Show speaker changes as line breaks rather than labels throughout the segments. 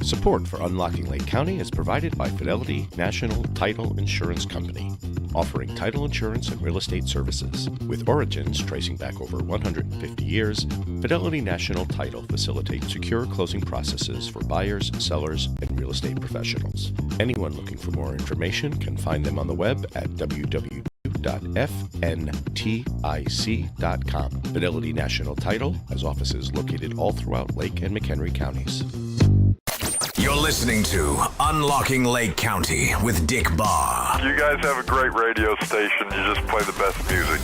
Support for Unlocking Lake County is provided by Fidelity National Title Insurance Company, offering title insurance and real estate services. With origins tracing back over 150 years, Fidelity National Title facilitates secure closing processes for buyers, sellers, and real estate professionals. Anyone looking for more information can find them on the web at www.fntic.com. Fidelity National Title has offices located all throughout Lake and McHenry counties.
You're listening to Unlocking Lake County with Dick Barr.
You guys have a great radio station. You just play the best music.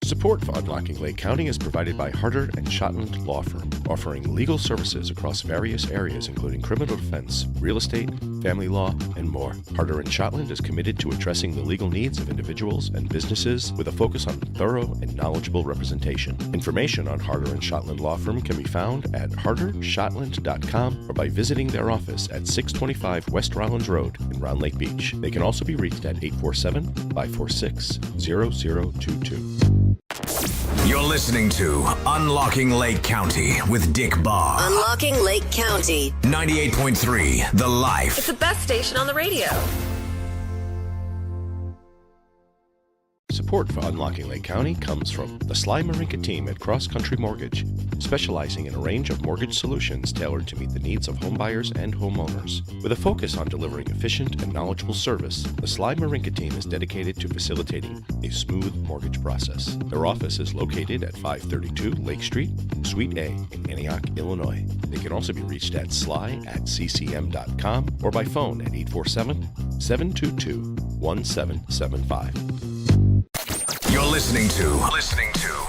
Support for Unlocking Lake County is provided by Harder & Shotland Law Firm, offering legal services across various areas including criminal defense, real estate, family law, and more. Harder & Shotland is committed to addressing the legal needs of individuals and businesses with a focus on thorough and knowledgeable representation. Information on Harder & Shotland Law Firm can be found at hardershotland.com or by visiting their office at 625 West Rollins Road in Round Lake Beach. They can also be reached at 847-546-0022.
You're listening to Unlocking Lake County with Dick Barr.
Unlocking Lake County.
98.3 The Life.
It's the best station on the radio.
Support for Unlocking Lake County comes from the Sly Marinka team at Cross Country Mortgage, specializing in a range of mortgage solutions tailored to meet the needs of homebuyers and homeowners. With a focus on delivering efficient and knowledgeable service, the Sly Marinka team is dedicated to facilitating a smooth mortgage process. Their office is located at 532 Lake Street, Suite A in Antioch, Illinois. They can also be reached at sly@ccm.com or by phone at 847-722-1775.
You're listening to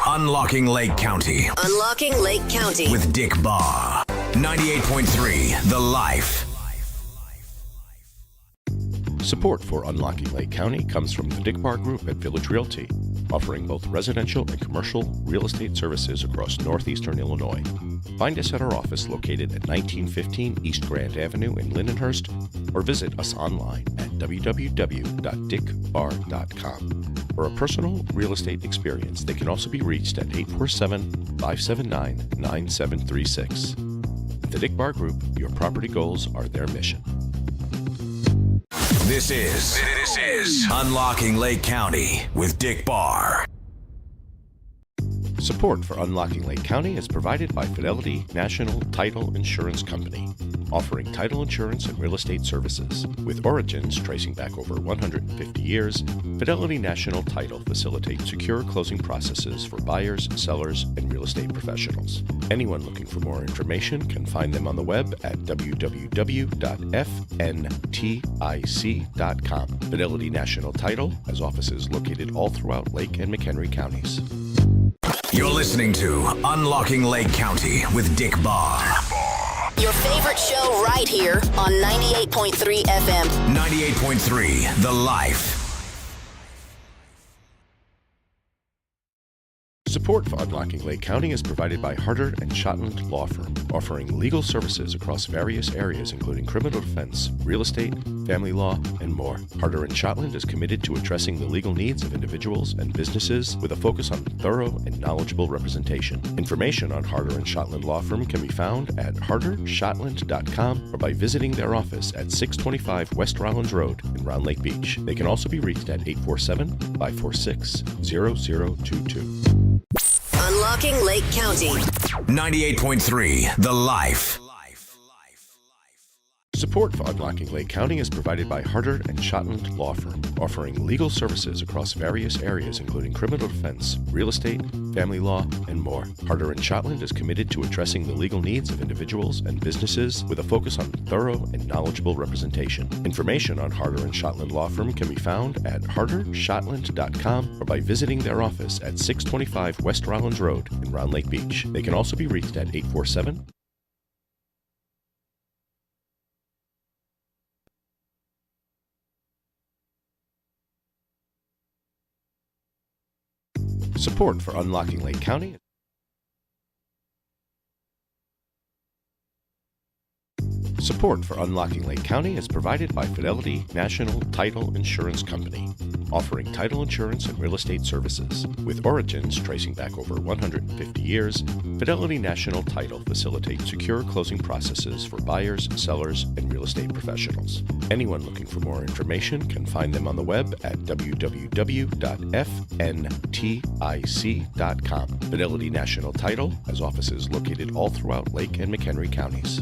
Unlocking Lake County.
Unlocking Lake County
with Dick Barr. 98.3 The Life.
Support for Unlocking Lake County comes from the Dick Barr Group at Village Realty, offering both residential and commercial real estate services across northeastern Illinois. Find us at our office located at 1915 East Grand Avenue in Lindenhurst, or visit us online at www.dickbarr.com. For a personal real estate experience, they can also be reached at 847-579-9736. At the Dick Barr Group, your property goals are their mission.
This is Unlocking Lake County with Dick Barr.
Support for Unlocking Lake County is provided by Fidelity National Title Insurance Company, offering title insurance and real estate services. With origins tracing back over 150 years, Fidelity National Title facilitates secure closing processes for buyers, sellers, and real estate professionals. Anyone looking for more information can find them on the web at www.fntic.com. Fidelity National Title has offices located all throughout Lake and McHenry counties.
You're listening to Unlocking Lake County with Dick Barr.
Your favorite show right here on 98.3 FM.
98.3 The Life.
Support for Unlocking Lake County is provided by Harder & Shotland Law Firm, offering legal services across various areas including criminal defense, real estate, family law, and more. Harder & Shotland is committed to addressing the legal needs of individuals and businesses with a focus on thorough and knowledgeable representation. Information on Harder & Shotland Law Firm can be found at hardershotland.com or by visiting their office at 625 West Rollins Road in Round Lake Beach. They can also be reached at 847-546-0022.
Unlocking Lake County.
98.3 The Life.
Support for Unlocking Lake County is provided by Harder & Shotland Law Firm, offering legal services across various areas including criminal defense, real estate, family law, and more. Harder & Shotland is committed to addressing the legal needs of individuals and businesses with a focus on thorough and knowledgeable representation. Information on Harder & Shotland Law Firm can be found at hardershotland.com or by visiting their office at 625 West Rollins Road in Round Lake Beach. They can also be reached at 847 Support for Unlocking Lake Support for Unlocking Lake County is provided by Fidelity National Title Insurance Company, offering title insurance and real estate services. With origins tracing back over 150 years, Fidelity National Title facilitates secure closing processes for buyers, sellers, and real estate professionals. Anyone looking for more information can find them on the web at www.fntic.com. Fidelity National Title has offices located all throughout Lake and McHenry counties.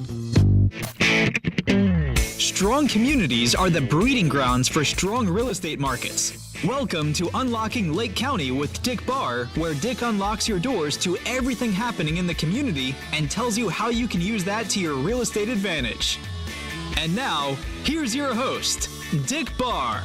Strong communities are the breeding grounds for strong real estate markets. Welcome to Unlocking Lake County with Dick Barr, where Dick unlocks your doors to everything happening in the community and tells you how you can use that to your real estate advantage. And now, here's your host, Dick Barr.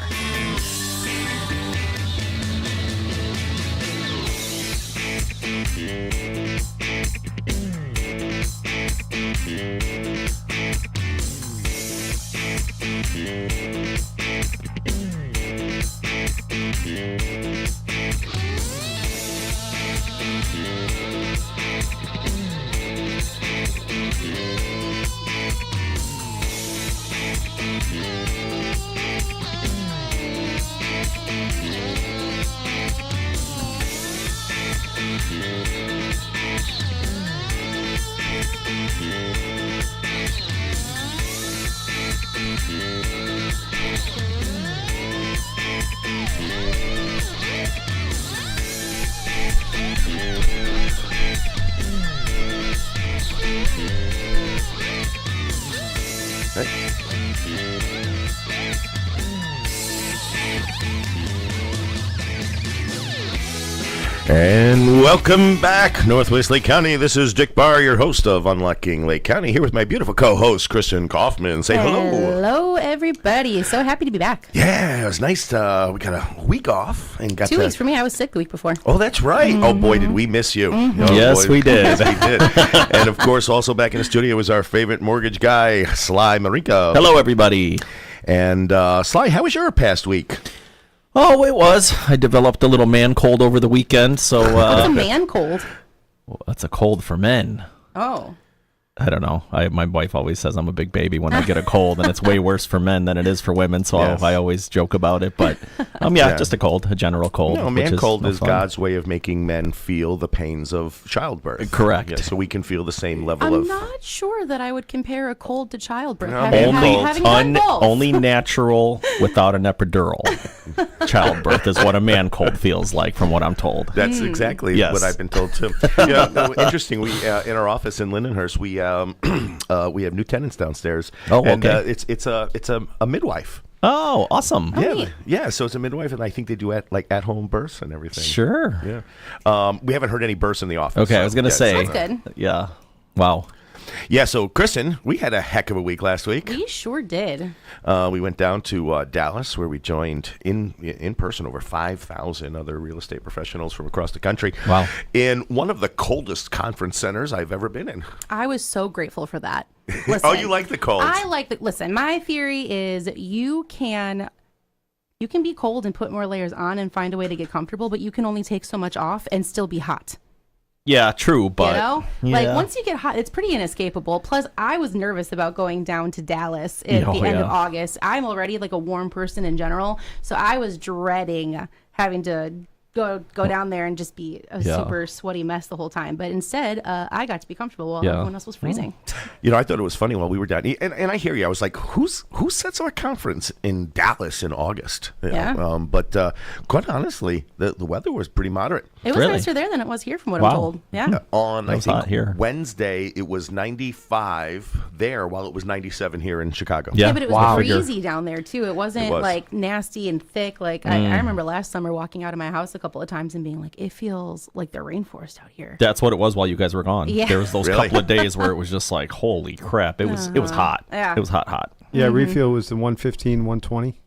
And welcome back, Northwest Lake County. This is Dick Barr, your host of Unlocking Lake County, here with my beautiful co-host, Kristen Kaufman. Say hello.
Hello, everybody. So happy to be back.
Yeah, it was nice. We got a week off and got
2 weeks for me. I was sick the week before.
Oh, that's right. Oh, boy, did we miss you. Oh,
Yes,
boy.
we did.
Yes, we did. And, of course, also back in the studio is our favorite mortgage guy, Sly Marinko.
Hello, everybody.
And, Sly, how was your past week?
Oh, it was. I developed a little man cold over the weekend, so...
What's a man cold?
Well, that's a cold for men.
Oh.
I don't know. My wife always says I'm a big baby when I get a cold, and it's way worse for men than it is for women, so
Yes.
I always joke about it. But, just a cold, a general cold.
No, man cold is
fun.
God's way of making men feel the pains of childbirth.
Correct.
Yeah, so we can feel the same level
I'm
of...
not sure that I would compare a cold to childbirth.
No,
having done both.
Only natural without an epidural. Childbirth is what a man cold feels like, from what I'm told.
That's exactly
Yes.
what I've been told too. Yeah, no, interesting. We in our office in Lindenhurst, we have new tenants downstairs.
Oh,
and
okay.
it's a midwife.
Oh, awesome.
Yeah. So it's a midwife, and I think they do at home births and everything.
Sure.
Yeah. We haven't heard any births in the office.
Okay, I was going to say.
That's good.
Yeah. Wow.
Yeah, so Kristen, we had a heck of a week last week.
We sure did.
We went down to Dallas, where we joined in person over 5,000 other real estate professionals from across the country.
Wow.
In one of the coldest conference centers I've ever been in.
I was so grateful for that. Listen,
Oh, you like the cold?
I like the... Listen, my theory is you can be cold and put more layers on and find a way to get comfortable, but you can only take so much off and still be hot.
Yeah, true, but...
Like,
yeah.
once you get hot, it's pretty inescapable. Plus, I was nervous about going down to Dallas at the end of August. I'm already, like, a warm person in general, so I was dreading having to go down there and just be a super sweaty mess the whole time. But instead, I got to be comfortable while everyone else was freezing.
You know, I thought it was funny while we were down, and I hear you. I was like, who sets our conference in Dallas in August? You know? But quite honestly, the weather was pretty moderate.
It was nicer there than it was here, from what I'm told. Yeah.
On, I think,
hot here.
Wednesday, it was 95 there, while it was 97 here in Chicago.
Yeah, but it was breezy down there, too. It wasn't,
was.
like, nasty and thick. Like, I remember last summer walking out of my house a couple of times and being like, it feels like the rainforest out here.
That's what it was while you guys were gone.
Yeah.
There was those
Really?
couple of days where it was just like, holy crap. It was hot.
Yeah.
It was hot.
Yeah, refuel was the 115, 120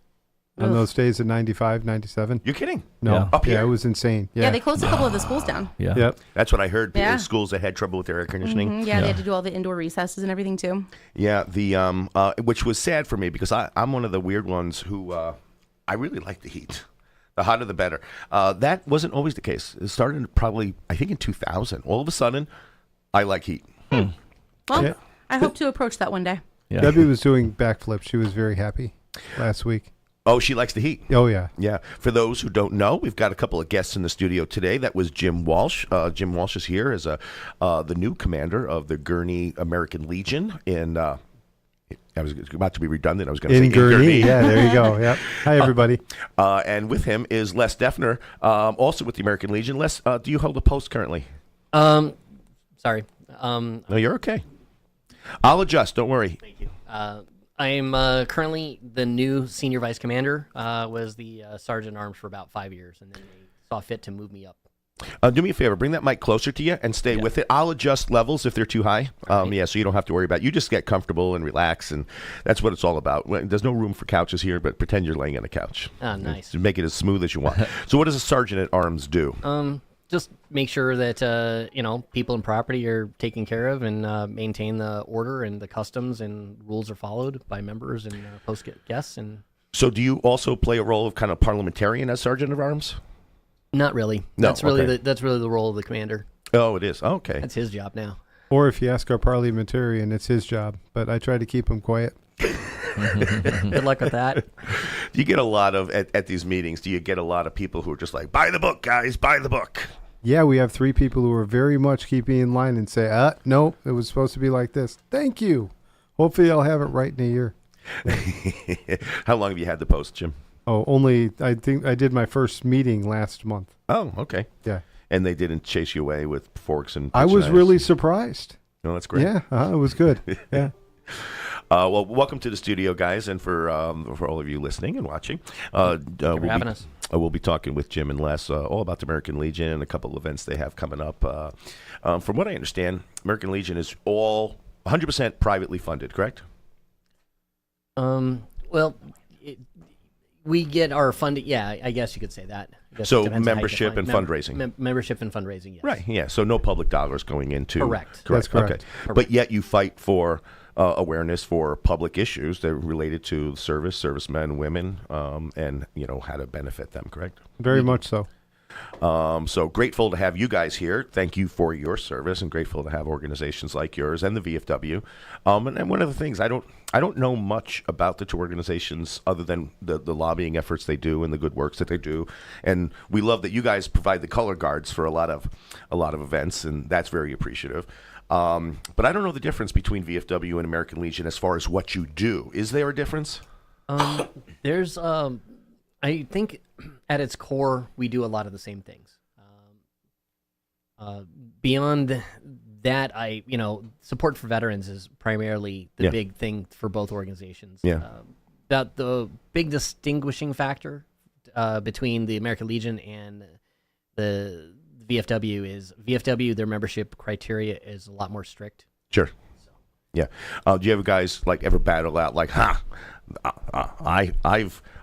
on those days at 95, 97.
You're kidding?
No,
Yeah.
Up here?
it was insane.
Yeah,
Yeah,
they closed a couple of the schools down.
Yeah.
Yep.
That's what I heard.
Yeah.
Schools that had trouble with their air conditioning.
Yeah, they had to do all the indoor recesses and everything, too.
Yeah, which was sad for me because I'm one of the weird ones who I really like the heat. The hotter, the better. That wasn't always the case. It started probably, I think, in 2000. All of a sudden, I like heat.
Well,
Yeah.
I hope to approach that one day.
Yeah.
Debbie was doing backflips. She was very happy last week.
Oh, she likes the heat.
Oh, yeah.
Yeah. For those who don't know, we've got a couple of guests in the studio today. That was Jim Walsh. Jim Walsh is here as the new commander of the Gurnee American Legion in. I was about to be redundant. I was going to say in
Gurnee. Yeah, there you go. Yep. Hi, everybody.
And with him is Les Defner, also with the American Legion. Les, do you hold a post currently?
Sorry.
No, you're okay. I'll adjust. Don't worry.
Thank you. I am currently the new senior vice commander. Was the sergeant at arms for about 5 years, and then they saw fit to move me up.
Do me a favor. Bring that mic closer to you and stay with it. I'll adjust levels if they're too high.
Okay.
So you don't have to worry about it. You just get comfortable and relax, and that's what it's all about. There's no room for couches here, but pretend you're laying on a couch.
Ah, nice.
Make it as smooth as you want. So what does a sergeant at arms do?
Just make sure that people and property are taken care of, and maintain the order and the customs and rules are followed by members and post guests. And
so do you also play a role of kind of parliamentarian as sergeant at arms?
Not really.
No,
that's really
okay.
that's really the role of the commander.
Oh, it is. Okay.
That's his job now.
Or if you ask our parliamentarian, it's his job. But I try to keep him quiet.
Good luck with that.
Do you get a lot of, at these meetings, do you get a lot of people who are just like, buy the book, guys, buy the book?
Yeah, we have 3 people who are very much keeping in line and say, no, it was supposed to be like this. Thank you. Hopefully I'll have it right in a year.
How long have you had the post, Jim?
Oh, I think I did my first meeting last month.
Oh, okay.
Yeah.
And they didn't chase you away with forks and
I was
knives?
really surprised.
No, that's great.
Yeah, it was good. Yeah.
Well, welcome to the studio, guys, and for all of you listening and watching.
Thank you for having us.
We'll be talking with Jim and Les all about the American Legion and a couple of events they have coming up. From what I understand, American Legion is all 100% privately funded, correct?
Well, we get our funding. Yeah, I guess you could say that.
So membership and fundraising.
Membership and fundraising, yes.
Right, yeah. So no public dollars going into.
Correct.
That's correct.
Okay. But yet you fight for awareness for public issues that are related to servicemen, women, and how to benefit them, correct?
Very much so.
So grateful to have you guys here. Thank you for your service, and grateful to have organizations like yours and the VFW. And one of the things I don't know much about the 2 organizations other than the lobbying efforts they do and the good works that they do. And we love that you guys provide the color guards for a lot of events, and that's very appreciative. But I don't know the difference between VFW and American Legion as far as what you do. Is there a difference?
There's I think at its core, we do a lot of the same things. Beyond that, support for veterans is primarily the big thing for both organizations.
Yeah.
That the big distinguishing factor between the American Legion and the VFW is their membership criteria is a lot more strict.
Sure. Yeah. Do you ever guys ever battle out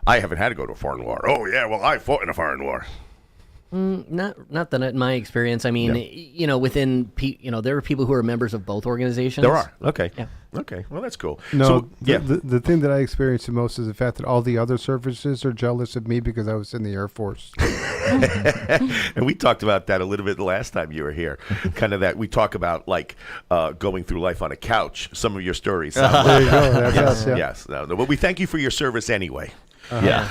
I haven't had to go to a foreign war. Oh yeah, well I fought in a foreign war.
Not that in my experience. I mean, within there are people who are members of both organizations.
There are. Okay.
Yeah.
Okay. Well, that's cool.
No,
so,
the thing that I experienced the most is the fact that all the other services are jealous of me because I was in the Air Force.
And we talked about that a little bit the last time you were here. Kind of that we talk about going through life on a couch. Some of your stories.
There you go. That's
yes.
us, yeah.
Yes. No, but we thank you for your service anyway.
Yeah.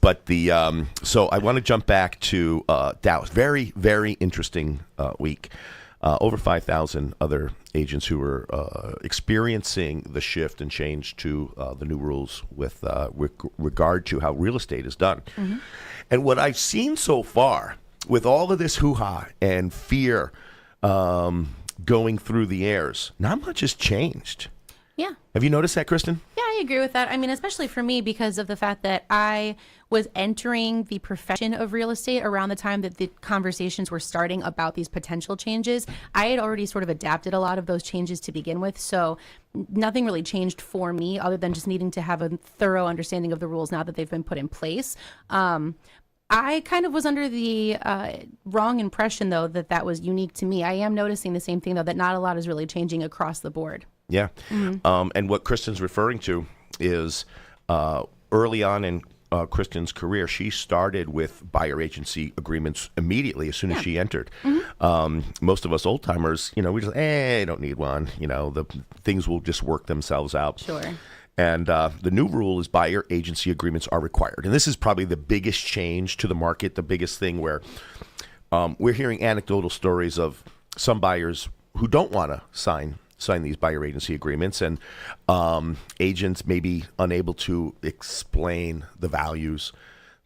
But so I want to jump back to Dallas. Very, very interesting week. Over 5,000 other agents who were experiencing the shift and change to the new rules with regard to how real estate is done. Mm-hmm. And what I've seen so far with all of this hoo-ha and fear going through the airs, not much has changed.
Yeah.
Have you noticed that, Kristen?
Yeah, I agree with that. I mean, especially for me because of the fact that I was entering the profession of real estate around the time that the conversations were starting about these potential changes. I had already sort of adapted a lot of those changes to begin with, so nothing really changed for me other than just needing to have a thorough understanding of the rules now that they've been put in place. I kind of was under the wrong impression, though, that was unique to me. I am noticing the same thing, though, that not a lot is really changing across the board.
Yeah. Mm-hmm. And what Kristen's referring to is early on in Kristen's career, she started with buyer agency agreements immediately as soon as she entered. Most of us old timers, we just, I don't need one. The things will just work themselves out.
Sure.
And the new rule is buyer agency agreements are required. And this is probably the biggest change to the market, the biggest thing where we're hearing anecdotal stories of some buyers who don't want to sign these buyer agency agreements, and agents may be unable to explain the values.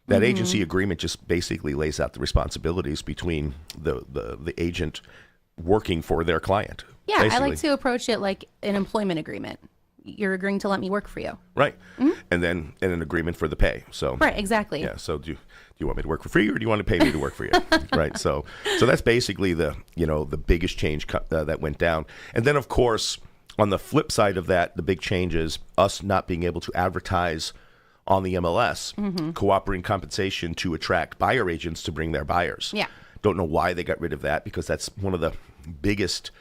That agency agreement just basically lays out the responsibilities between the agent working for their client.
Yeah,
basically.
I like to approach it like an employment agreement. You're agreeing to let me work for you.
Right. And then an agreement for the pay. So
right, exactly.
Yeah. So do you want me to work for free, or do you want to pay me to work for you? Right. So that's basically the biggest change that went down. And then, of course, on the flip side of that, the big change is us not being able to advertise on the MLS, cooperating compensation to attract buyer agents to bring their buyers.
Yeah.
Don't know why they got rid of that, because that's one of the biggest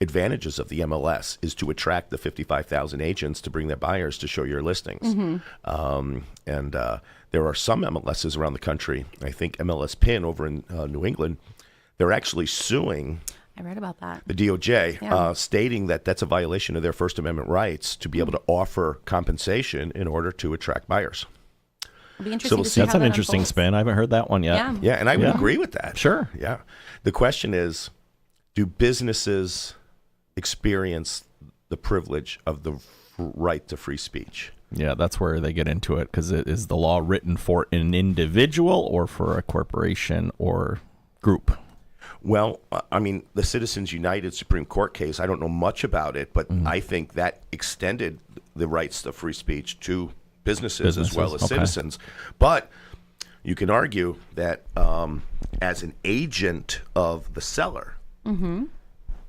advantages of the MLS is to attract the 55,000 agents to bring their buyers to show your listings. And there are some MLSs around the country. I think MLS PIN over in New England, they're actually suing.
I read about that.
The DOJ, stating that that's a violation of their First Amendment rights to be able to offer compensation in order to attract buyers.
It'll be interesting to see
that's
how
an
that
interesting
unfolds.
spin. I haven't heard that one yet.
Yeah, and I would agree with that.
Sure.
Yeah. The question is, do businesses experience the privilege of the right to free speech?
Yeah, that's where they get into it, because is the law written for an individual or for a corporation or group?
Well, I mean, the Citizens United Supreme Court case, I don't know much about it, but I think that extended the rights to free speech to businesses as well as citizens. But you can argue that as an agent of the seller,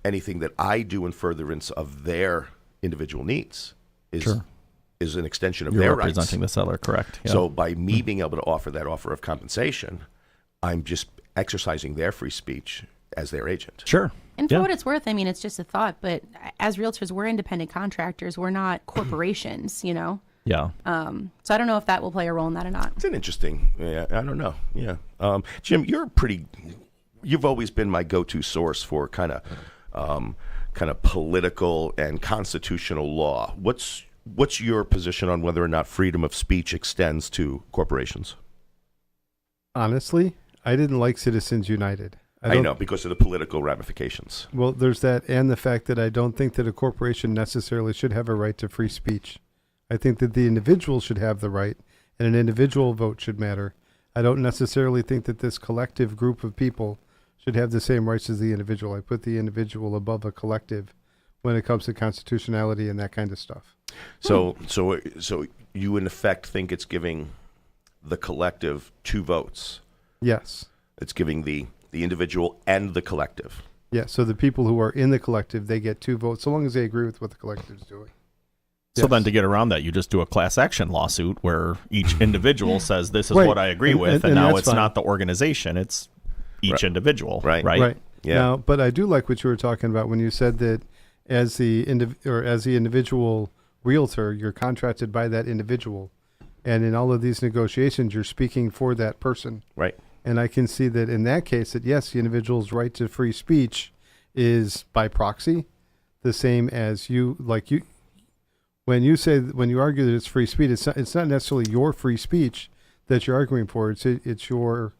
anything that I do in furtherance of their individual needs is an extension of
You're
their
representing
rights.
the seller, correct? Yeah.
So by me being able to offer that offer of compensation, I'm just exercising their free speech as their agent.
Sure.
And for what it's worth, I mean, it's just a thought, but as realtors, we're independent contractors. We're not corporations,
Yeah.
So I don't know if that will play a role in that or not.
It's an interesting, I don't know. Yeah. Jim, you've always been my go-to source for kind of political and constitutional law. What's your position on whether or not freedom of speech extends to corporations?
Honestly, I didn't like Citizens United.
I know, because of the political ramifications.
Well, there's that, and the fact that I don't think that a corporation necessarily should have a right to free speech. I think that the individual should have the right, and an individual vote should matter. I don't necessarily think that this collective group of people should have the same rights as the individual. I put the individual above a collective when it comes to constitutionality and that kind of stuff.
So you in effect think it's giving the collective two votes?
Yes.
It's giving the individual and the collective.
Yeah, so the people who are in the collective, they get two votes, so long as they agree with what the collective is doing.
So then to get around that, you just do a class action lawsuit where each individual says, this is
Right.
what I agree with,
and
now
that's
it's
fine.
not the organization, it's each individual. Right.
Right.
Yeah.
Now, but I do like what you were talking about when you said that as the individual realtor, you're contracted by that individual. And in all of these negotiations, you're speaking for that person.
Right.
And I can see that in that case, that yes, the individual's right to free speech is by proxy the same as when you argue that it's free speech, it's not necessarily your free speech that you're arguing for. It's your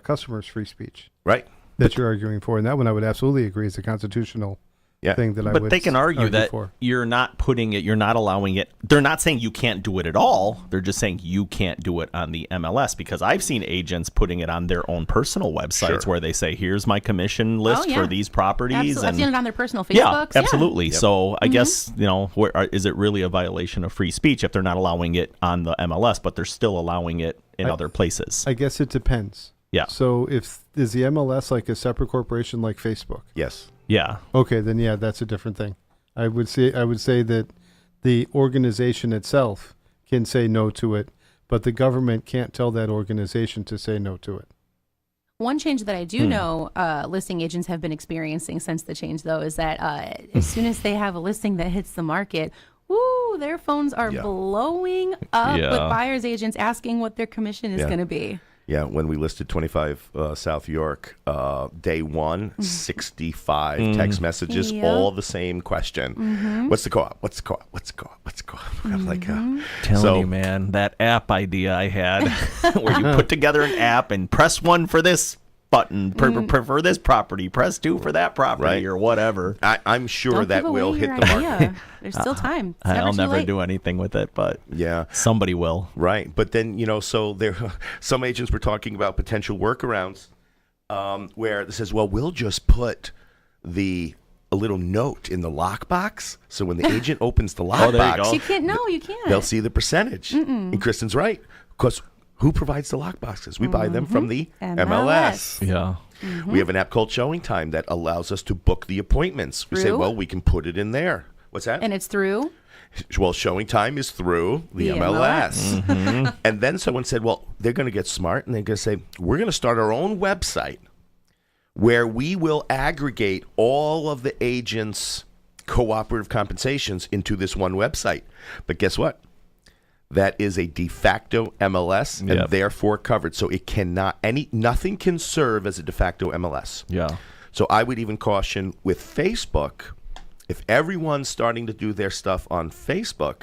customer's free speech.
Right.
That you're arguing for. And that one I would absolutely agree is a constitutional thing that I would.
But they can argue that
for.
you're not putting it, you're not allowing it. They're not saying you can't do it at all. They're just saying you can't do it on the MLS, because I've seen agents putting it on their own personal websites where they say, here's my commission list for these properties.
Absolutely. I've
And
seen it on their personal Facebook.
yeah, absolutely.
Yep.
So I guess, is it really a violation of free speech if they're not allowing it on the MLS, but they're still allowing it in other places?
I guess it depends.
Yeah.
So is the MLS like a separate corporation like Facebook?
Yes.
Yeah.
Okay, then yeah, that's a different thing. I would say that the organization itself can say no to it, but the government can't tell that organization to say no to it.
One change that I do know listing agents have been experiencing since the change, though, is that as soon as they have a listing that hits the market, Woo, their phones are blowing up with buyer's agents asking what their commission is going to be.
Yeah, when we listed 25 South York, day one, 65 text messages, all the same question. What's the co-op? What's the co-op? What's the co-op? What's the co-op? I'm like,
telling you, man, that app idea I had where you put together an app and press 1 for this button, for this property, press 2 for that property, or whatever.
I'm sure that will hit the market.
There's still time.
I'll never do anything with it, but somebody will.
Right. But then, so there, some agents were talking about potential workarounds where it says, well, we'll just put a little note in the lockbox. So when the agent opens the lockbox,
you can't. No, you can't.
They'll see the percentage. And Kristen's right. Because who provides the lockboxes? We buy them from the MLS.
Yeah.
We have an app called Showing Time that allows us to book the appointments. We say, well, we can put it in there. What's that?
And it's through?
Well, Showing Time is through the MLS. And then someone said, well, they're going to get smart, and they're going to say, we're going to start our own website where we will aggregate all of the agents' cooperative compensations into this one website. But guess what? That is a de facto MLS and therefore covered. So it cannot, nothing can serve as a de facto MLS.
Yeah.
So I would even caution with Facebook, if everyone's starting to do their stuff on Facebook,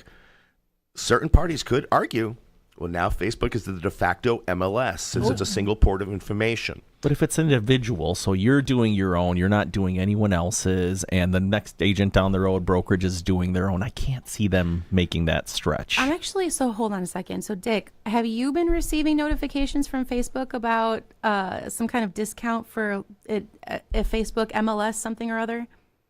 certain parties could argue, well, now Facebook is the de facto MLS since it's a single port of information.
But if it's individual, so you're doing your own, you're not doing anyone else's, and the next agent down the road, brokerage, is doing their own, I can't see them making that stretch.
I'm actually, so hold on a second. So, Dick, have you been receiving notifications from Facebook about some kind of discount for a Facebook MLS something or other?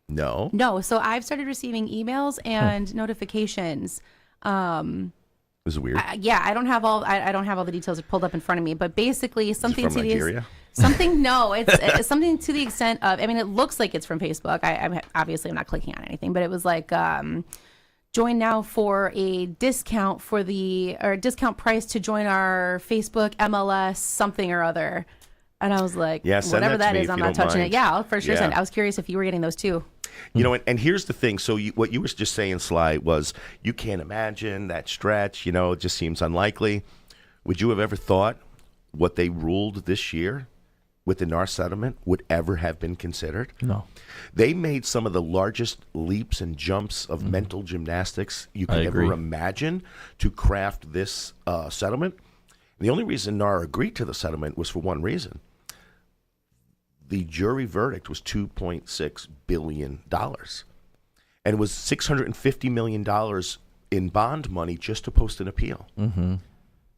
No.
No. So I've started receiving emails and notifications.
This is weird.
I don't have all the details pulled up in front of me, but basically something
from
to
Nigeria?
it's something to the extent of, I mean, it looks like it's from Facebook. I'm obviously I'm not clicking on anything, but it was like join now for a discount discount price to join our Facebook MLS something or other. And I was like, whatever that is, I'm not touching it. Yeah, I'll for sure send. I was curious if you were getting those too.
You know, and here's the thing. So what you were just saying, Sly, was you can't imagine that stretch. You know, it just seems unlikely. Would you have ever thought what they ruled this year with the NAR settlement would ever have been considered?
No.
They made some of the largest leaps and jumps of mental gymnastics you could ever imagine to craft this settlement. And the only reason NAR agreed to the settlement was for one reason. The jury verdict was $2.6 billion. And it was $650 million in bond money just to post an appeal.
Mm-hmm.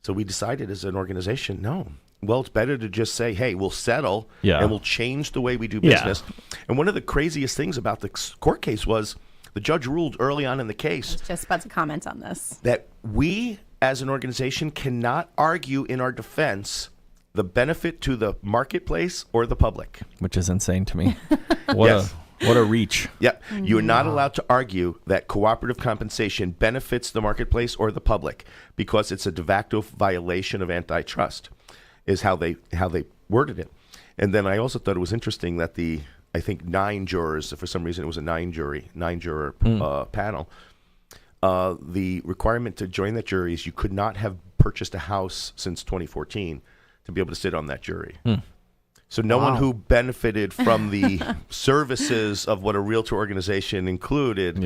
So we decided as an organization, no. Well, it's better to just say, hey, we'll settle and we'll change the way we do business. And one of the craziest things about the court case was the judge ruled early on in the case.
I was just about to comment on this.
That we as an organization cannot argue in our defense the benefit to the marketplace or the public.
Which is insane to me. What a reach.
Yep. You are not allowed to argue that cooperative compensation benefits the marketplace or the public because it's a de facto violation of antitrust, is how they worded it. And then I also thought it was interesting that I think 9 jurors, for some reason it was a 9-juror panel, the requirement to join that jury is you could not have purchased a house since 2014 to be able to sit on that jury. So no one who benefited from the services of what a realtor organization included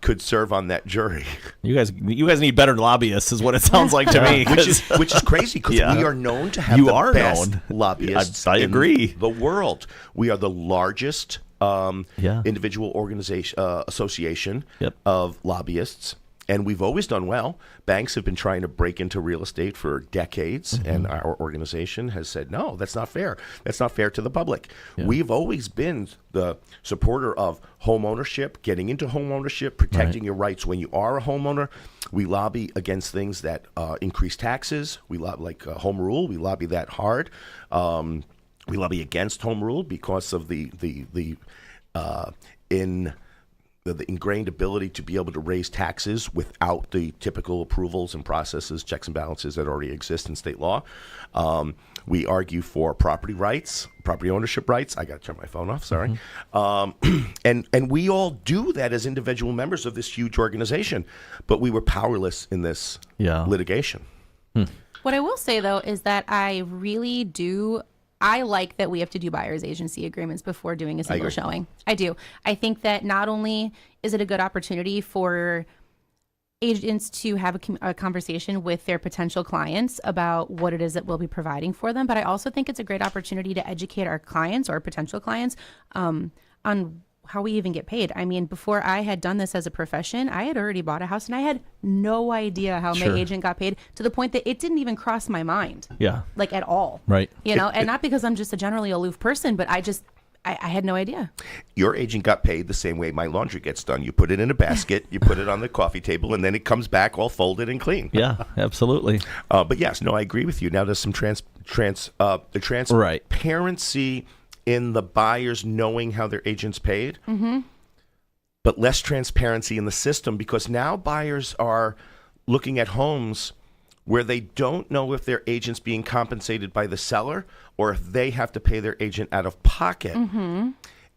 could serve on that jury.
You guys need better lobbyists, is what it sounds like to me.
Which is crazy because we are known to have the best lobbyists
I agree.
in the world. We are the largest individual organization association of lobbyists. And we've always done well. Banks have been trying to break into real estate for decades, and our organization has said, no, that's not fair. That's not fair to the public. We've always been the supporter of home ownership, getting into home ownership, protecting your rights when you are a homeowner. We lobby against things that increase taxes. We lobby like home rule. We lobby that hard. We lobby against home rule because of the
the ingrained ability to be able to raise taxes without the typical approvals and processes, checks and balances that already exist in state law. We argue for property rights, property ownership rights. I got to turn my phone off, sorry. And we all do that as individual members of this huge organization, but we were powerless in this litigation.
What I will say, though, is that I like that we have to do buyer's agency agreements before doing a single showing. I do. I think that not only is it a good opportunity for agents to have a conversation with their potential clients about what it is that we'll be providing for them, but I also think it's a great opportunity to educate our clients or potential clients on how we even get paid. I mean, before I had done this as a profession, I had already bought a house and I had no idea how my agent got paid, to the point that it didn't even cross my mind. Yeah. Like at all.
Right.
And not because I'm just a generally aloof person, but I had no idea.
Your agent got paid the same way my laundry gets done. You put it in a basket, you put it on the coffee table, and then it comes back all folded and clean.
Yeah, absolutely.
But yes, no, I agree with you. Now there's some transparency in the buyers knowing how their agent's paid, but less transparency in the system, because now buyers are looking at homes where they don't know if their agent's being compensated by the seller or if they have to pay their agent out of pocket.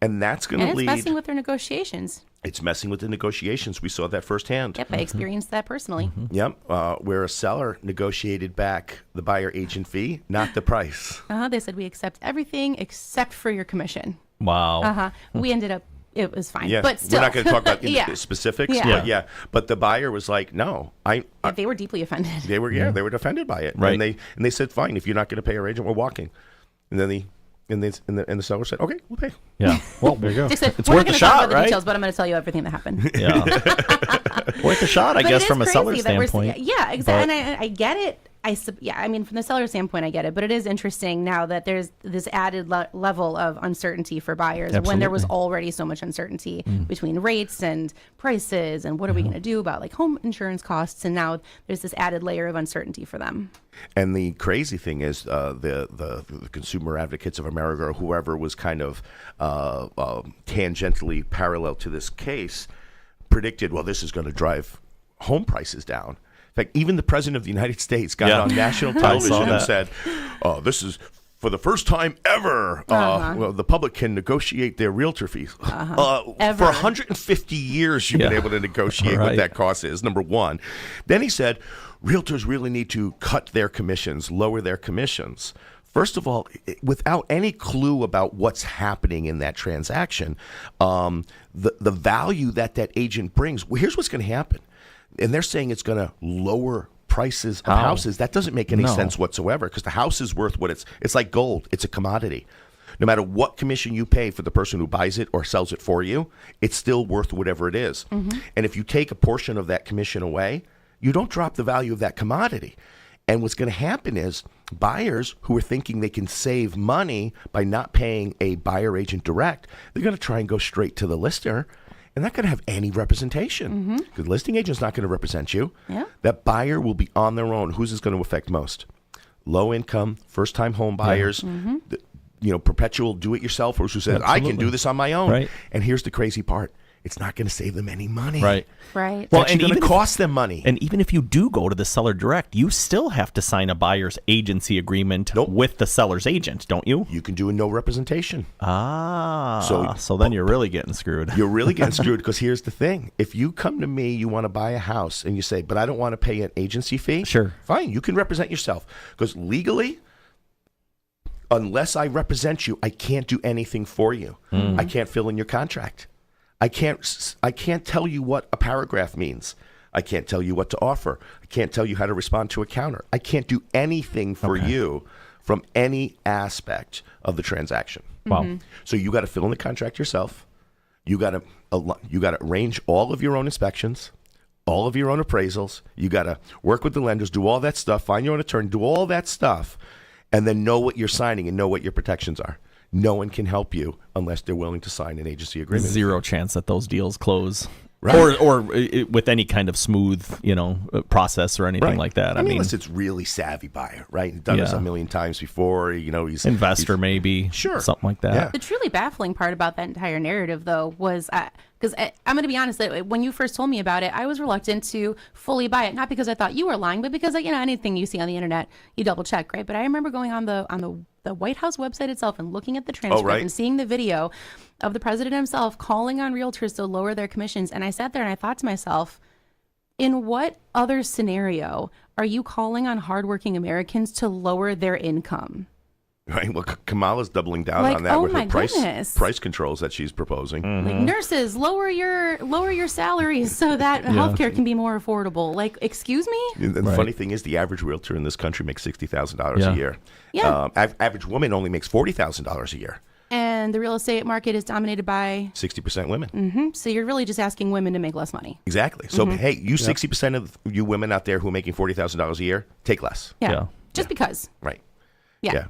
And that's going to lead...
And it's messing with their negotiations.
It's messing with the negotiations. We saw that firsthand.
Yep, I experienced that personally.
Yep, where a seller negotiated back the buyer agent fee, not the price.
They said, we accept everything except for your commission.
Wow.
We ended up... It was fine,
yeah,
but still.
We're not going to talk about specifics, but the buyer was like, "No,
they were deeply offended.
They were, they were offended by it,
right?
And they said, "Fine, if you're not going to pay our agent, we're walking." And then the seller said, "Okay, we'll pay."
Yeah, well, there you go.
Said,
it's worth a shot, right?
Details, but I'm going to tell you everything that happened.
Yeah, worth a shot, I guess, from a seller's standpoint.
Yeah, exactly. And I get it. I mean, from the seller's standpoint, I get it. But it is interesting now that there's this added level of uncertainty for buyers when there was already so much uncertainty between rates and prices and what are we going to do about like home insurance costs. And now there's this added layer of uncertainty for them.
And the crazy thing is the Consumer Advocates of America or whoever was kind of tangentially parallel to this case predicted, well, this is going to drive home prices down. In fact, even the President of the United States got on national television and said, this is for the first time ever, well, the public can negotiate their realtor fees. For 150 years, you've been able to negotiate what that cost is, number one. Then he said, realtors really need to cut their commissions, lower their commissions. First of all, without any clue about what's happening in that transaction, the value that agent brings, well, here's what's going to happen. And they're saying it's going to lower prices of houses. That doesn't make any sense whatsoever, because the house is worth what it's like gold. It's a commodity. No matter what commission you pay for the person who buys it or sells it for you, it's still worth whatever it is. And if you take a portion of that commission away, you don't drop the value of that commodity. And what's going to happen is buyers who are thinking they can save money by not paying a buyer agent direct, they're going to try and go straight to the lister. And not going to have any representation, because the listing agent's not going to represent you. Yeah. That buyer will be on their own. Who's this going to affect most? Low income, first time home buyers, perpetual do-it-yourselfers who says, I can do this on my own. Right. And here's the crazy part. It's not going to save them any money.
Right.
Well, and even cost them money.
And even if you do go to the seller direct, you still have to sign a buyer's agency agreement with the seller's agent, don't you?
You can do a no representation.
So then you're really getting screwed.
You're really getting screwed, because here's the thing. If you come to me, you want to buy a house, and you say, but I don't want to pay an agency fee.
Sure.
Fine, you can represent yourself. Because legally, unless I represent you, I can't do anything for you. I can't fill in your contract. I can't tell you what a paragraph means. I can't tell you what to offer. I can't tell you how to respond to a counter. I can't do anything for you from any aspect of the transaction.
Wow.
So you got to fill in the contract yourself. You got to arrange all of your own inspections, all of your own appraisals. You got to work with the lenders, do all that stuff, find your own attorney, do all that stuff, and then know what you're signing and know what your protections are. No one can help you unless they're willing to sign an agency agreement.
Zero chance that those deals close. Right. Or with any kind of smooth, process or anything like that.
I mean, unless it's really savvy buyer, right? He's done this a million times before. He's
investor, maybe.
Sure,
something like that.
Yeah.
The truly baffling part about that entire narrative, though, was Because I'm going to be honest, that when you first told me about it, I was reluctant to fully buy it. Not because I thought you were lying, but because, anything you see on the internet, you double check, right? But I remember going on the White House website itself and looking at the transcript and seeing the video of the president himself calling on realtors to lower their commissions. And I sat there and I thought to myself, in what other scenario are you calling on hardworking Americans to lower their income?
Right. Well, Kamala's doubling down on that with her price controls that she's proposing.
Mm-hmm. Like, nurses, lower your salaries so that healthcare can be more affordable. Like, excuse me?
And the funny thing is, the average realtor in this country makes $60,000 a year.
Yeah.
Average woman only makes $40,000 a year.
And the real estate market is dominated by
60% women.
Mm-hmm. So you're really just asking women to make less money.
Exactly. So, hey, 60% of you women out there who are making $40,000 a year, take less.
Yeah. Just because.
Right.
Yeah.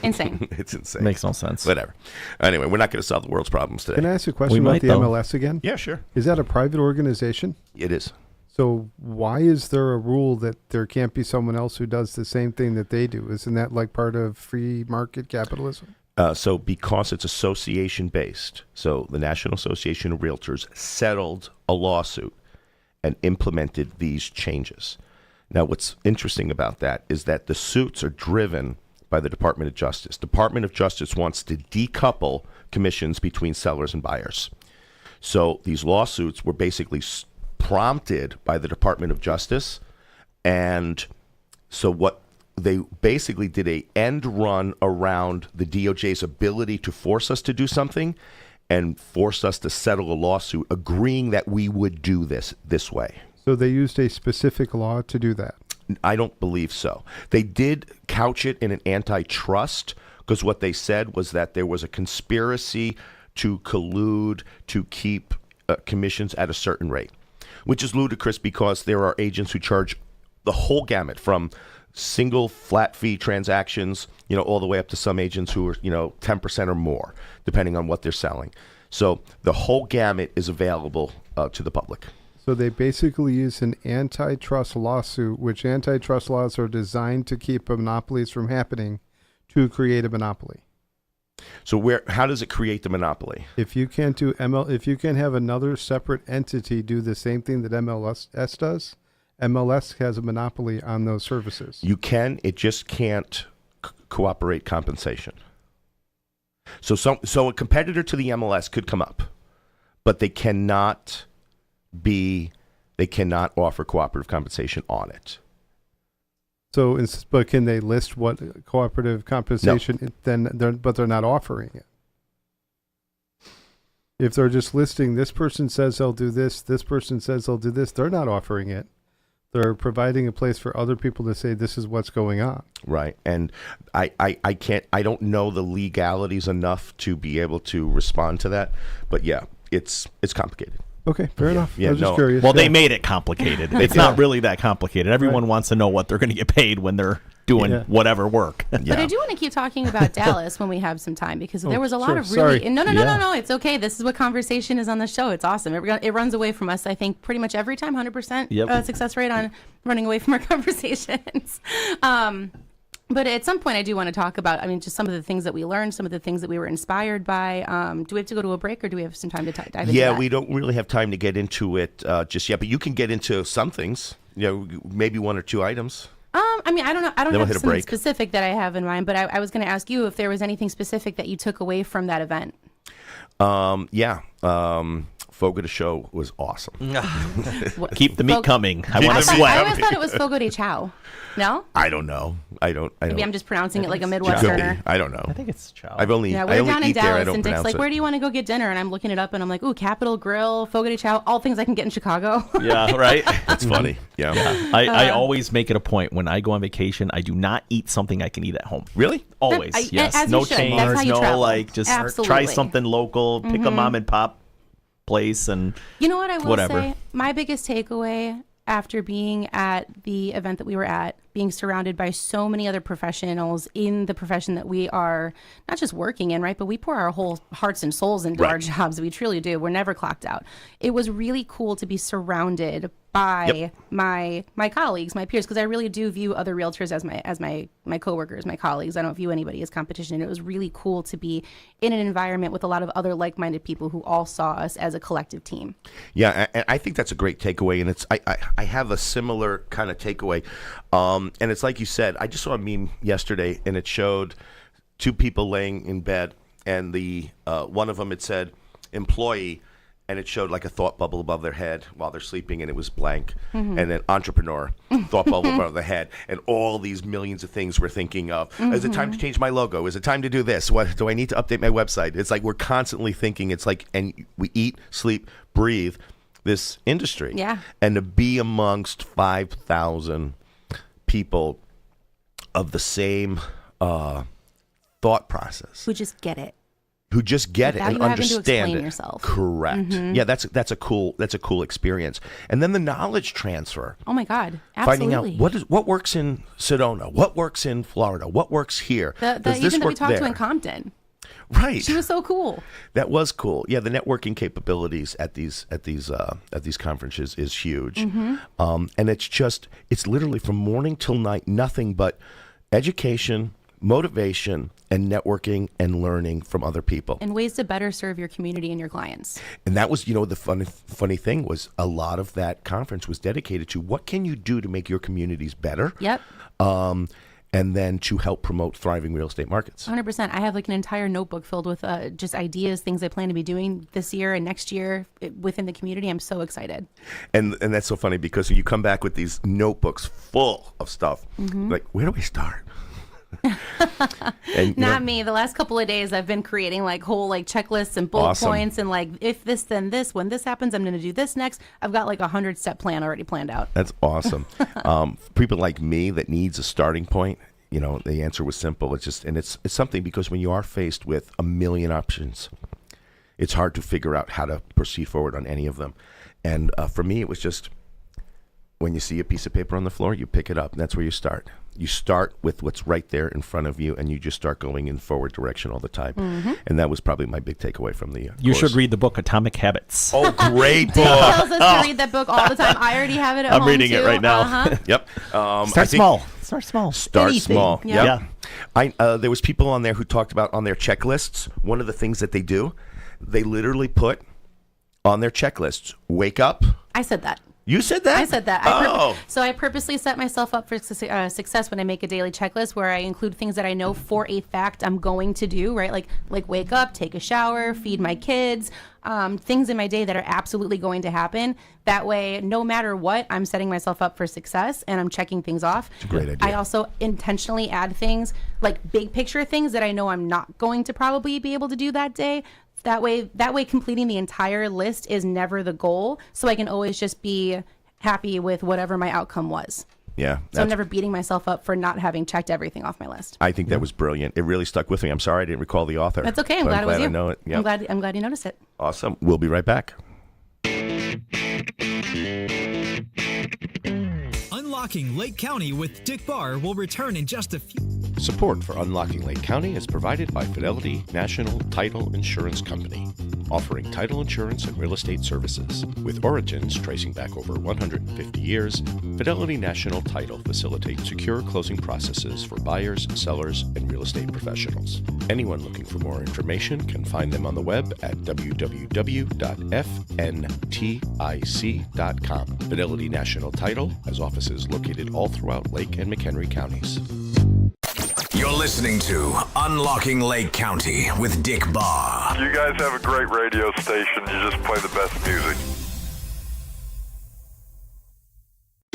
Insane.
It's insane.
Makes no sense.
Whatever. Anyway, we're not going to solve the world's problems today.
Can I ask a question about the MLS again?
Yeah, sure.
Is that a private organization?
It is.
So why is there a rule that there can't be someone else who does the same thing that they do? Isn't that like part of free market capitalism?
So because it's association-based, so the National Association of Realtors settled a lawsuit and implemented these changes. Now, what's interesting about that is that the suits are driven by the Department of Justice. Department of Justice wants to decouple commissions between sellers and buyers. So these lawsuits were basically prompted by the Department of Justice. And so what they basically did a end run around the DOJ's ability to force us to do something and forced us to settle a lawsuit agreeing that we would do this way.
So they used a specific law to do that?
I don't believe so. They did couch it in an antitrust because what they said was that there was a conspiracy to collude to keep commissions at a certain rate, which is ludicrous because there are agents who charge the whole gamut from single flat fee transactions, all the way up to some agents who are, 10% or more, depending on what they're selling. So the whole gamut is available to the public.
So they basically use an antitrust lawsuit, which antitrust laws are designed to keep monopolies from happening, to create a monopoly.
So how does it create the monopoly?
If you can't do if you can have another separate entity do the same thing that MLS does, MLS has a monopoly on those services.
You can, it just can't cooperate compensation. So a competitor to the MLS could come up, but they cannot offer cooperative compensation on it.
So, but can they list what cooperative compensation? No. But they're not offering it. If they're just listing, this person says they'll do this, this person says they'll do this, they're not offering it. They're providing a place for other people to say this is what's going on.
Right. And I don't know the legalities enough to be able to respond to that. But yeah, it's complicated.
Okay, fair enough.
Yeah,
I was just curious.
Well, they made it complicated. It's not really that complicated. Everyone wants to know what they're going to get paid when they're doing whatever work.
But I do want to keep talking about Dallas when we have some time, because there was a lot of really... No, it's okay. This is what conversation is on the show. It's awesome. It runs away from us, I think, pretty much every time, 100% success rate on running away from our conversations. But at some point, I do want to talk about, just some of the things that we learned, some of the things that we were inspired by. Do we have to go to a break, or do we have some time to dive into that?
Yeah, we don't really have time to get into it just yet, but you can get into some things, maybe one or two items.
I don't know. I don't have something specific that I have in mind, but I was going to ask you if there was anything specific that you took away from that event.
Fogo de Show was awesome.
Keep the meat coming. I
want to sweat. I always thought it was Fogo de Chao. No?
I don't know.
Maybe I'm just pronouncing it like a Midwesterner.
I don't know.
I think it's Chow.
We're
down in Dallas, and Dick's like, where do you want to go get dinner? And I'm looking it up, and I'm like, ooh, Capitol Grill, Fogo de Chao, all things I can get in Chicago.
Yeah, right?
That's funny. Yeah.
I always make it a point when I go on vacation, I do not eat something I can eat at home.
Really?
Always, yes. No chains, just try something local, pick a mom and pop place, and
you know what I will say? My biggest takeaway after being at the event that we were at, being surrounded by so many other professionals in the profession that we are not just working in, right? But we pour our whole hearts and souls into our jobs. We truly do. We're never clocked out. It was really cool to be surrounded by my colleagues, my peers, because I really do view other realtors as my coworkers, my colleagues. I don't view anybody as competition. And it was really cool to be in an environment with a lot of other like-minded people who all saw us as a collective team.
Yeah, and I think that's a great takeaway, and it's I have a similar kind of takeaway, and it's like you said. I just saw a meme yesterday, and it showed two people laying in bed, and the one of them, it said employee, and it showed like a thought bubble above their head while they're sleeping, and it was blank. And then entrepreneur, thought bubble above their head, and all these millions of things we're thinking of. Is it time to change my logo? Is it time to do this? What do I need to update my website? It's like we're constantly thinking. It's like, and we eat, sleep, breathe this industry.
Yeah.
And to be amongst 5,000 people of the same thought process.
Who just get it.
Who just get it and
Without you having to
understand
explain
it.
yourself.
Correct. Yeah, that's a cool experience. And then the knowledge transfer.
Oh my God, absolutely.
Finding out what works in Sedona, what works in Florida, what works here.
The
Does this
even that we
work
talked
there?
to in Compton.
Right.
She was so cool.
That was cool. Yeah, the networking capabilities at these conferences is huge. And it's literally from morning till night, nothing but education, motivation, and networking and learning from other people.
And ways to better serve your community and your clients.
And that was, the funny thing was a lot of that conference was dedicated to what can you do to make your communities better?
Yep.
And then to help promote thriving real estate markets.
100%. I have like an entire notebook filled with just ideas, things I plan to be doing this year and next year within the community. I'm so excited.
And that's so funny because you come back with these notebooks full of stuff. Like, where do we start? And,
Not me. The last couple of days I've been creating like whole like checklists and bullet points and like if this then this, when this happens I'm going to do this next. I've got like 100-step plan already planned out.
That's awesome. People like me that needs a starting point, the answer was simple. It's just, and it's something because when you are faced with a million options, it's hard to figure out how to proceed forward on any of them. And for me, it was just when you see a piece of paper on the floor, you pick it up, and that's where you start. You start with what's right there in front of you, and you just start going in forward direction all the time. And that was probably my big takeaway from the
You
course.
should read the book Atomic Habits.
Oh, great book.
He tells us to read that book all the time. I already have it at home,
I'm reading it right now.
Yep.
Start small. Start small.
Start
Anything.
small.
Yeah.
Yep. There was people on there who talked about on their checklists, one of the things that they do, they literally put on their checklists, wake up.
I said that.
You said that?
I said that.
Oh.
So I purposely set myself up for success when I make a daily checklist where I include things that I know for a fact I'm going to do, right? Like wake up, take a shower, feed my kids, things in my day that are absolutely going to happen. That way, no matter what, I'm setting myself up for success and I'm checking things off.
It's a great idea.
I also intentionally add things like big picture things that I know I'm not going to probably be able to do that day. That way, completing the entire list is never the goal. So I can always just be happy with whatever my outcome was.
Yeah.
So I'm never beating myself up for not having checked everything off my list.
I think that was brilliant. It really stuck with me. I'm sorry I didn't recall the author.
That's okay. I'm
but
glad it was you.
I know it. Yep.
I'm glad you noticed it.
Awesome. We'll be right back.
Unlocking Lake County with Dick Barr will return in just a few.
Support for Unlocking Lake County is provided by Fidelity National Title Insurance Company, offering title insurance and real estate services. With origins tracing back over 150 years, Fidelity National Title facilitates secure closing processes for buyers, sellers, and real estate professionals. Anyone looking for more information can find them on the web at www.fntic.com. Fidelity National Title has offices located all throughout Lake and McHenry counties.
You're listening to Unlocking Lake County with Dick Barr.
You guys have a great radio station. You just play the best music.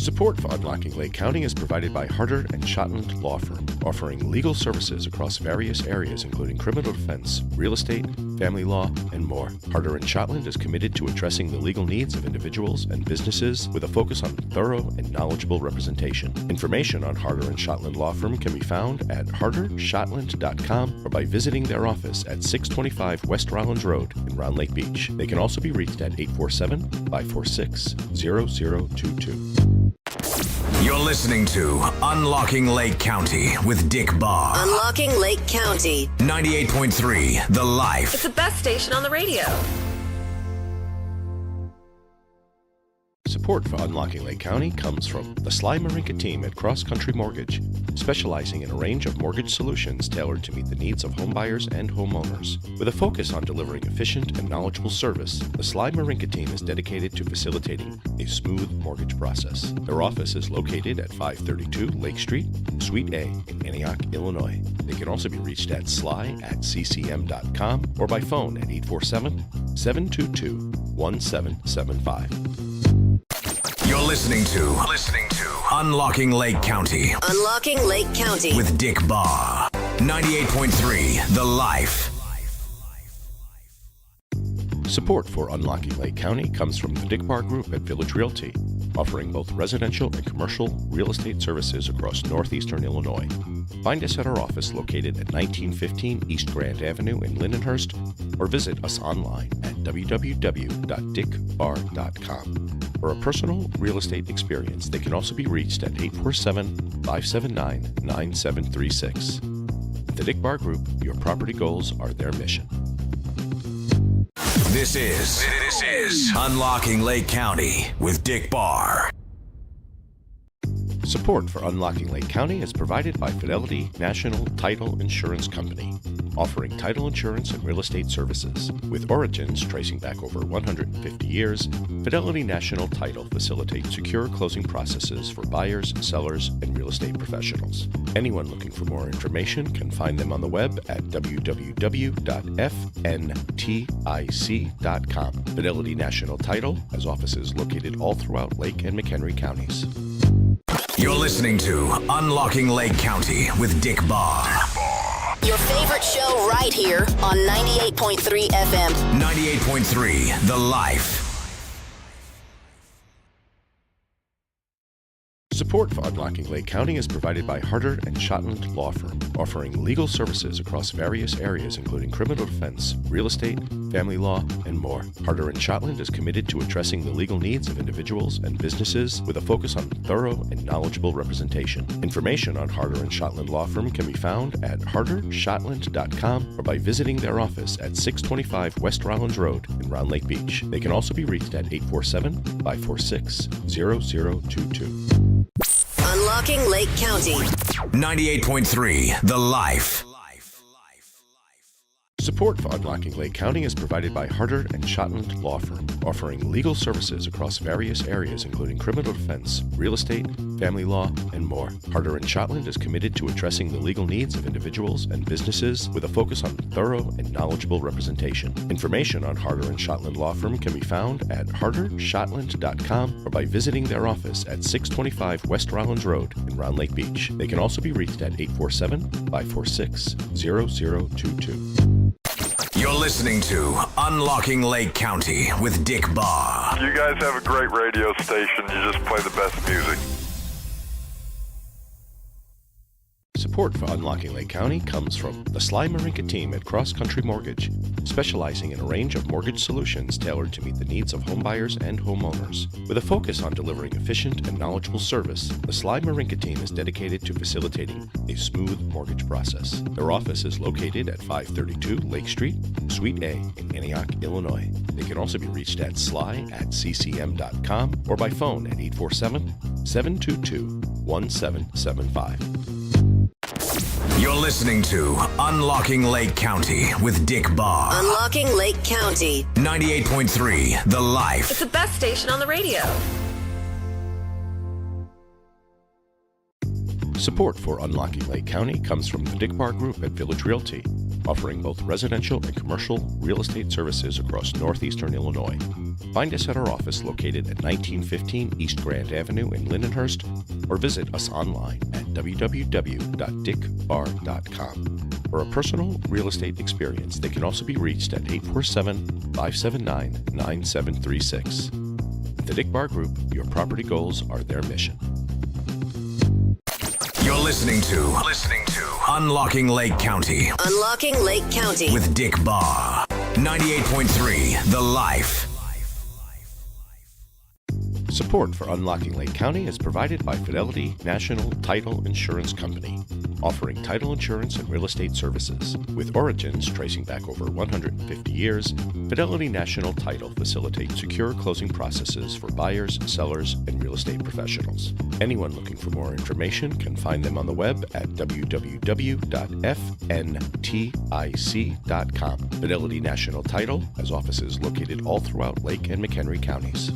Support for Unlocking Lake County is provided by Harder & Shotland Law Firm, offering legal services across various areas including criminal defense, real estate, family law, and more. Harder & Shotland is committed to addressing the legal needs of individuals and businesses with a focus on thorough and knowledgeable representation. Information on Harder & Shotland Law Firm can be found at hardershotland.com or by visiting their office at 625 West Rollins Road in Round Lake Beach. They can also be reached at 847-546-0022.
You're listening to Unlocking Lake County with Dick Barr.
Unlocking Lake County.
98.3 The Life.
It's the best station on the radio.
Support for Unlocking Lake County comes from the Sly Marinka team at Cross Country Mortgage, specializing in a range of mortgage solutions tailored to meet the needs of homebuyers and homeowners. With a focus on delivering efficient and knowledgeable service, the Sly Marinka team is dedicated to facilitating a smooth mortgage process. Their office is located at 532 Lake Street, Suite A in Antioch, Illinois. They can also be reached at sly@ccm.com or by phone at 847-722-1775.
You're listening to Unlocking Lake County.
Unlocking Lake County
with Dick Barr. 98.3 The Life.
Support for Unlocking Lake County comes from the Dick Barr Group at Village Realty, offering both residential and commercial real estate services across northeastern Illinois. Find us at our office located at 1915 East Grand Avenue in Lindenhurst, or visit us online at www.dickbarr.com. For a personal real estate experience, they can also be reached at 847-579-9736. At the Dick Barr Group, your property goals are their mission.
This is Unlocking Lake County with Dick Barr.
Support for Unlocking Lake County is provided by Fidelity National Title Insurance Company, offering title insurance and real estate services. With origins tracing back over 150 years, Fidelity National Title facilitates secure closing processes for buyers, sellers, and real estate professionals. Anyone looking for more information can find them on the web at www.fntic.com. Fidelity National Title has offices located all throughout Lake and McHenry counties.
You're listening to Unlocking Lake County with Dick Barr.
Your favorite show right here on 98.3 FM.
98.3 The Life.
Support for Unlocking Lake County is provided by Harder and Shotland Law Firm, offering legal services across various areas including criminal defense, real estate, family law, and more. Harder and Shotland is committed to addressing the legal needs of individuals and businesses with a focus on thorough and knowledgeable representation. Information on Harder and Shotland Law Firm can be found at hardershotland.com or by visiting their office at 625 West Rollins Road in Round Lake Beach. They can also be reached at 847-546-0022.
Unlocking Lake County.
98.3 The Life.
Support for Unlocking Lake County is provided by Harder and Shotland Law Firm, offering legal services across various areas including criminal defense, real estate, family law, and more. Harder and Shotland is committed to addressing the legal needs of individuals and businesses with a focus on thorough and knowledgeable representation. Information on Harder and Shotland Law Firm can be found at hardershotland.com or by visiting their office at 625 West Rollins Road in Round Lake Beach. They can also be reached at 847-546-0022.
You're listening to Unlocking Lake County with Dick Barr.
You guys have a great radio station. You just play the best music.
Support for Unlocking Lake County comes from the Sly Marinka team at Cross Country Mortgage, specializing in a range of mortgage solutions tailored to meet the needs of homebuyers and homeowners. With a focus on delivering efficient and knowledgeable service, the Sly Marinka team is dedicated to facilitating a smooth mortgage process. Their office is located at 532 Lake Street, Suite A in Antioch, Illinois. They can also be reached at sly@ccm.com or by phone at 847-722-1775.
You're listening to Unlocking Lake County with Dick Barr.
Unlocking Lake County.
98.3 The Life.
It's the best station on the radio.
Support for Unlocking Lake County comes from the Dick Barr Group at Village Realty, offering both residential and commercial real estate services across northeastern Illinois. Find us at our office located at 1915 East Grand Avenue in Lindenhurst, or visit us online at www.dickbarr.com. For a personal real estate experience, they can also be reached at 847-579-9736. At the Dick Barr Group, your property goals are their mission.
You're listening to Unlocking Lake County.
Unlocking Lake County
with Dick Barr. 98.3 The Life.
Support for Unlocking Lake County is provided by Fidelity National Title Insurance Company, offering title insurance and real estate services. With origins tracing back over 150 years, Fidelity National Title facilitates secure closing processes for buyers, sellers, and real estate professionals. Anyone looking for more information can find them on the web at www.fntic.com. Fidelity National Title has offices located all throughout Lake and McHenry counties.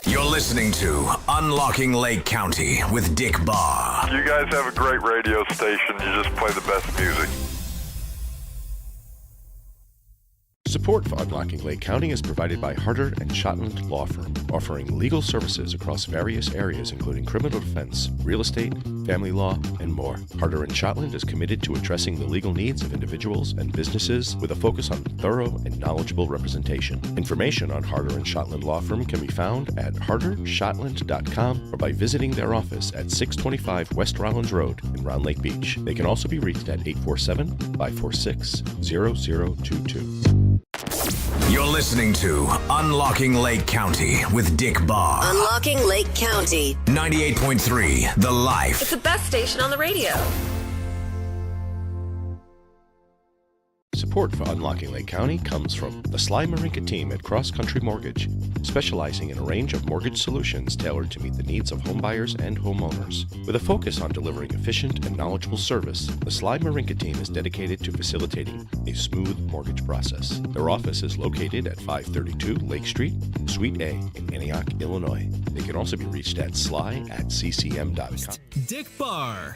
You're listening to Unlocking Lake County with Dick Barr.
You guys have a great radio station. You just play the best music.
Support for Unlocking Lake County is provided by Harder and Shotland Law Firm, offering legal services across various areas including criminal defense, real estate, family law, and more. Harder and Shotland is committed to addressing the legal needs of individuals and businesses with a focus on thorough and knowledgeable representation. Information on Harder and Shotland Law Firm can be found at hardershotland.com or by visiting their office at 625 West Rollins Road in Round Lake Beach. They can also be reached at 847-546-0022.
You're listening to Unlocking Lake County with Dick Barr.
Unlocking Lake County.
98.3 The Life.
It's the best station on the radio.
Support for Unlocking Lake County comes from the Sly Marinka team at Cross Country Mortgage, specializing in a range of mortgage solutions tailored to meet the needs of homebuyers and homeowners. With a focus on delivering efficient and knowledgeable service, the Sly Marinka team is dedicated to facilitating a smooth mortgage process. Their office is located at 532 Lake Street, Suite A in Antioch, Illinois. They can also be reached at sly@ccm.com.
Dick Barr.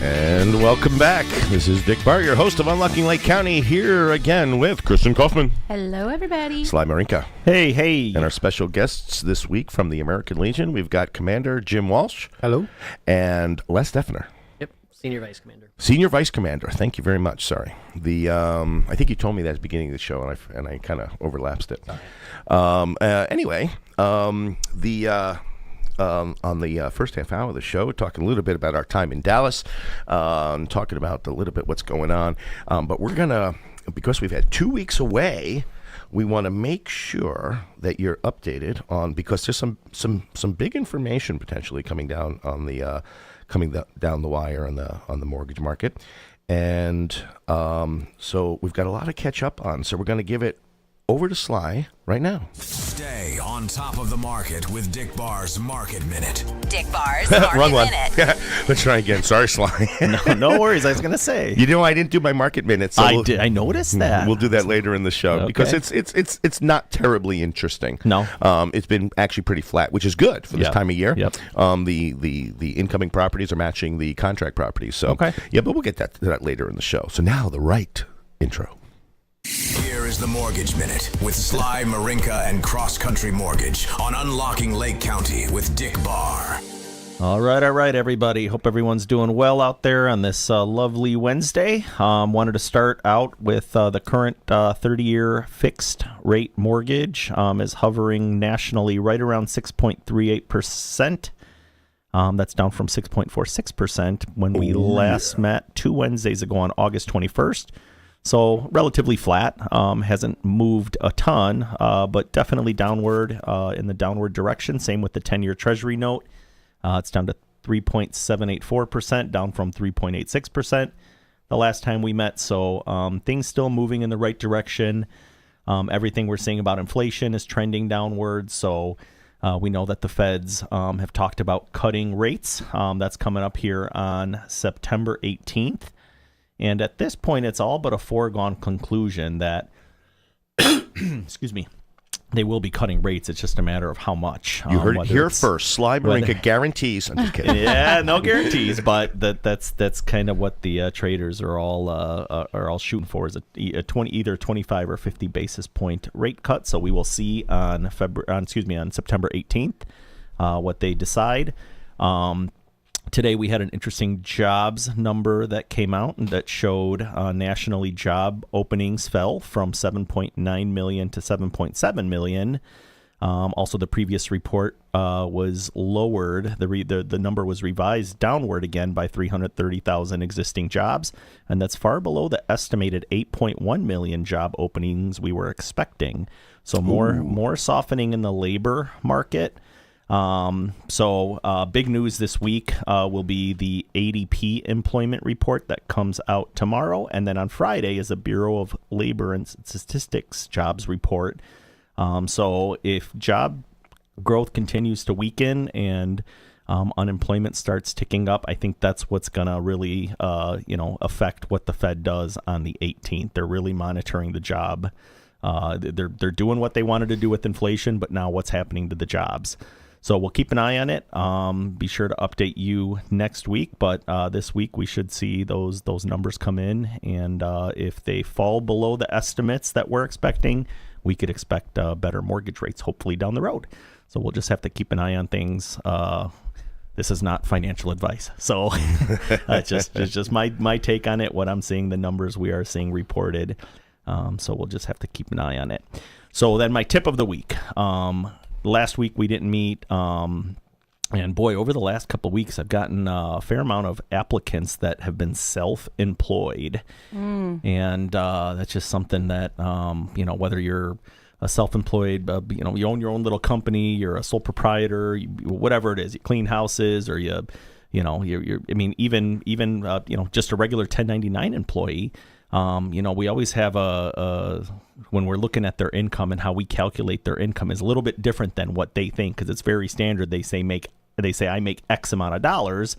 And welcome back. This is Dick Barr, your host of Unlocking Lake County, here again with Kristen Kaufman,
Hello, everybody.
Sly Marinka,
Hey, hey.
and our special guests this week from the American Legion. We've got Commander Jim Walsh.
Hello.
And Les Defner,
Yep, Senior Vice Commander.
Senior Vice Commander. Thank you very much. Sorry. I think you told me that at the beginning of the show, and I kind of overlapsed it. Anyway, on the first half hour of the show, talking a little bit about our time in Dallas, talking about a little bit what's going on. But we're going to, because we've had 2 weeks away, we want to make sure that you're updated on, because there's some big information potentially coming down on the down the wire on the mortgage market. And so we've got a lot to catch up on. So we're going to give it over to Sly right now.
Stay on top of the market with Dick Barr's Market Minute.
Dick Barr's Market
Wrong one.
Minute.
Let's try again. Sorry, Sly.
No worries. I was going to say.
You know, I didn't do my Market Minute. So
I noticed that.
We'll do that later in the show,
Okay.
because it's not terribly interesting.
No.
It's been actually pretty flat, which is good for this
Yep.
time of year.
Yep.
The incoming properties are matching the contract properties. So
Okay.
yeah, but we'll get to that later in the show. So now the right intro.
Here is the Mortgage Minute with Sly Marinka and Cross Country Mortgage on Unlocking Lake County with Dick Barr.
All right, everybody. Hope everyone's doing well out there on this lovely Wednesday. Wanted to start out with the current 30-year fixed rate mortgage is hovering nationally right around 6.38%. That's down from 6.46% when we last met 2 Wednesdays ago on August 21st. So relatively flat, hasn't moved a ton, but definitely downward in the downward direction. Same with the 10-year Treasury note. It's down to 3.784%, down from 3.86% the last time we met. So things still moving in the right direction. Everything we're seeing about inflation is trending downward. So we know that the Feds have talked about cutting rates. That's coming up here on September 18th. And at this point, it's all but a foregone conclusion that, excuse me, they will be cutting rates. It's just a matter of how much.
You heard it here first. Sly Marinka guarantees. I'm just kidding.
Yeah, no guarantees, but that's kind of what the traders are all shooting for, is either 25 or 50 basis point rate cut. So we will see on September 18th what they decide. Today we had an interesting jobs number that came out and that showed nationally job openings fell from 7.9 million to 7.7 million. Also, the previous report was lowered. The number was revised downward again by 330,000 existing jobs, and that's far below the estimated 8.1 million job openings we were expecting. So more softening in the labor market. Big news this week will be the ADP employment report that comes out tomorrow, and then on Friday is a Bureau of Labor and Statistics jobs report. So if job growth continues to weaken and unemployment starts ticking up, I think that's what's going to really, affect what the Fed does on the 18th. They're really monitoring the job. They're doing what they wanted to do with inflation, but now what's happening to the jobs. So we'll keep an eye on it. Be sure to update you next week, but this week we should see those numbers come in, and if they fall below the estimates that we're expecting, we could expect better mortgage rates hopefully down the road. So we'll just have to keep an eye on things. This is not financial advice. So it's just my take on it, what I'm seeing, the numbers we are seeing reported. So we'll just have to keep an eye on it. So then my tip of the week. Last week we didn't meet. And boy, over the last couple of weeks, I've gotten a fair amount of applicants that have been self-employed. And that's just something that, whether you're a self-employed, you own your own little company, you're a sole proprietor, whatever it is, you clean houses, or even just a regular 1099 employee. We always have when we're looking at their income and how we calculate their income is a little bit different than what they think, because it's very standard. They say I make X amount of dollars,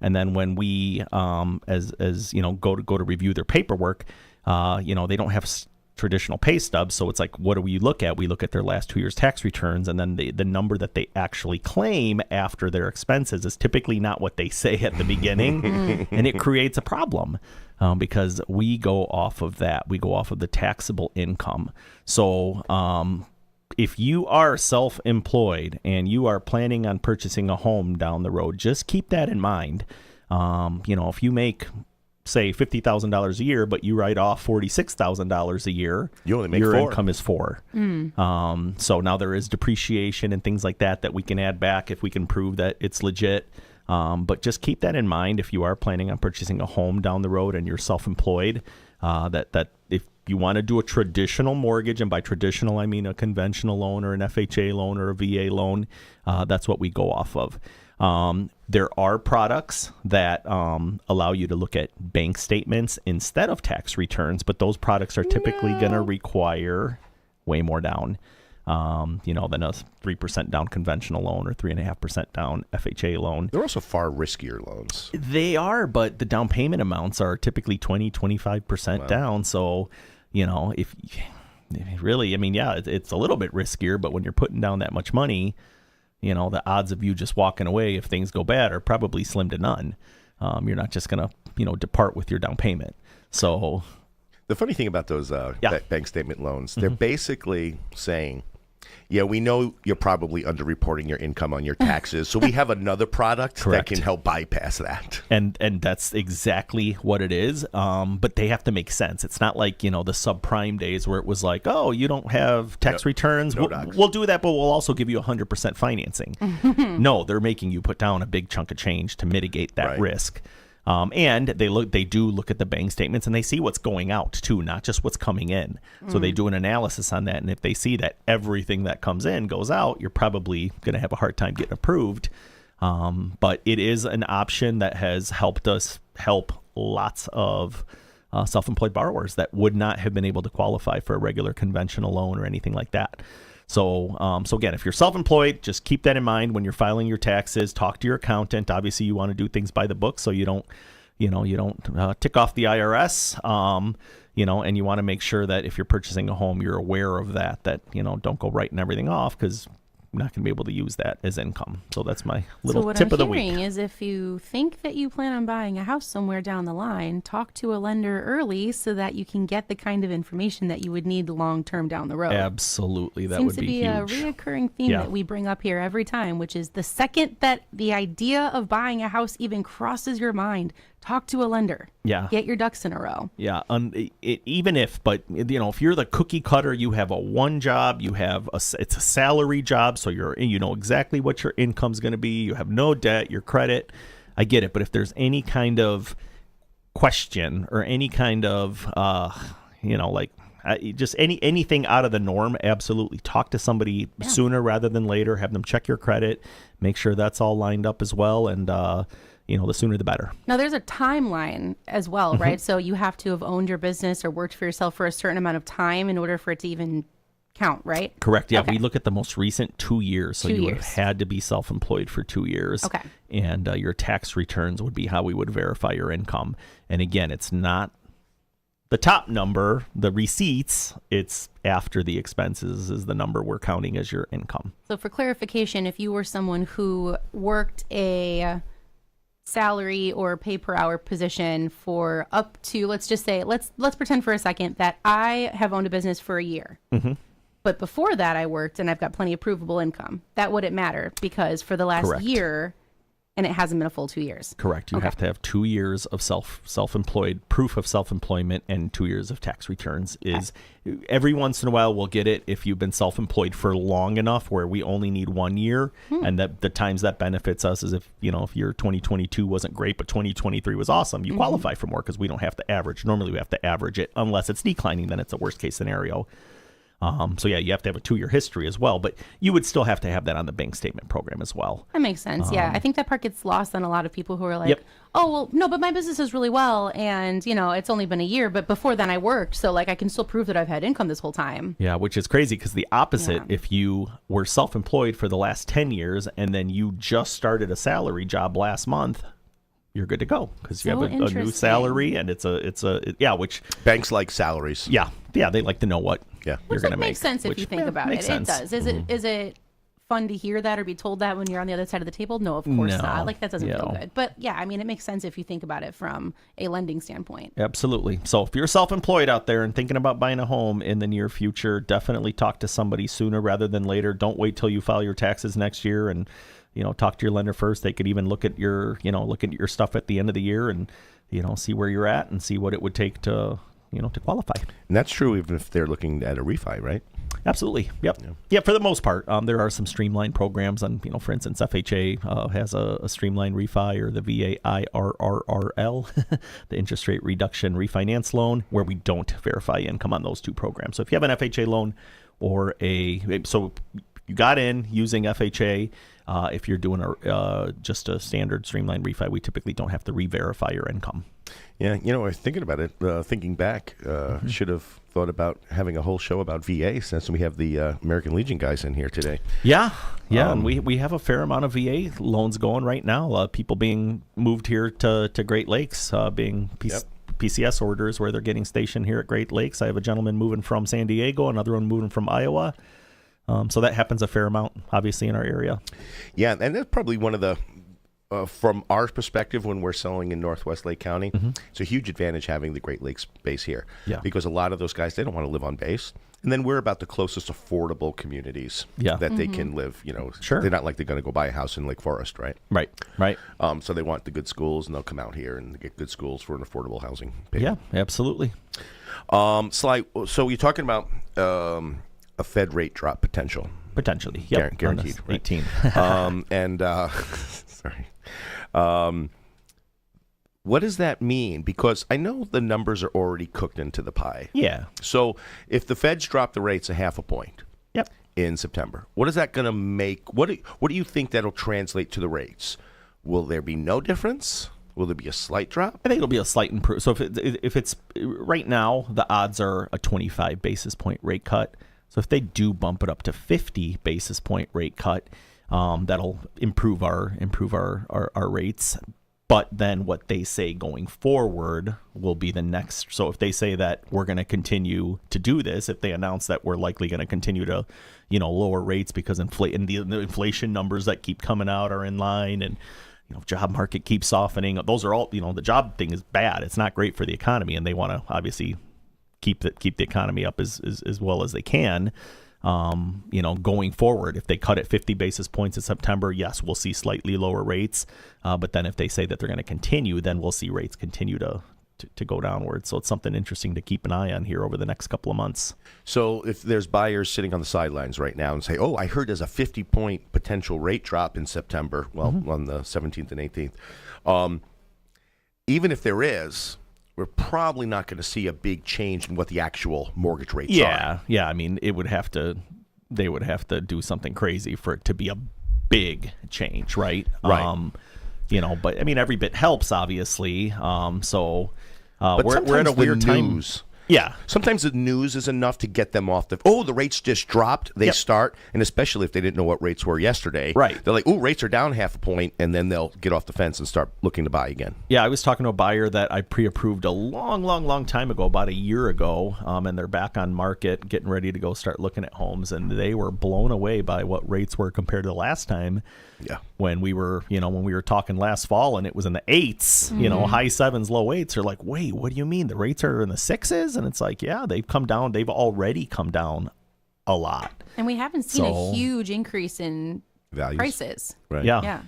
and then when we go to review their paperwork, they don't have traditional pay stubs. So it's like, what do we look at? We look at their last 2 years' tax returns, and then the number that they actually claim after their expenses is typically not what they say at the beginning, and it creates a problem. Because we go off of that. We go off of the taxable income. So if you are self-employed and you are planning on purchasing a home down the road, just keep that in mind. If you make, say, $50,000 a year, but you write off $46,000 a year,
you only make
your
$4,000.
Income is $4,000. So now there is depreciation and things like that we can add back if we can prove that it's legit. But just keep that in mind if you are planning on purchasing a home down the road and you're self-employed, that if you want to do a traditional mortgage, and by traditional I mean a conventional loan or an FHA loan or a VA loan, that's what we go off of. There are products that allow you to look at bank statements instead of tax returns, but those products are typically going to require way more down. Than a 3% down conventional loan or 3.5% down FHA loan.
They're also far riskier loans.
They are, but the down payment amounts are typically 20-25% down. So, if really, it's a little bit riskier, but when you're putting down that much money, the odds of you just walking away if things go bad are probably slim to none. You're not just going to, depart with your down payment. So
the funny thing about those bank statement loans, they're basically saying, yeah, we know you're probably underreporting your income on your taxes, so we have another product that can help bypass that.
And that's exactly what it is. But they have to make sense. It's not like, the subprime days where it was like, oh, you don't have tax returns. We'll do that, but we'll also give you 100% financing. No, they're making you put down a big chunk of change to mitigate that risk. And they do look at the bank statements, and they see what's going out too, not just what's coming in. So they do an analysis on that, and if they see that everything that comes in goes out, you're probably going to have a hard time getting approved. But it is an option that has helped us help lots of self-employed borrowers that would not have been able to qualify for a regular conventional loan or anything like that. So again, if you're self-employed, just keep that in mind when you're filing your taxes. Talk to your accountant. Obviously, you want to do things by the book, so you don't tick off the IRS. And you want to make sure that if you're purchasing a home, you're aware of that. Don't go writing everything off, because I'm not going to be able to use that as income. So that's my little tip of the week.
So what I'm hearing is, if you think that you plan on buying a house somewhere down the line, talk to a lender early so that you can get the kind of information that you would need long-term down the road.
Absolutely. That
Seems
would be
huge. A reoccurring theme that we bring up here every time, which is the second that the idea of buying a house even crosses your mind, talk to a lender.
Yeah.
Get your ducks in a row.
Yeah. Even if, but if you're the cookie cutter, you have a one job, it's a salary job. So you know exactly what your income's going to be. You have no debt, your credit. I get it. But if there's any kind of question or any kind of, just anything out of the norm, absolutely talk to somebody sooner rather than later. Have them check your credit, make sure that's all lined up as well, and the sooner the better.
Now there's a timeline as well, right? So you have to have owned your business or worked for yourself for a certain amount of time in order for it to even count, right?
Correct. Yeah, we look at the most recent 2 years. So you have had to be self-employed for 2 years.
Okay.
And your tax returns would be how we would verify your income. And again, it's not the top number, the receipts, it's after the expenses is the number we're counting as your income.
So for clarification, if you were someone who worked a salary or pay per hour position for up to, let's just say, let's pretend for a second that I have owned a business for a year.
Mm-hmm.
But before that I worked and I've got plenty of provable income. That wouldn't matter because for the last year, and it hasn't been a full 2 years.
Correct. You have to have 2 years of self-employed proof of self-employment and 2 years of tax returns. Every once in a while we'll get it if you've been self-employed for long enough where we only need 1 year, and that the times that benefits us is if your 2022 wasn't great but 2023 was awesome, you qualify for more because we don't have to average. Normally we have to average it unless it's declining, then it's a worst case scenario. You have to have a 2-year history as well, but you would still have to have that on the bank statement program as well.
That makes sense. I think that part gets lost on a lot of people who are like, oh, well, no, but my business is really well. And, it's only been a year, but before then I worked. So I can still prove that I've had income this whole time.
Yeah, which is crazy because the opposite, if you were self-employed for the last 10 years and then you just started a salary job last month, you're good to go because you have a new salary and which
banks like salaries.
Yeah, they like to know what you're going to make.
Makes sense if you think about it. It does. Is it fun to hear that or be told that when you're on the other side of the table? No, of course not. That doesn't feel good. But it makes sense if you think about it from a lending standpoint.
Absolutely. So if you're self-employed out there and thinking about buying a home in the near future, definitely talk to somebody sooner rather than later. Don't wait till you file your taxes next year and talk to your lender first. They could even look at your stuff at the end of the year and, see where you're at and see what it would take to qualify.
And that's true even if they're looking at a refi, right?
Absolutely. Yep. Yeah, for the most part. There are some streamlined programs on, for instance, FHA has a streamlined refi, or the VAIRRRL, the interest rate reduction refinance loan, where we don't verify income on those two programs. So if you have an FHA loan or so you got in using FHA, if you're doing just a standard streamlined refi, we typically don't have to re-verify your income.
Yeah, I was thinking about it, thinking back, should have thought about having a whole show about VA since we have the American Legion guys in here today.
Yeah, and we have a fair amount of VA loans going right now. People being moved here to Great Lakes, being PCS orders where they're getting stationed here at Great Lakes. I have a gentleman moving from San Diego, another one moving from Iowa. So that happens a fair amount, obviously, in our area. Yeah,
and that's probably one of the, from our perspective, when we're selling in Northwest Lake County, it's a huge advantage having the Great Lakes base here. Yeah. Because a lot of those guys, they don't want to live on base. And then we're about the closest affordable communities that they can live. Sure. They're not like they're going to go buy a house in Lake Forest, right?
Right.
So they want the good schools, and they'll come out here and get good schools for an affordable housing payment.
Yeah, absolutely.
Sly, so you're talking about a Fed rate drop potential.
Potentially, yeah,
guaranteed.
18.
Sorry. What does that mean? Because I know the numbers are already cooked into the pie.
Yeah.
So if the Feds drop the rates a half a point in September, what is that going to make? What do you think that'll translate to the rates? Will there be no difference? Will there be a slight drop?
I think it'll be a slight improvement. So if it's right now, the odds are a 25 basis point rate cut. So if they do bump it up to 50 basis point rate cut, that'll improve our rates. But then what they say going forward will be the next. So if they say that we're going to continue to do this, if they announce that we're likely going to continue to, lower rates because the inflation numbers that keep coming out are in line, and job market keeps softening. Those are all, the job thing is bad. It's not great for the economy, and they want to obviously keep the economy up as well as they can. going forward. If they cut it 50 basis points in September, yes, we'll see slightly lower rates. But then if they say that they're going to continue, then we'll see rates continue to go downward. So it's something interesting to keep an eye on here over the next couple of months.
So if there's buyers sitting on the sidelines right now and say, oh, I heard there's a 50-point potential rate drop in September, on the 17th and 18th, even if there is, we're probably not going to see a big change in what the actual mortgage rates are.
Yeah. I mean, they would have to do something crazy for it to be a big change, right?
Right.
But I mean, every bit helps, obviously.
But
we're in a weird time. Yeah.
Sometimes the news is enough to get them off the rates just dropped. They start, and especially if they didn't know what rates were yesterday.
Right.
They're like, rates are down half a point, and then they'll get off the fence and start looking to buy again.
Yeah, I was talking to a buyer that I pre-approved a long time ago, about a year ago, and they're back on market, getting ready to go start looking at homes, and they were blown away by what rates were compared to the last time.
Yeah.
When we were talking last fall and it was in the 8s, high 7s, low 8s, they're like, wait, what do you mean? The rates are in the 6s? And it's like, yeah, they've come down. They've already come down a lot.
And we haven't seen a huge increase in
values.
Prices.
Right.
Yeah.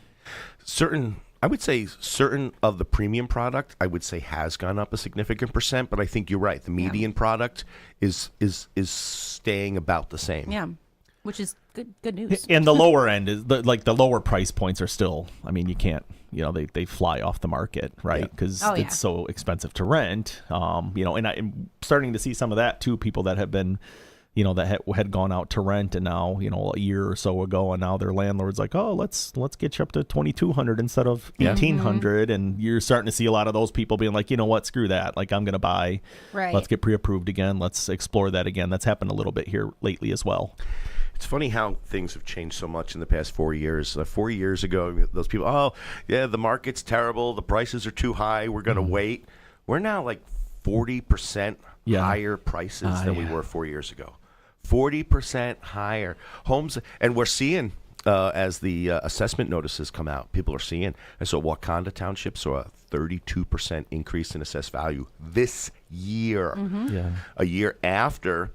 I would say certain of the premium product, I would say has gone up a significant percent, but I think you're right. The median product is staying about the same.
Yeah. Which is good news.
And the lower end is the lower price points are still, I mean, you can't, they fly off the market, right? Because it's so expensive to rent. And I'm starting to see some of that too. People that have been, that had gone out to rent and now, a year or so ago, and now their landlord's like, oh, let's get you up to $2,200 instead of $1,800, and you're starting to see a lot of those people being like, you know what, screw that, like I'm gonna buy.
Right.
Let's get pre-approved again. Let's explore that again. That's happened a little bit here lately as well.
It's funny how things have changed so much in the past 4 years. 4 years ago, those people, the market's terrible, the prices are too high, we're going to wait. We're now like 40% higher prices than we were 4 years ago. 40% higher. Homes, and we're seeing, as the assessment notices come out, people are seeing. And so Wakanda Township saw a 32% increase in assessed value this year. A year after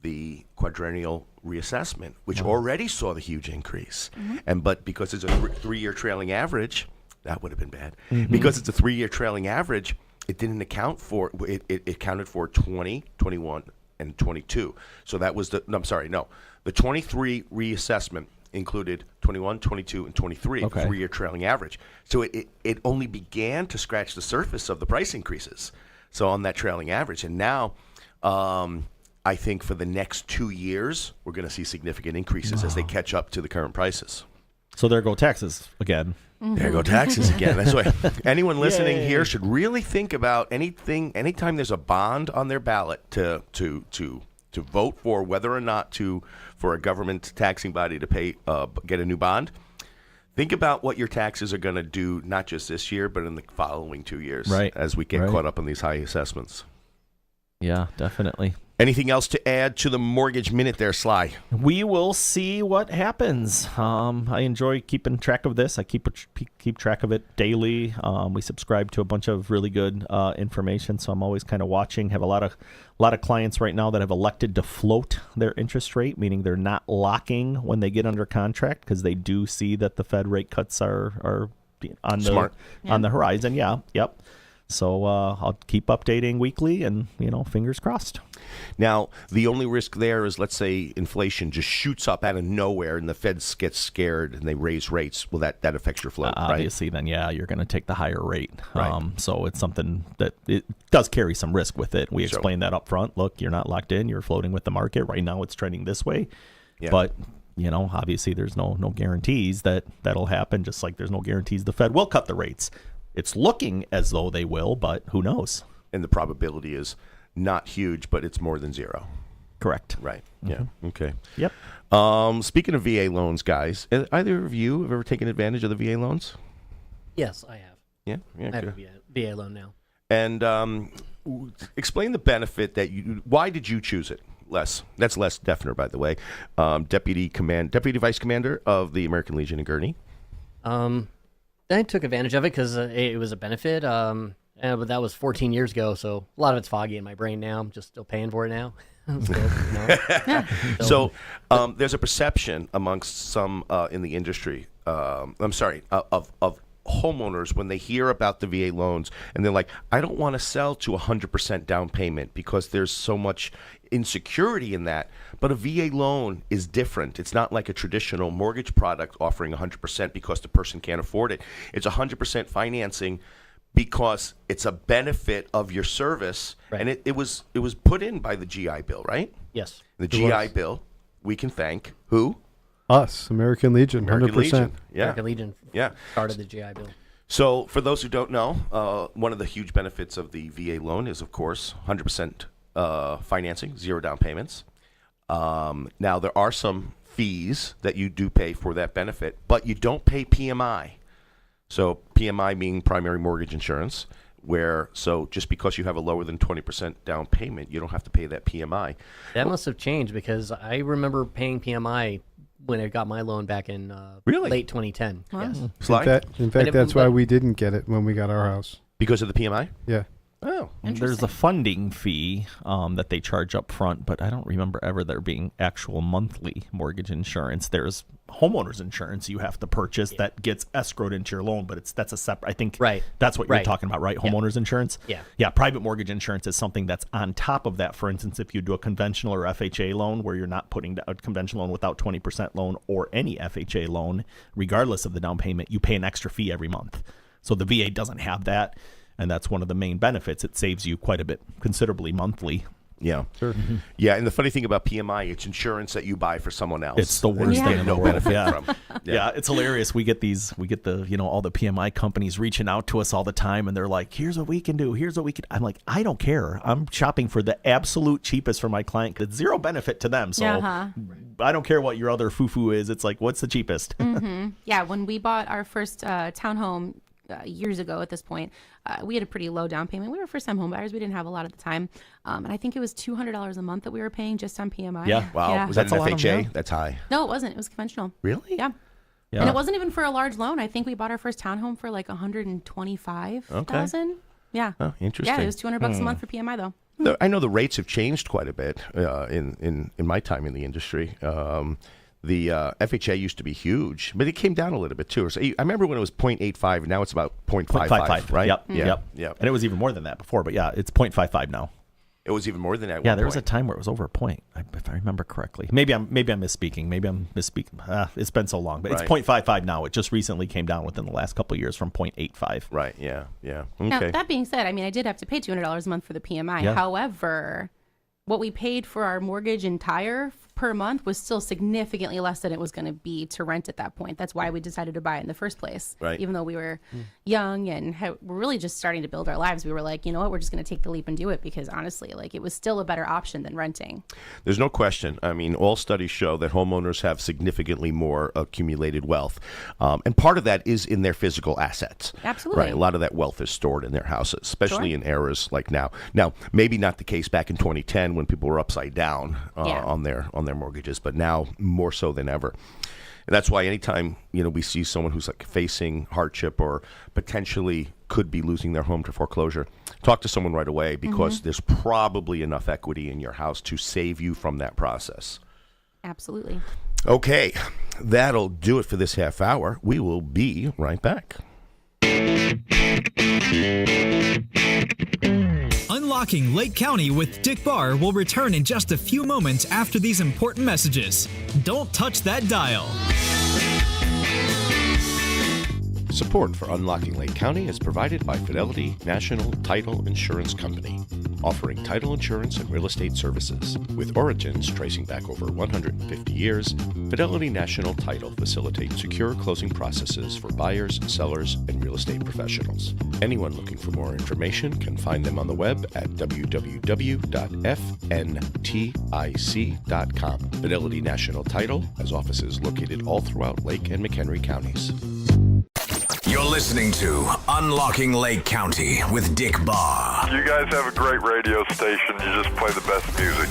the quadrennial reassessment, which already saw the huge increase. But because it's a 3-year trailing average, that would have been bad. Because it's a 3-year trailing average, it didn't account for it accounted for 20, 21, and 22. So that was the 23 reassessment included 21, 22, and 23, 3-year trailing average. So it only began to scratch the surface of the price increases. So on that trailing average, and now I think for the next 2 years, we're going to see significant increases as they catch up to the current prices.
So there go taxes again.
There go taxes again. That's why anyone listening here should really think about anytime there's a bond on their ballot to vote for whether or not for a government taxing body to pay get a new bond. Think about what your taxes are going to do, not just this year, but in the following 2 years,
right?
As we get caught up on these high assessments.
Yeah, definitely.
Anything else to add to the Mortgage Minute there, Sly?
We will see what happens. I enjoy keeping track of this. I keep track of it daily. We subscribe to a bunch of really good information, so I'm always kind of watching. Have a lot of clients right now that have elected to float their interest rate, meaning they're not locking when they get under contract because they do see that the Fed rate cuts are on the horizon. Yeah, yep. So I'll keep updating weekly and, fingers crossed.
Now, the only risk there is, let's say inflation just shoots up out of nowhere and the Fed gets scared and they raise rates. Well, that affects your float, right?
Obviously, then, you're going to take the higher rate.
Right.
So it's something that it does carry some risk with it. We explain that up front. Look, you're not locked in. You're floating with the market. Right now it's trending this way. Yeah. But, obviously there's no guarantees that'll happen, just like there's no guarantees the Fed will cut the rates. It's looking as though they will, but who knows?
And the probability is not huge, but it's more than zero.
Correct.
Right. Yeah. Okay.
Yep.
Speaking of VA loans, guys, either of you have ever taken advantage of the VA loans?
Yes, I have.
Yeah.
I have a VA loan now.
And explain the benefit why did you choose it? Les. That's Les Defner, by the way, Deputy Vice Commander of the American Legion in Gurnee.
I took advantage of it because it was a benefit. But that was 14 years ago, so a lot of it's foggy in my brain now. I'm just still paying for it now.
So there's a perception amongst some in the industry, of homeowners when they hear about the VA loans, and they're like, I don't want to sell to 100% down payment because there's so much insecurity in that. But a VA loan is different. It's not like a traditional mortgage product offering 100% because the person can't afford it. It's 100% financing because it's a benefit of your service. Right. And it was put in by the GI Bill, right?
Yes.
The GI Bill, we can thank who?
Us, American Legion, 100%.
Legion. Yeah.
American Legion started the GI Bill. So
for those who don't know, one of the huge benefits of the VA loan is, of course, 100% financing, 0 down payments. Now, there are some fees that you do pay for that benefit, but you don't pay PMI. So PMI meaning primary mortgage insurance, so just because you have a lower than 20% down payment, you don't have to pay that PMI.
That must have changed because I remember paying PMI when I got my loan back in late 2010. Wow. Yes.
In fact, that's why we didn't get it when we got our house.
Because of the PMI?
Yeah.
Oh,
there's a funding fee that they charge up front, but I don't remember ever there being actual monthly mortgage insurance. There's homeowners insurance you have to purchase that gets escrowed into your loan, but that's a separate. I think that's what you're talking about, right? Homeowners insurance. Yeah. Private mortgage insurance is something that's on top of that. For instance, if you do a conventional or FHA loan, where you're not putting a conventional loan without 20% loan or any FHA loan, regardless of the down payment, you pay an extra fee every month. So the VA doesn't have that. And that's one of the main benefits. It saves you quite a bit, considerably monthly.
Yeah.
Sure. Mm-hmm.
Yeah, and the funny thing about PMI, it's insurance that you buy for someone else.
It's the worst thing in the world.
From.
Yeah, it's hilarious. We get all the PMI companies reaching out to us all the time, and they're like, here's what we can do. Here's what we can. I'm like, I don't care. I'm shopping for the absolute cheapest for my client because it's zero benefit to them. So I don't care what your other foo-foo is. It's like, what's the cheapest?
Mm-hmm. Yeah, when we bought our first townhome years ago at this point, we had a pretty low down payment. We were first-time home buyers. We didn't have a lot at the time. And I think it was $200 a month that we were paying just on PMI.
Yeah. Wow. Yeah. Was that an FHA? That's high.
No, it wasn't. It was conventional.
Really?
Yeah. And it wasn't even for a large loan. I think we bought our first townhome for like $125,000.
Okay.
Yeah.
Oh, interesting.
Yeah, it was $200 a month for PMI though.
I know the rates have changed quite a bit in my time in the industry. The FHA used to be huge, but it came down a little bit too. So I remember when it was 0.85, now it's about 0.55, right?
Yep.
Yeah.
Yep.
Yep.
And it was even more than that before, but yeah, it's 0.55 now.
It was even more than that.
Yeah, there was a time where it was over a point, if I remember correctly. Maybe I'm misspeaking. It's been so long, but it's 0.55 now. It just recently came down within the last couple of years from 0.85.
Right. Yeah. Yeah. Okay.
Now, that being said, I mean, I did have to pay $200 a month for the PMI.
Yeah.
However, what we paid for our mortgage entire per month was still significantly less than it was going to be to rent at that point. That's why we decided to buy it in the first place.
Right.
Even though we were young and we're really just starting to build our lives, we were like, you know what, we're just going to take the leap and do it because honestly, like it was still a better option than renting.
There's no question. I mean, all studies show that homeowners have significantly more accumulated wealth. And part of that is in their physical assets.
Absolutely.
Right. A lot of that wealth is stored in their houses, especially in eras like now. Now, maybe not the case back in 2010 when people were upside down on their mortgages, but now more so than ever. And that's why anytime, we see someone who's like facing hardship or potentially could be losing their home to foreclosure, talk to someone right away because there's probably enough equity in your house to save you from that process.
Absolutely.
Okay, that'll do it for this half hour. We will be right back.
Unlocking Lake County with Dick Barr will return in just a few moments after these important messages. Don't touch that dial.
Support for Unlocking Lake County is provided by Fidelity National Title Insurance Company, offering title insurance and real estate services. With origins tracing back over 150 years, Fidelity National Title facilitates secure closing processes for buyers, sellers, and real estate professionals. Anyone looking for more information can find them on the web at www.fntic.com. Fidelity National Title has offices located all throughout Lake and McHenry counties.
You're listening to Unlocking Lake County with Dick Barr.
You guys have a great radio station. You just play the best music.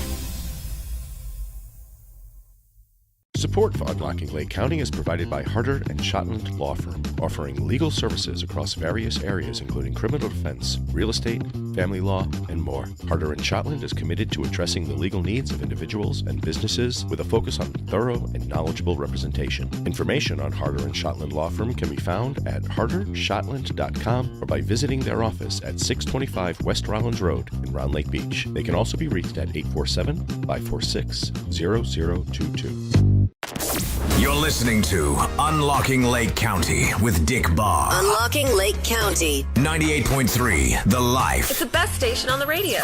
Support for Unlocking Lake County is provided by Harder and Shotland Law Firm, offering legal services across various areas including criminal defense, real estate, family law, and more. Harder and Shotland is committed to addressing the legal needs of individuals and businesses with a focus on thorough and knowledgeable representation. Information on Harder and Shotland Law Firm can be found at hardershotland.com or by visiting their office at 625 West Rollins Road in Round Lake Beach. They can also be reached at 847-546-0022.
You're listening to Unlocking Lake County with Dick Barr.
Unlocking Lake County.
98.3 The Life.
It's the best station on the radio.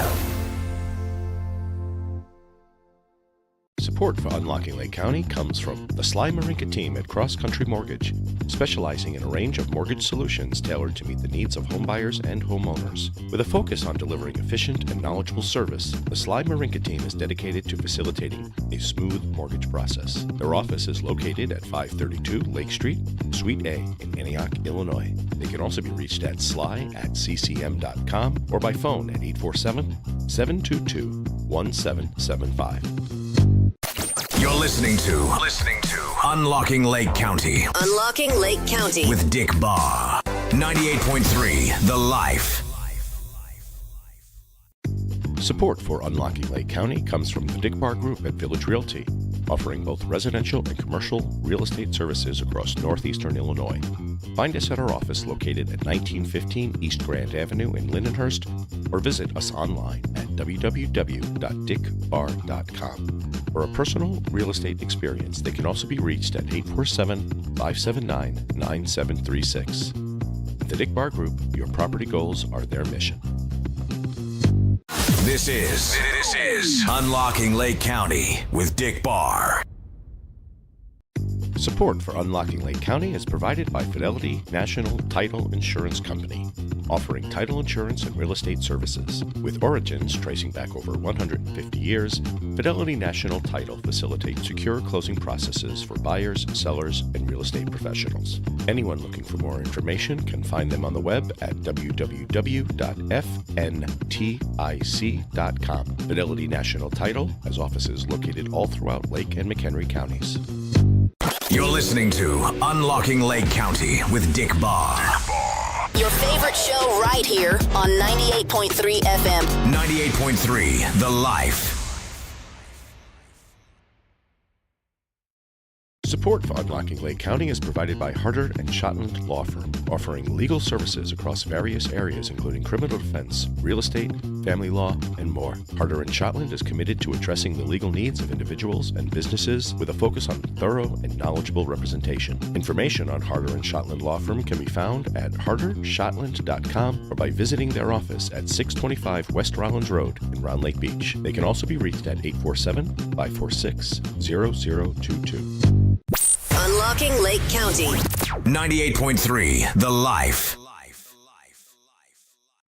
Support for Unlocking Lake County comes from the Sly Marinka team at Cross Country Mortgage, specializing in a range of mortgage solutions tailored to meet the needs of homebuyers and homeowners. With a focus on delivering efficient and knowledgeable service, the Sly Marinka team is dedicated to facilitating a smooth mortgage process. Their office is located at 532 Lake Street, Suite A in Antioch, Illinois. They can also be reached at sly@ccm.com or by phone at 847-722-1775.
You're listening to Unlocking Lake County.
Unlocking Lake County.
With Dick Barr. 98.3 The Life.
Support for Unlocking Lake County comes from the Dick Barr Group at Village Realty, offering both residential and commercial real estate services across northeastern Illinois. Find us at our office located at 1915 East Grand Avenue in Lindenhurst, or visit us online at www.dickbarr.com. For a personal real estate experience, they can also be reached at 847-579-9736. At the Dick Barr Group, your property goals are their mission.
This is Unlocking Lake County with Dick Barr.
Support for Unlocking Lake County is provided by Fidelity National Title Insurance Company, offering title insurance and real estate services. With origins tracing back over 150 years, Fidelity National Title facilitates secure closing processes for buyers, sellers, and real estate professionals. Anyone looking for more information can find them on the web at www.fntic.com. Fidelity National Title has offices located all throughout Lake and McHenry counties.
You're listening to Unlocking Lake County with Dick Barr.
Your favorite show right here on 98.3 FM.
98.3 The Life.
Support for Unlocking Lake County is provided by Harder and Shotland Law Firm, offering legal services across various areas including criminal defense, real estate, family law, and more. Harder and Shotland is committed to addressing the legal needs of individuals and businesses with a focus on thorough and knowledgeable representation. Information on Harder and Shotland Law Firm can be found at hardershotland.com or by visiting their office at 625 West Rollins Road in Round Lake Beach. They can also be reached at 847-546-0022.
Unlocking Lake County.
98.3 The Life.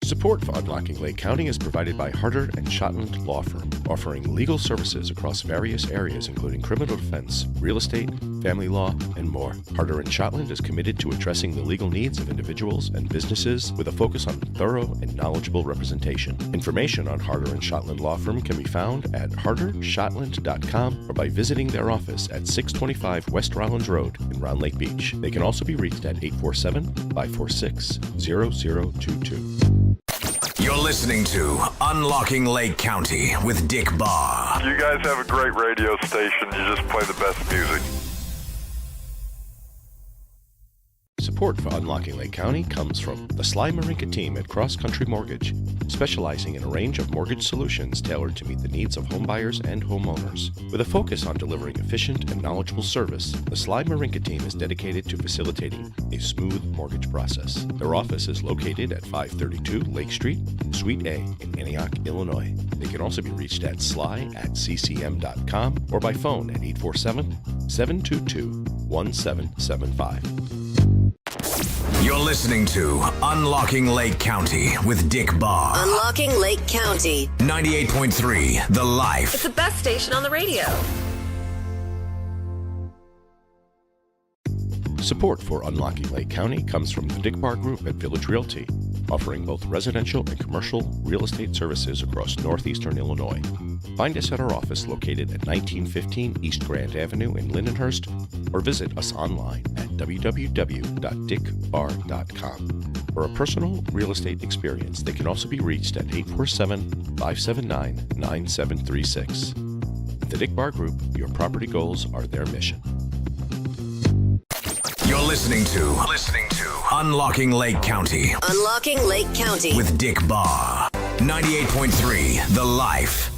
Support for Unlocking Lake County is provided by Harder and Shotland Law Firm, offering legal services across various areas including criminal defense, real estate, family law, and more. Harder and Shotland is committed to addressing the legal needs of individuals and businesses with a focus on thorough and knowledgeable representation. Information on Harder and Shotland Law Firm can be found at hardershotland.com or by visiting their office at 625 West Rollins Road in Round Lake Beach. They can also be reached at 847-546-0022.
You're listening to Unlocking Lake County with Dick Barr.
You guys have a great radio station. You just play the best music.
Support for Unlocking Lake County comes from the Sly Marinka team at Cross Country Mortgage, specializing in a range of mortgage solutions tailored to meet the needs of homebuyers and homeowners. With a focus on delivering efficient and knowledgeable service, the Sly Marinka team is dedicated to facilitating a smooth mortgage process. Their office is located at 532 Lake Street, Suite A in Antioch, Illinois. They can also be reached at sly@ccm.com or by phone at 847-722-1775.
You're listening to Unlocking Lake County with Dick Barr.
Unlocking Lake County.
98.3 The Life.
It's the best station on the radio.
Support for Unlocking Lake County comes from the Dick Barr Group at Village Realty, offering both residential and commercial real estate services across northeastern Illinois. Find us at our office located at 1915 East Grand Avenue in Lindenhurst, or visit us online at www.dickbarr.com. For a personal real estate experience, they can also be reached at 847-579-9736. At the Dick Barr Group, your property goals are their mission.
You're listening to Unlocking Lake County
Unlocking Lake County.
with Dick Barr. 98.3 The Life.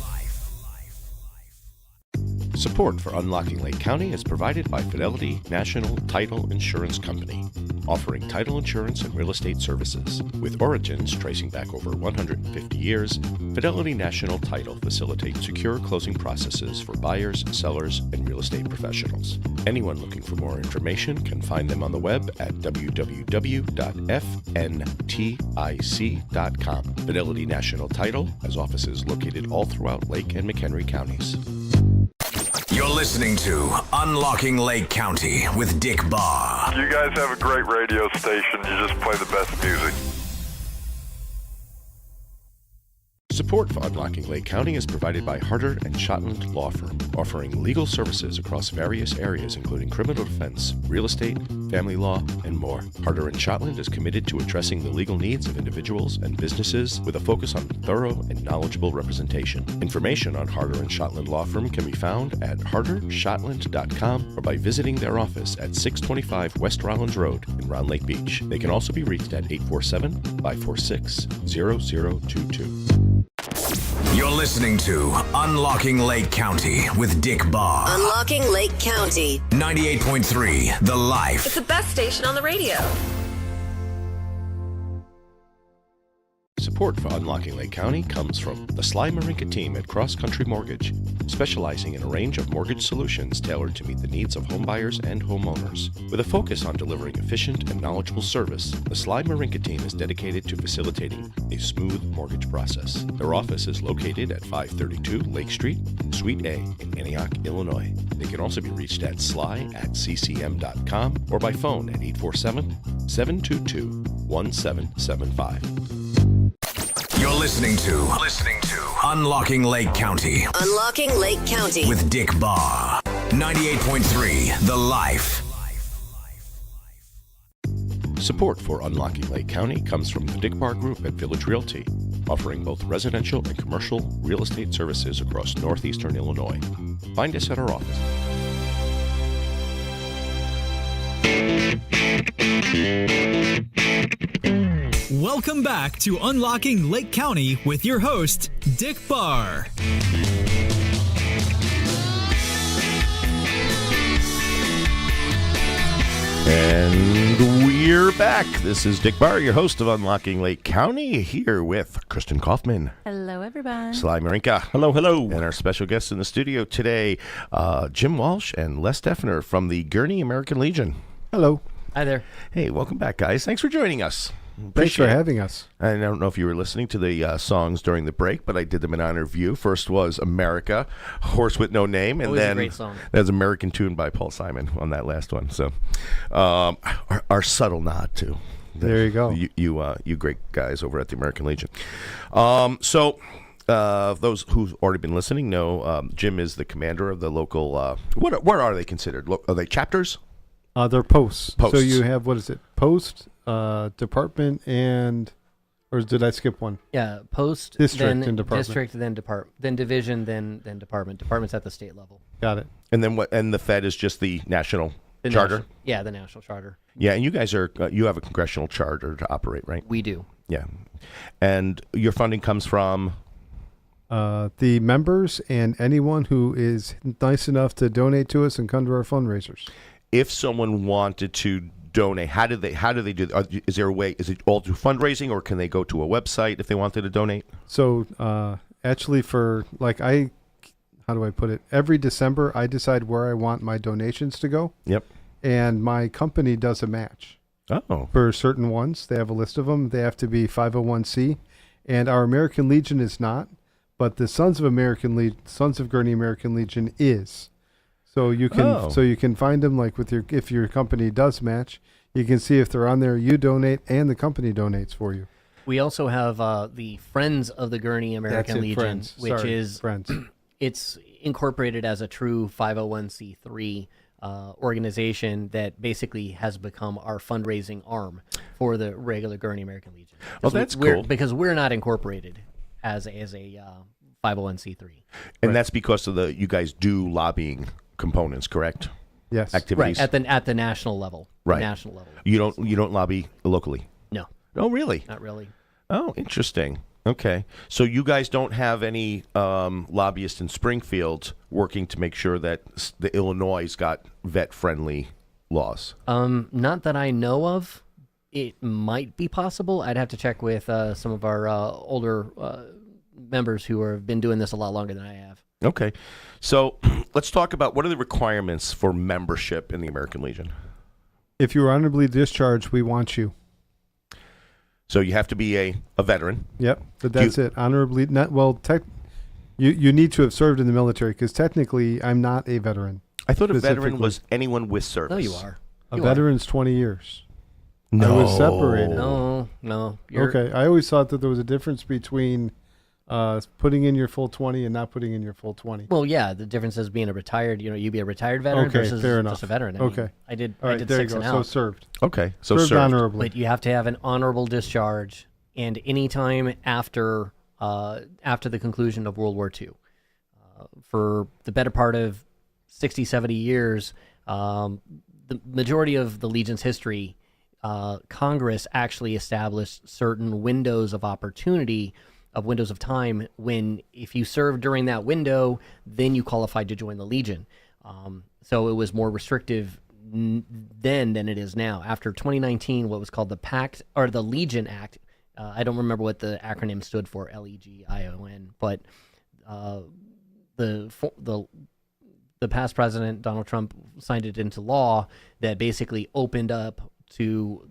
Support for Unlocking Lake County is provided by Fidelity National Title Insurance Company, offering title insurance and real estate services. With origins tracing back over 150 years, Fidelity National Title facilitates secure closing processes for buyers, sellers, and real estate professionals. Anyone looking for more information can find them on the web at www.fntic.com. Fidelity National Title has offices located all throughout Lake and McHenry counties.
You're listening to Unlocking Lake County with Dick Barr.
You guys have a great radio station. You just play the best music.
Support for Unlocking Lake County is provided by Harder & Shotland Law Firm, offering legal services across various areas including criminal defense, real estate, family law, and more. Harder & Shotland is committed to addressing the legal needs of individuals and businesses with a focus on thorough and knowledgeable representation. Information on Harder & Shotland Law Firm can be found at hardershotland.com or by visiting their office at 625 West Rollins Road in Round Lake Beach. They can also be reached at 847-546-0022.
You're listening to Unlocking Lake County with Dick Barr.
Unlocking Lake County.
98.3 The Life.
It's the best station on the radio.
Support for Unlocking Lake County comes from the Sly Marinka team at Cross Country Mortgage, specializing in a range of mortgage solutions tailored to meet the needs of homebuyers and homeowners. With a focus on delivering efficient and knowledgeable service, the Sly Marinka team is dedicated to facilitating a smooth mortgage process. Their office is located at 532 Lake Street, Suite A in Antioch, Illinois. They can also be reached at sly@ccm.com or by phone at 847-722-1775.
You're listening to Unlocking Lake County
Unlocking Lake County.
with Dick Barr. 98.3 The Life.
Support for Unlocking Lake County comes from the Dick Barr Group at Village Realty, offering both residential and commercial real estate services across northeastern Illinois. Find us at our office.
Welcome back to Unlocking Lake County with your host, Dick Barr.
And we're back. This is Dick Barr, your host of Unlocking Lake County, here with Kristen Kaufman,
Hello, everyone.
Sly Marinka.
Hello, hello.
And our special guests in the studio today, Jim Walsh and Les Defner from the Gurnee American Legion.
Hello.
Hi there.
Hey, welcome back, guys. Thanks for joining us.
Thanks for having us.
I don't know if you were listening to the songs during the break, but I did them in honor of you. First was America, Horse with No Name, and
Always a
then
great song.
there's American Tune by Paul Simon on that last one. So our subtle nod to
There you go.
You great guys over at the American Legion. Those who've already been listening know Jim is the commander of the local. What are they considered? Are they chapters?
They're posts.
Posts.
So you have, what is it? Post, department, and, or did I skip one?
Yeah, post,
District
then
and department.
district, then then division, then department. Department's at the state level.
Got it.
And then what? And the Fed is just the national
The
charter.
the national charter.
Yeah, and you guys are you have a congressional charter to operate, right?
We do.
Yeah, and your funding comes from.
The members and anyone who is nice enough to donate to us and come to our fundraisers.
If someone wanted to donate, how do they do? Is there a way? Is it all through fundraising, or can they go to a website if they wanted to donate?
So actually, for how do I put it? Every December, I decide where I want my donations to go.
Yep.
And my company does a match.
Oh.
For certain ones, they have a list of them. They have to be 501c, and our American Legion is not, but the Sons of Gurnee American Legion is. So you can find them if your company does match, you can see if they're on there. You donate and the company donates for you.
We also have the Friends of the Gurney American Legion,
Friends.
which
Sorry,
is
Friends.
It's incorporated as a true 501c3 organization that basically has become our fundraising arm for the regular Gurney American Legion.
Oh, that's cool.
Because we're not incorporated as a 501c3.
And that's because of you guys do lobbying components, correct?
Yes.
Activities.
Right, at the national level.
Right.
National level.
You don't lobby locally?
No.
Oh, really?
Not really.
Oh, interesting. Okay. So you guys don't have any lobbyists in Springfield working to make sure that the Illinois got vet-friendly laws?
Not that I know of. It might be possible. I'd have to check with some of our older members who have been doing this a lot longer than I have.
Okay. So let's talk about what are the requirements for membership in the American Legion?
If you're honorably discharged, we want you.
So you have to be a veteran.
Yep, but that's it. Honorably, you need to have served in the military because technically I'm not a veteran.
I thought a veteran was anyone with service.
No, you are.
A veteran's 20 years.
No.
I was separated.
No.
Okay, I always thought that there was a difference between putting in your full 20 and not putting in your full 20.
Well, yeah, the difference is being a retired, you be a retired veteran versus
fair enough.
just a veteran. I did
All right,
I did
there
6
you go.
and
So
out.
served.
Okay, so
served honorably.
But you have to have an honorable discharge, and any time after the conclusion of World War II. For the better part of 60, 70 years, the majority of the Legion's history, Congress actually established certain windows of opportunity, windows of time, when if you served during that window, then you qualified to join the Legion. So it was more restrictive then than it is now. After 2019, what was called the Pact or the Legion Act, I don't remember what the acronym stood for, LEGION, but the past president Donald Trump signed it into law that basically opened up to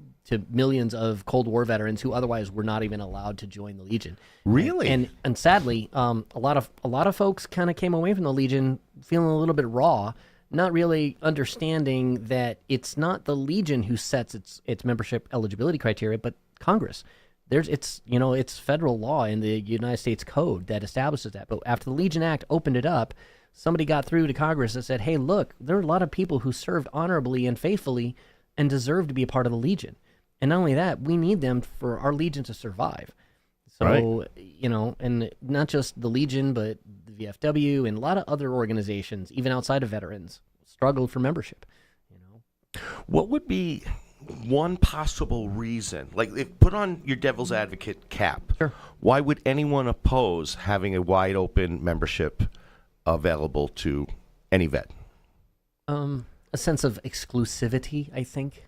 millions of Cold War veterans who otherwise were not even allowed to join the Legion.
Really?
And sadly, a lot of folks kind of came away from the Legion feeling a little bit raw, not really understanding that it's not the Legion who sets its membership eligibility criteria, but Congress. It's federal law in the United States Code that establishes that. But after the Legion Act opened it up, somebody got through to Congress and said, hey, look, there are a lot of people who served honorably and faithfully and deserve to be a part of the Legion. And not only that, we need them for our Legion to survive. So, right. And not just the Legion, but the VFW and a lot of other organizations, even outside of veterans, struggled for membership.
What would be one possible reason, put on your devil's advocate cap.
Sure.
Why would anyone oppose having a wide open membership available to any vet?
A sense of exclusivity, I think.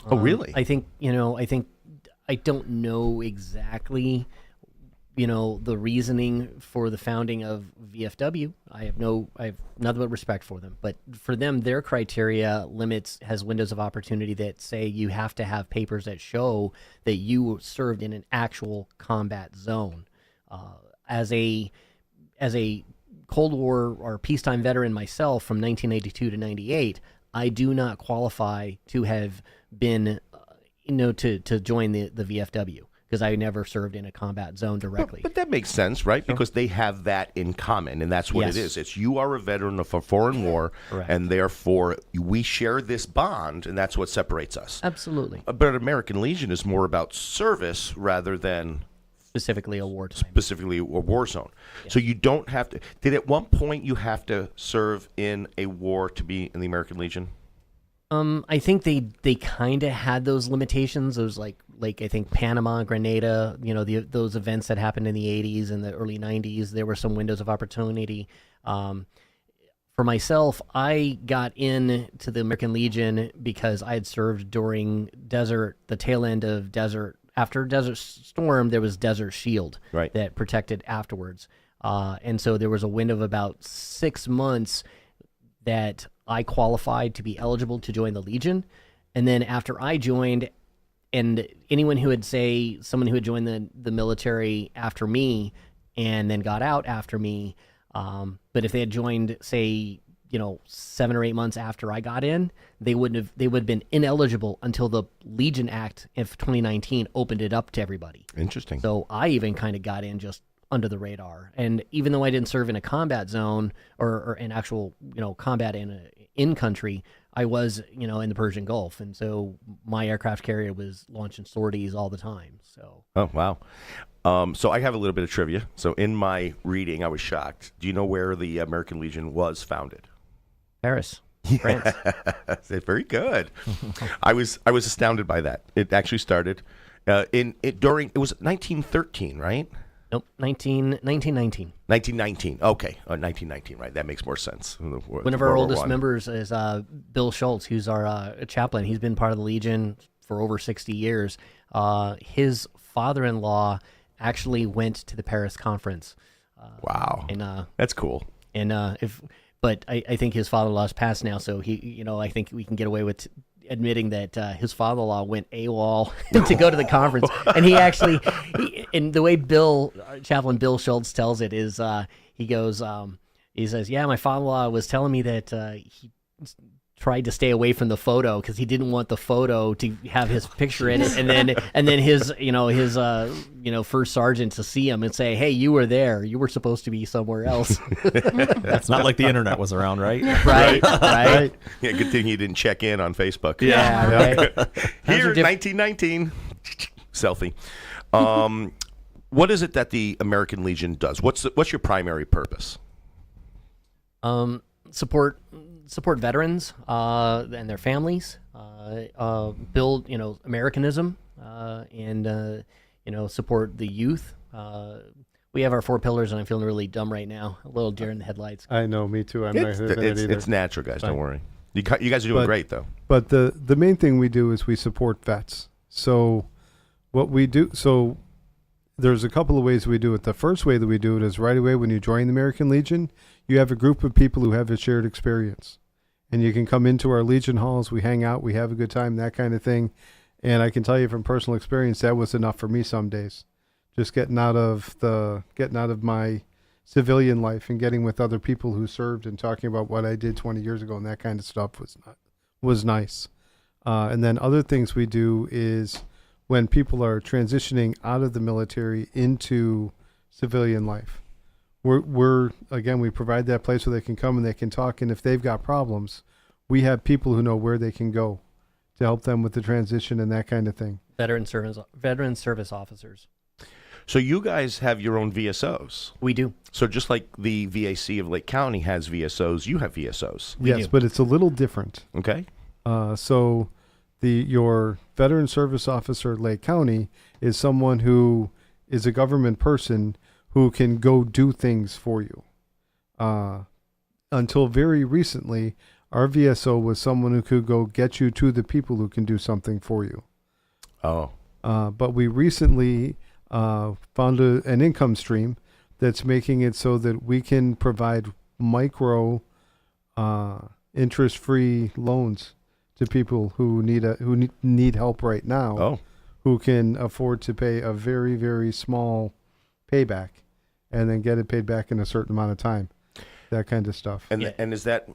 Oh, really?
I think I don't know exactly, the reasoning for the founding of VFW. I have nothing but respect for them. But for them, their criteria has windows of opportunity that say you have to have papers that show that you served in an actual combat zone. As a Cold War or peacetime veteran myself from 1982 to 98, I do not qualify to have been, to join the VFW because I never served in a combat zone directly.
But that makes sense, right? Because they have that in common, and that's what it is. It's you are a veteran of a foreign war, and therefore we share this bond, and that's what separates us.
Absolutely.
But American Legion is more about service rather than
specifically a war time.
Specifically a war zone. Yeah. So you don't have to. Did at one point you have to serve in a war to be in the American Legion?
I think they kind of had those limitations. Those like I think Panama, Grenada, those events that happened in the 80s and the early 90s. There were some windows of opportunity. For myself, I got into the American Legion because I had served during the tail end of Desert. After Desert Storm, there was Desert Shield that protected afterwards. And so there was a window of about 6 months that I qualified to be eligible to join the Legion. And then after I joined, and anyone who someone who had joined the military after me and then got out after me, but if they had joined, say, 7 or 8 months after I got in, they would have been ineligible until the Legion Act of 2019 opened it up to everybody.
Interesting.
So I even kind of got in just under the radar. And even though I didn't serve in a combat zone or an actual, combat in country, I was, in the Persian Gulf. And so my aircraft carrier was launching sorties all the time. So.
Oh, wow. So I have a little bit of trivia. So in my reading, I was shocked. Do you know where the American Legion was founded?
Paris, France.
Very good. I was astounded by that. It actually started it was 1913, right?
Nope, 1919.
1919. Okay, 1919. Right, that makes more sense.
One of our oldest members is Bill Schultz, who's our chaplain. He's been part of the Legion for over 60 years. His father-in-law actually went to the Paris conference.
Wow,
and
that's cool.
And but I think his father-in-law's passed now, so he, I think we can get away with admitting that his father-in-law went AWOL to go to the conference, and and the way Chaplain Bill Schultz tells it is, he says, yeah, my father-in-law was telling me that he tried to stay away from the photo because he didn't want the photo to have his picture in it, and then his first sergeant to see him and say, hey, you were there, you were supposed to be somewhere else.
It's not like the internet was around, right?
Right.
Yeah, good thing you didn't check in on Facebook.
Yeah. Right.
Here, 1919 selfie. What is it that the American Legion does? What's your primary purpose?
Support veterans and their families, build Americanism, and support the youth. We have our 4 pillars, and I'm feeling really dumb right now, a little deer in the headlights.
I know, me too. I'm not hitting it either.
It's natural, guys. Don't worry. You guys are doing great, though.
But the main thing we do is we support vets. So what we do, there's a couple of ways we do it. The first way that we do it is right away when you join the American Legion, you have a group of people who have a shared experience. And you can come into our Legion halls, we hang out, we have a good time, that kind of thing. And I can tell you from personal experience, that was enough for me some days. Just getting out of my civilian life and getting with other people who served and talking about what I did 20 years ago and that kind of stuff was nice. And then other things we do is when people are transitioning out of the military into civilian life. We provide that place where they can come and they can talk, and if they've got problems, we have people who know where they can go to help them with the transition and that kind of thing.
Veteran service officers.
So you guys have your own VSOs.
We do.
So just like the VAC of Lake County has VSOs, you have VSOs.
Yes, but it's a little different.
Okay.
So your veteran service officer at Lake County is someone who is a government person who can go do things for you. Until very recently, our VSO was someone who could go get you to the people who can do something for you.
Oh.
But we recently found an income stream that's making it so that we can provide micro interest-free loans to people who need help right now, who can afford to pay a very, very small payback and then get it paid back in a certain amount of time. That kind of stuff.
And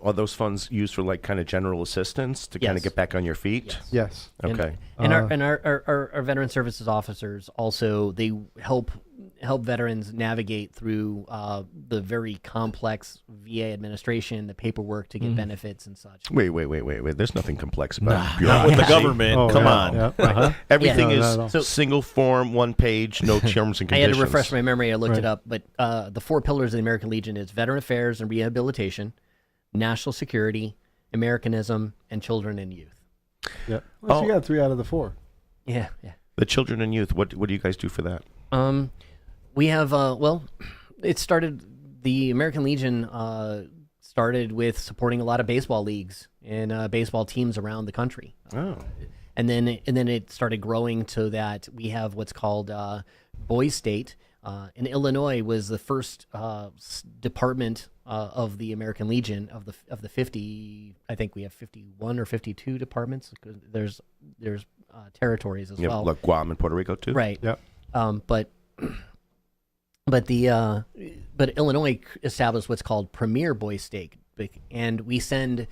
are those funds used for like kind of general assistance to kind of get back on your feet?
Yes.
Okay.
And our veteran services officers also, they help veterans navigate through the very complex VA administration, the paperwork to get benefits and such.
Wait. There's nothing complex about
not with the government. Come on.
Yeah. Uh-huh.
Everything is single form, one page, no terms and conditions.
I had to refresh my memory. I looked it up, but the 4 pillars of the American Legion is veteran affairs and rehabilitation, national security, Americanism, and children and youth.
Yeah. Well, you got 3 out of the 4.
Yeah.
The children and youth. What do you guys do for that?
We have it started. The American Legion started with supporting a lot of baseball leagues and baseball teams around the country. And then it started growing to that we have what's called Boys State. In Illinois was the first department of the American Legion of the 50. I think we have 51 or 52 departments. There's territories as well,
like Guam and Puerto Rico too.
Right. Yep. But Illinois established what's called Premier Boys State And we send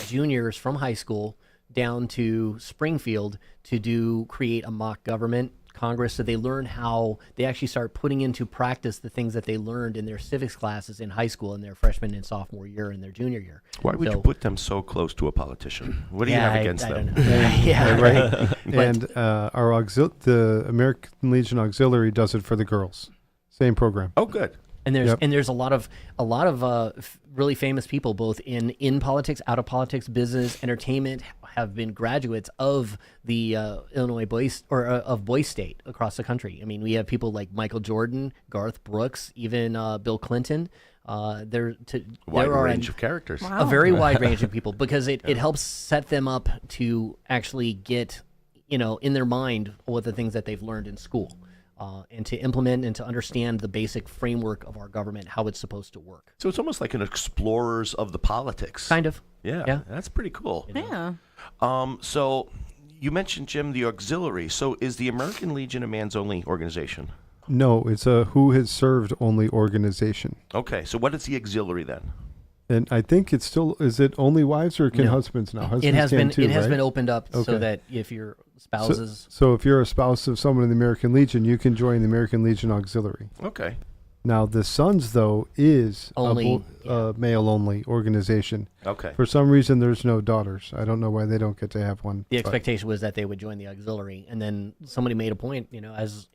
juniors from high school down to Springfield to create a mock government Congress, so they learn how they actually start putting into practice the things that they learned in their civics classes in high school in their freshman and sophomore year and their junior year.
Why would you put them so close to a politician? What do you have against them?
I don't know. Yeah,
right. And the American Legion Auxiliary does it for the girls. Same program.
Oh, good.
And there's a lot of really famous people, both in politics, out of politics, business, entertainment, have been graduates of the Illinois Boys of Boys State across the country. I mean, we have people like Michael Jordan, Garth Brooks, even Bill Clinton. There are
range of characters.
Wow.
A very wide range of people, because it helps set them up to actually get in their mind what the things that they've learned in school. And to implement and to understand the basic framework of our government, how it's supposed to work.
So it's almost like an explorers of the politics.
Kind of.
Yeah. That's pretty cool.
Yeah.
So you mentioned, Jim, the auxiliary. So is the American Legion a man's only organization?
No, it's a who has served only organization.
Okay. So what is the auxiliary then?
And I think it's still, is it only wives or can husbands now? Husbands
it has
can
been
too,
it has
right?
been opened up so that if your spouses
So if you're a spouse of someone in the American Legion, you can join the American Legion Auxiliary.
Okay.
Now the Sons, though, is
only
a male-only organization.
Okay.
For some reason, there's no daughters. I don't know why they don't get to have one.
the expectation was that they would join the auxiliary, and then somebody made a point, as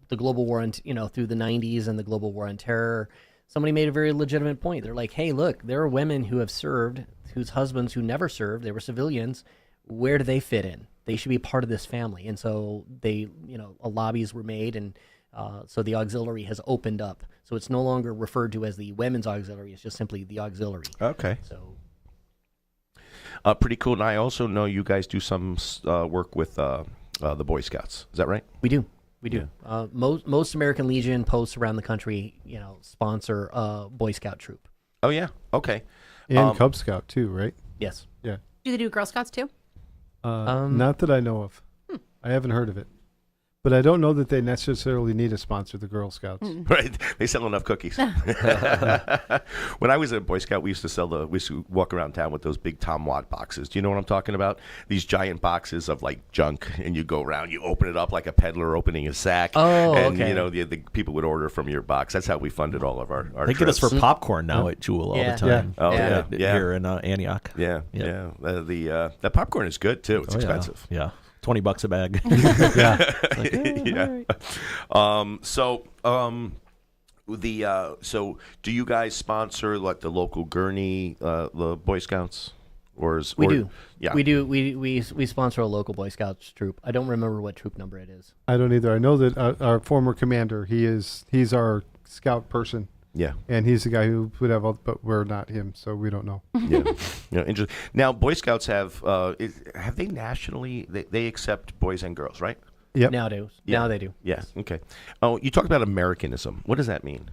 the global war through the 90s and the global war on terror, somebody made a very legitimate point. They're like, hey, look, there are women who have served, whose husbands who never served, they were civilians. Where do they fit in? They should be part of this family. And so lobbies were made, and so the auxiliary has opened up. So it's no longer referred to as the women's auxiliary. It's just simply the auxiliary.
Okay.
So
pretty cool. And I also know you guys do some work with the Boy Scouts. Is that right?
We do. We do.
Yeah.
Most American Legion posts around the country, sponsor a Boy Scout troop.
Oh, yeah. Okay.
And Cub Scout, too, right?
Yes.
Yeah.
Do they do Girl Scouts too?
Not that I know of. I haven't heard of it. But I don't know that they necessarily need to sponsor the Girl Scouts.
Right. They sell enough cookies. When I was a Boy Scout, we used to walk around town with those big Tom Watt boxes. Do you know what I'm talking about? These giant boxes of like junk, and you go around, you open it up like a peddler opening a sack.
Oh,
and
okay.
the people would order from your box. That's how we funded all of our
They
trips.
get us for popcorn now at Jewel all the time.
Oh, yeah.
Here in Antioch.
Yeah. The popcorn is good too. It's expensive.
Yeah. $20 a bag.
So do you guys sponsor like the local Gurney the Boy Scouts?
We do.
Yeah.
We do. We sponsor a local Boy Scouts troop. I don't remember what troop number it is.
I don't either. I know that our former commander, he's our scout person.
Yeah.
And he's the guy who would have all, but we're not him, so we don't know.
Yeah. Interesting. Now, Boy Scouts have they nationally, they accept boys and girls, right?
Yep.
Now they do.
Yeah. Okay. Oh, you talked about Americanism. What does that mean?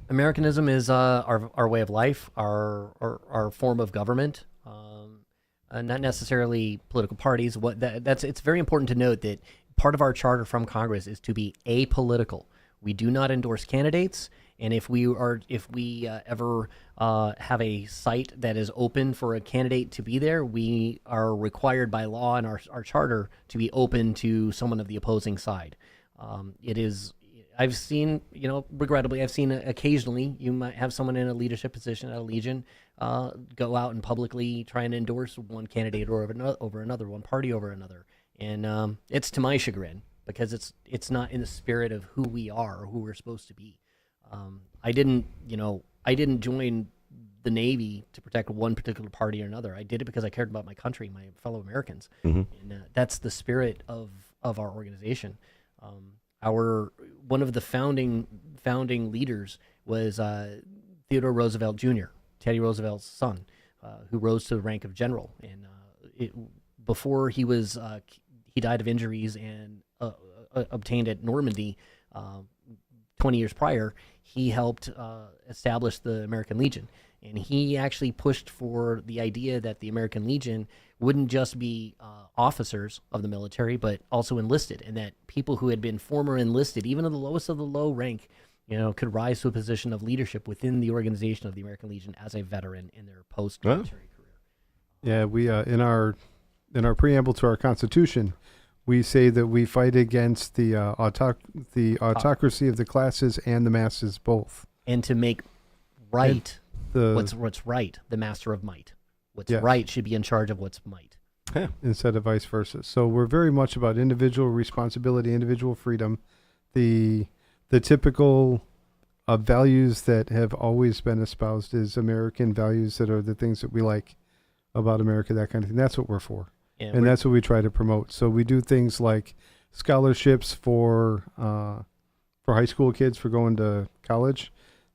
Americanism is our way of life, our form of government, not necessarily political parties. It's very important to note that part of our charter from Congress is to be apolitical. We do not endorse candidates. And if we ever have a site that is open for a candidate to be there, we are required by law and our charter to be open to someone of the opposing side. I've seen, regrettably, occasionally you might have someone in a leadership position at a Legion go out and publicly try and endorse one candidate over another, one party over another. And it's to my chagrin, because it's not in the spirit of who we are or who we're supposed to be. I didn't join the Navy to protect one particular party or another. I did it because I cared about my country, my fellow Americans, and that's the spirit of our organization. One of the founding leaders was Theodore Roosevelt Jr., Teddy Roosevelt's son, who rose to the rank of general. And before he died of injuries and obtained at Normandy 20 years prior, he helped establish the American Legion. And he actually pushed for the idea that the American Legion wouldn't just be officers of the military, but also enlisted, and that people who had been former enlisted, even in the lowest of the low rank, could rise to a position of leadership within the organization of the American Legion as a veteran in their post-military career.
Yeah, we in our preamble to our Constitution, we say that we fight against the autocracy of the classes and the masses both,
and to make right what's right, the master of might. What's right should be in charge of what's might.
Instead of vice versa. So we're very much about individual responsibility, individual freedom, the typical values that have always been espoused as American values that are the things that we like about America, that kind of thing. That's what we're for. Yeah, and that's what we try to promote. So we do things like scholarships for high school kids for going to college.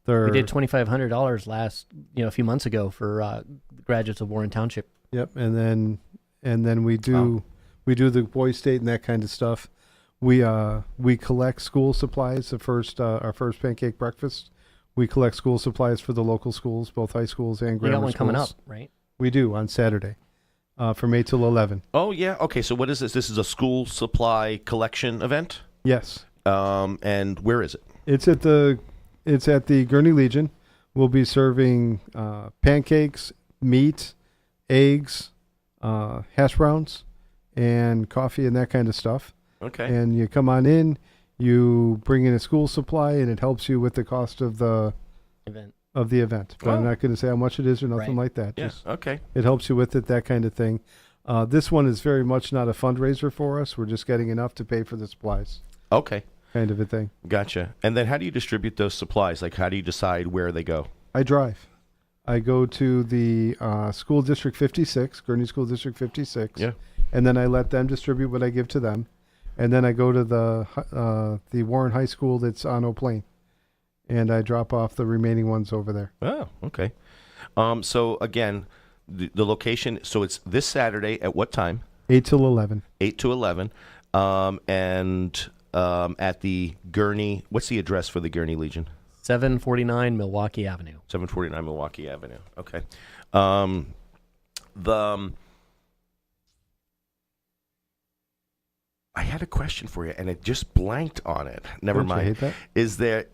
We did $2,500 a few months ago for graduates of Warren Township.
Yep, and then we do the Boys State and that kind of stuff. We collect school supplies. Our first pancake breakfast. We collect school supplies for the local schools, both high schools and grammar schools.
We got one coming up, right?
We do on Saturday, from 8 till 11.
Oh yeah, okay. So what is this? This is a school supply collection event.
Yes.
And where is it?
It's at the Gurney Legion. We'll be serving pancakes, meat, eggs, hash browns, and coffee and that kind of stuff.
Okay.
And you come on in, you bring in a school supply, and it helps you with the cost of the event. But I'm not going to say how much it is or nothing like that.
Yeah. Okay.
It helps you with it, that kind of thing. This one is very much not a fundraiser for us. We're just getting enough to pay for the supplies.
Okay.
Kind of a thing.
Gotcha. And then how do you distribute those supplies? Like, how do you decide where they go?
I drive. I go to the School District 56, Gurney School District 56.
Yeah.
And then I let them distribute what I give to them. And then I go to the Warren High School that's on O'Plain. And I drop off the remaining ones over there.
Oh, okay. So, again, the location, so it's this Saturday at what time?
8 till 11.
8 to 11. And at the Gurney, what's the address for the Gurney Legion?
749 Milwaukee Avenue.
749 Milwaukee Avenue. Okay. I had a question for you, and it just blanked on it. Never mind.
You hate that?
Is there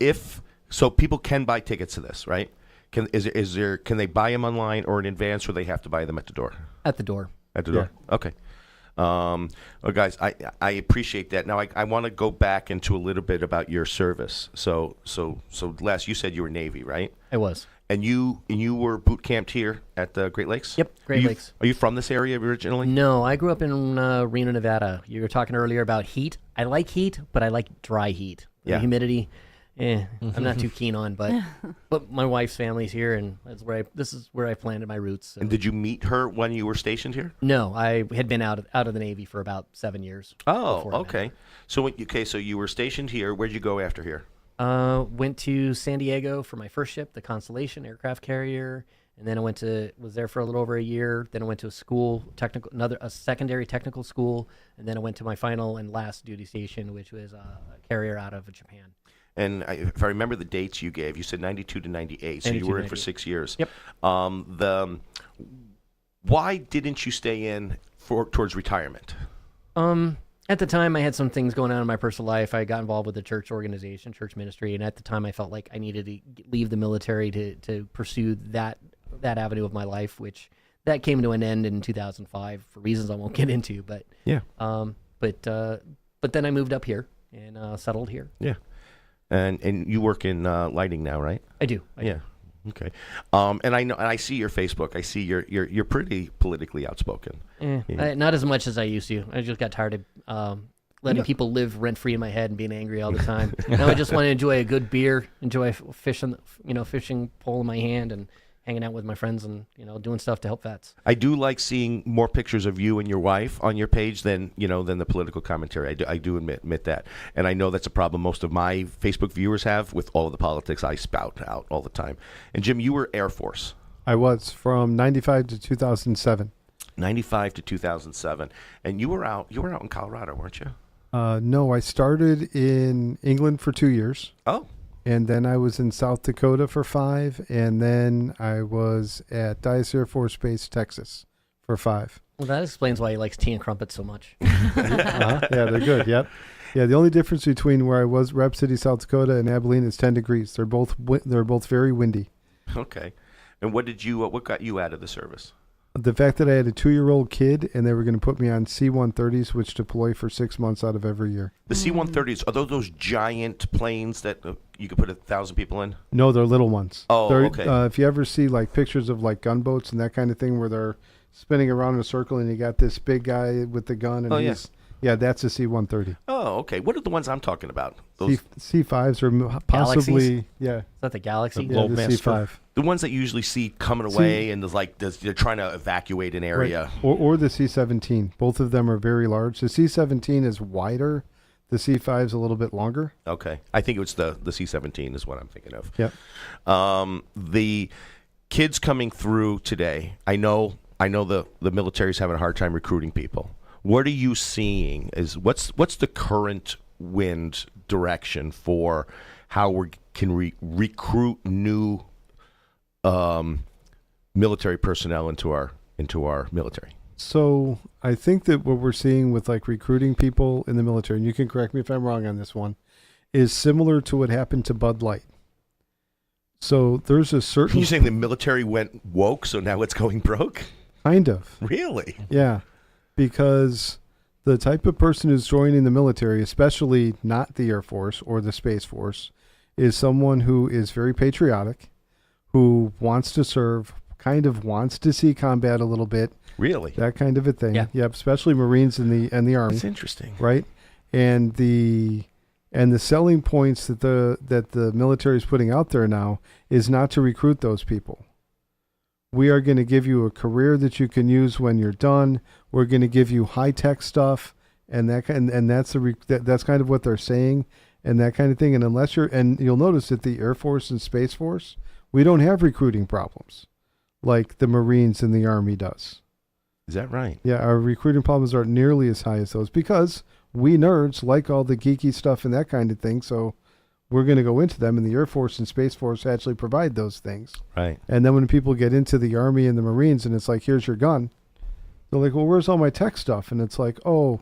so people can buy tickets to this, right? Can they buy them online or in advance, or they have to buy them at the door?
At the door.
At the door. Okay. Well, guys, I appreciate that. Now I want to go back into a little bit about your service. So Les, you said you were Navy, right?
I was.
And you were boot camped here at the Great Lakes?
Yep, Great Lakes.
Are you from this area originally?
No, I grew up in Reno, Nevada. You were talking earlier about heat. I like heat, but I like dry heat.
Yeah.
The humidity, I'm not too keen on. But my wife's family's here, and this is where I planted my roots. So.
And did you meet her when you were stationed here?
No, I had been out of the Navy for about 7 years.
Oh, okay. So you were stationed here. Where'd you go after here?
Went to San Diego for my first ship, the Constellation aircraft carrier, and then I was there for a little over a year. Then I went to a school, a secondary technical school, and then I went to my final and last duty station, which was a carrier out of Japan.
And if I remember the dates you gave, you said 92 to 98, so you were in for 6 years.
Yep.
Why didn't you stay in towards retirement?
At the time, I had some things going on in my personal life. I got involved with the church organization, church ministry, and at the time I felt like I needed to leave the military to pursue that avenue of my life, which that came to an end in 2005 for reasons I won't get into. But
yeah.
But then I moved up here and settled here.
Yeah. And you work in lighting now, right?
I do.
Yeah. Okay. And I know, and I see your Facebook. I see you're pretty politically outspoken.
Not as much as I used to. I just got tired of letting people live rent free in my head and being angry all the time. Now I just want to enjoy a good beer, enjoy fishing pole in my hand, and hanging out with my friends and doing stuff to help vets.
I do like seeing more pictures of you and your wife on your page than the political commentary. I do admit that, and I know that's a problem most of my Facebook viewers have with all of the politics I spout out all the time. And Jim, you were Air Force.
I was from 95 to 2007.
95 to 2007, and you were out in Colorado, weren't you?
No, I started in England for 2 years.
Oh.
And then I was in South Dakota for 5, and then I was at Dyess Air Force Base, Texas, for 5.
Well, that explains why he likes tea and crumpets so much.
Yeah, they're good. Yep. Yeah, the only difference between where I was, Rep City, South Dakota, and Abilene is 10 degrees. They're both very windy.
Okay. And what got you out of the service?
The fact that I had a 2-year-old kid and they were going to put me on C-130s, which deploy for 6 months out of every year.
The C-130s, are those giant planes that you could put 1,000 people in?
No, they're little ones.
Okay.
If you ever see like pictures of like gunboats and that kind of thing where they're spinning around in a circle and you got this big guy with the gun and yeah, that's a C-130.
Oh, okay. What are the ones I'm talking about?
C-5s or possibly,
Galaxies?
yeah.
Is that the Galaxy?
Yeah, the C-5.
The ones that you usually see coming away and they're trying to evacuate an area.
Right. Or the C-17. Both of them are very large. The C-17 is wider. The C-5 is a little bit longer.
Okay. I think it was the C-17 is what I'm thinking of.
Yep.
The kids coming through today, I know the military's having a hard time recruiting people. What are you seeing? What's the current wind direction for how we can recruit new military personnel into our military?
So I think that what we're seeing with like recruiting people in the military, and you can correct me if I'm wrong on this one, is similar to what happened to Bud Light. So there's a certain...
You're saying the military went woke, so now it's going broke?
Kind of.
Really?
Yeah. Because the type of person who's joining the military, especially not the Air Force or the Space Force, is someone who is very patriotic, who wants to serve, kind of wants to see combat a little bit.
Really?
That kind of a thing.
Yeah.
Yep, especially Marines and the Army.
That's interesting.
Right? And the selling points that the military is putting out there now is not to recruit those people. We are going to give you a career that you can use when you're done. We're going to give you high-tech stuff, and that's kind of what they're saying, and that kind of thing. And you'll notice that the Air Force and Space Force, we don't have recruiting problems like the Marines and the Army does.
Is that right?
Yeah, our recruiting problems aren't nearly as high as those because we nerds like all the geeky stuff and that kind of thing. So we're going to go into them, and the Air Force and Space Force actually provide those things.
Right.
And then when people get into the Army and the Marines and it's like, here's your gun, they're like, well, where's all my tech stuff? And it's like, oh,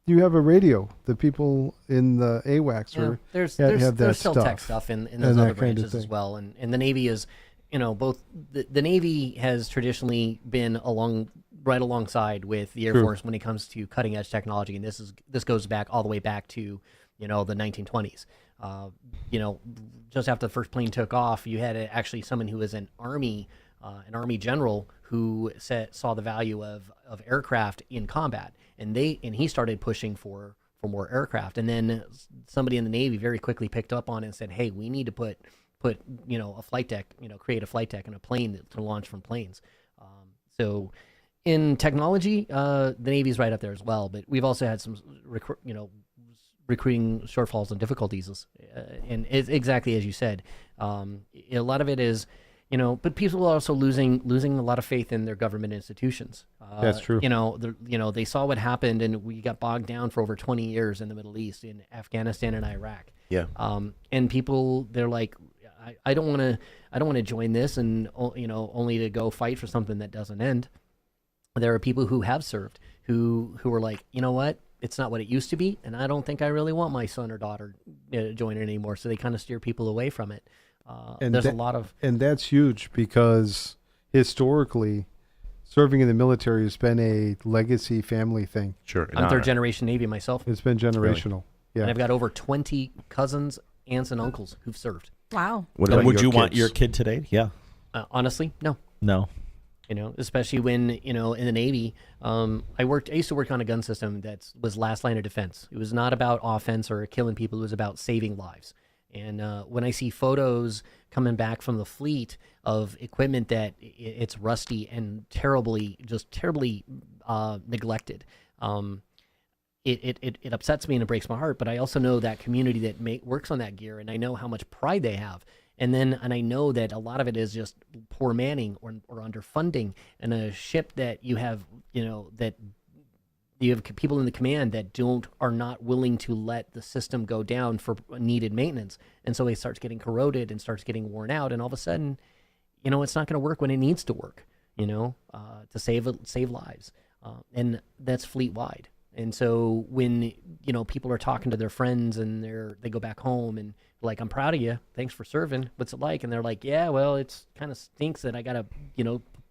you have a radio. The people in the AWACS
there's still tech stuff in those other branches as well. And the Navy is, both the Navy has traditionally been right alongside with the Air Force when it comes to cutting edge technology. And this goes back all the way back to, the 1920s. Just after the first plane took off, you had actually someone who was an Army general who saw the value of aircraft in combat, and he started pushing for more aircraft. And then somebody in the Navy very quickly picked up on it and said, hey, we need to put a flight deck, create a flight deck and a plane to launch from planes. So in technology, the Navy's right up there as well, but we've also had some recruiting shortfalls and difficulties, and it's exactly as you said. A lot of it is, but people are also losing a lot of faith in their government institutions.
That's true.
They saw what happened, and we got bogged down for over 20 years in the Middle East, in Afghanistan and Iraq.
Yeah.
And people, they're like, I don't want to join this, and only to go fight for something that doesn't end. There are people who have served who are like, you know what? It's not what it used to be, and I don't think I really want my son or daughter joining anymore. So they kind of steer people away from it. And there's a lot of...
And that's huge because historically, serving in the military has been a legacy family thing.
Sure.
I'm third-generation Navy myself.
It's been generational.
Really?
Yeah.
And I've got over 20 cousins, aunts, and uncles who've served.
Wow.
Would you want your kid today? Yeah.
Honestly, no.
No.
Especially when, in the Navy, I used to work on a gun system that was last line of defense. It was not about offense or killing people. It was about saving lives. And when I see photos coming back from the fleet of equipment that it's rusty and terribly neglected, it upsets me and it breaks my heart. But I also know that community that works on that gear, and I know how much pride they have. And I know that a lot of it is just poor manning or underfunding, and a ship that you have, that you have people in the command that are not willing to let the system go down for needed maintenance. And so it starts getting corroded and starts getting worn out. And all of a sudden, it's not going to work when it needs to work, to save lives. And that's fleet wide. And so when, people are talking to their friends and they go back home and like, I'm proud of you. Thanks for serving. What's it like? And they're like, yeah, well, it's kind of stinks that I got to,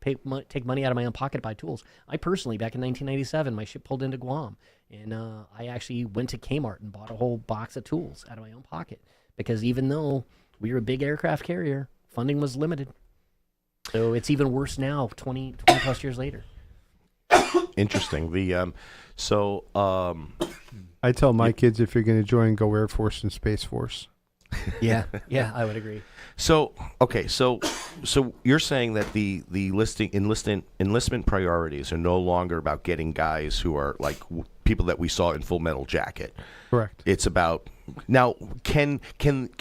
take money out of my own pocket to buy tools. I personally, back in 1997, my ship pulled into Guam, and I actually went to Kmart and bought a whole box of tools out of my own pocket, because even though we were a big aircraft carrier, funding was limited. So it's even worse now, 20 plus years later.
Interesting.
I tell my kids, if you're going to join, go Air Force and Space Force.
Yeah, I would agree.
So you're saying that the enlistment priorities are no longer about getting guys who are like people that we saw in Full Metal Jacket.
Correct.
It's about now. Can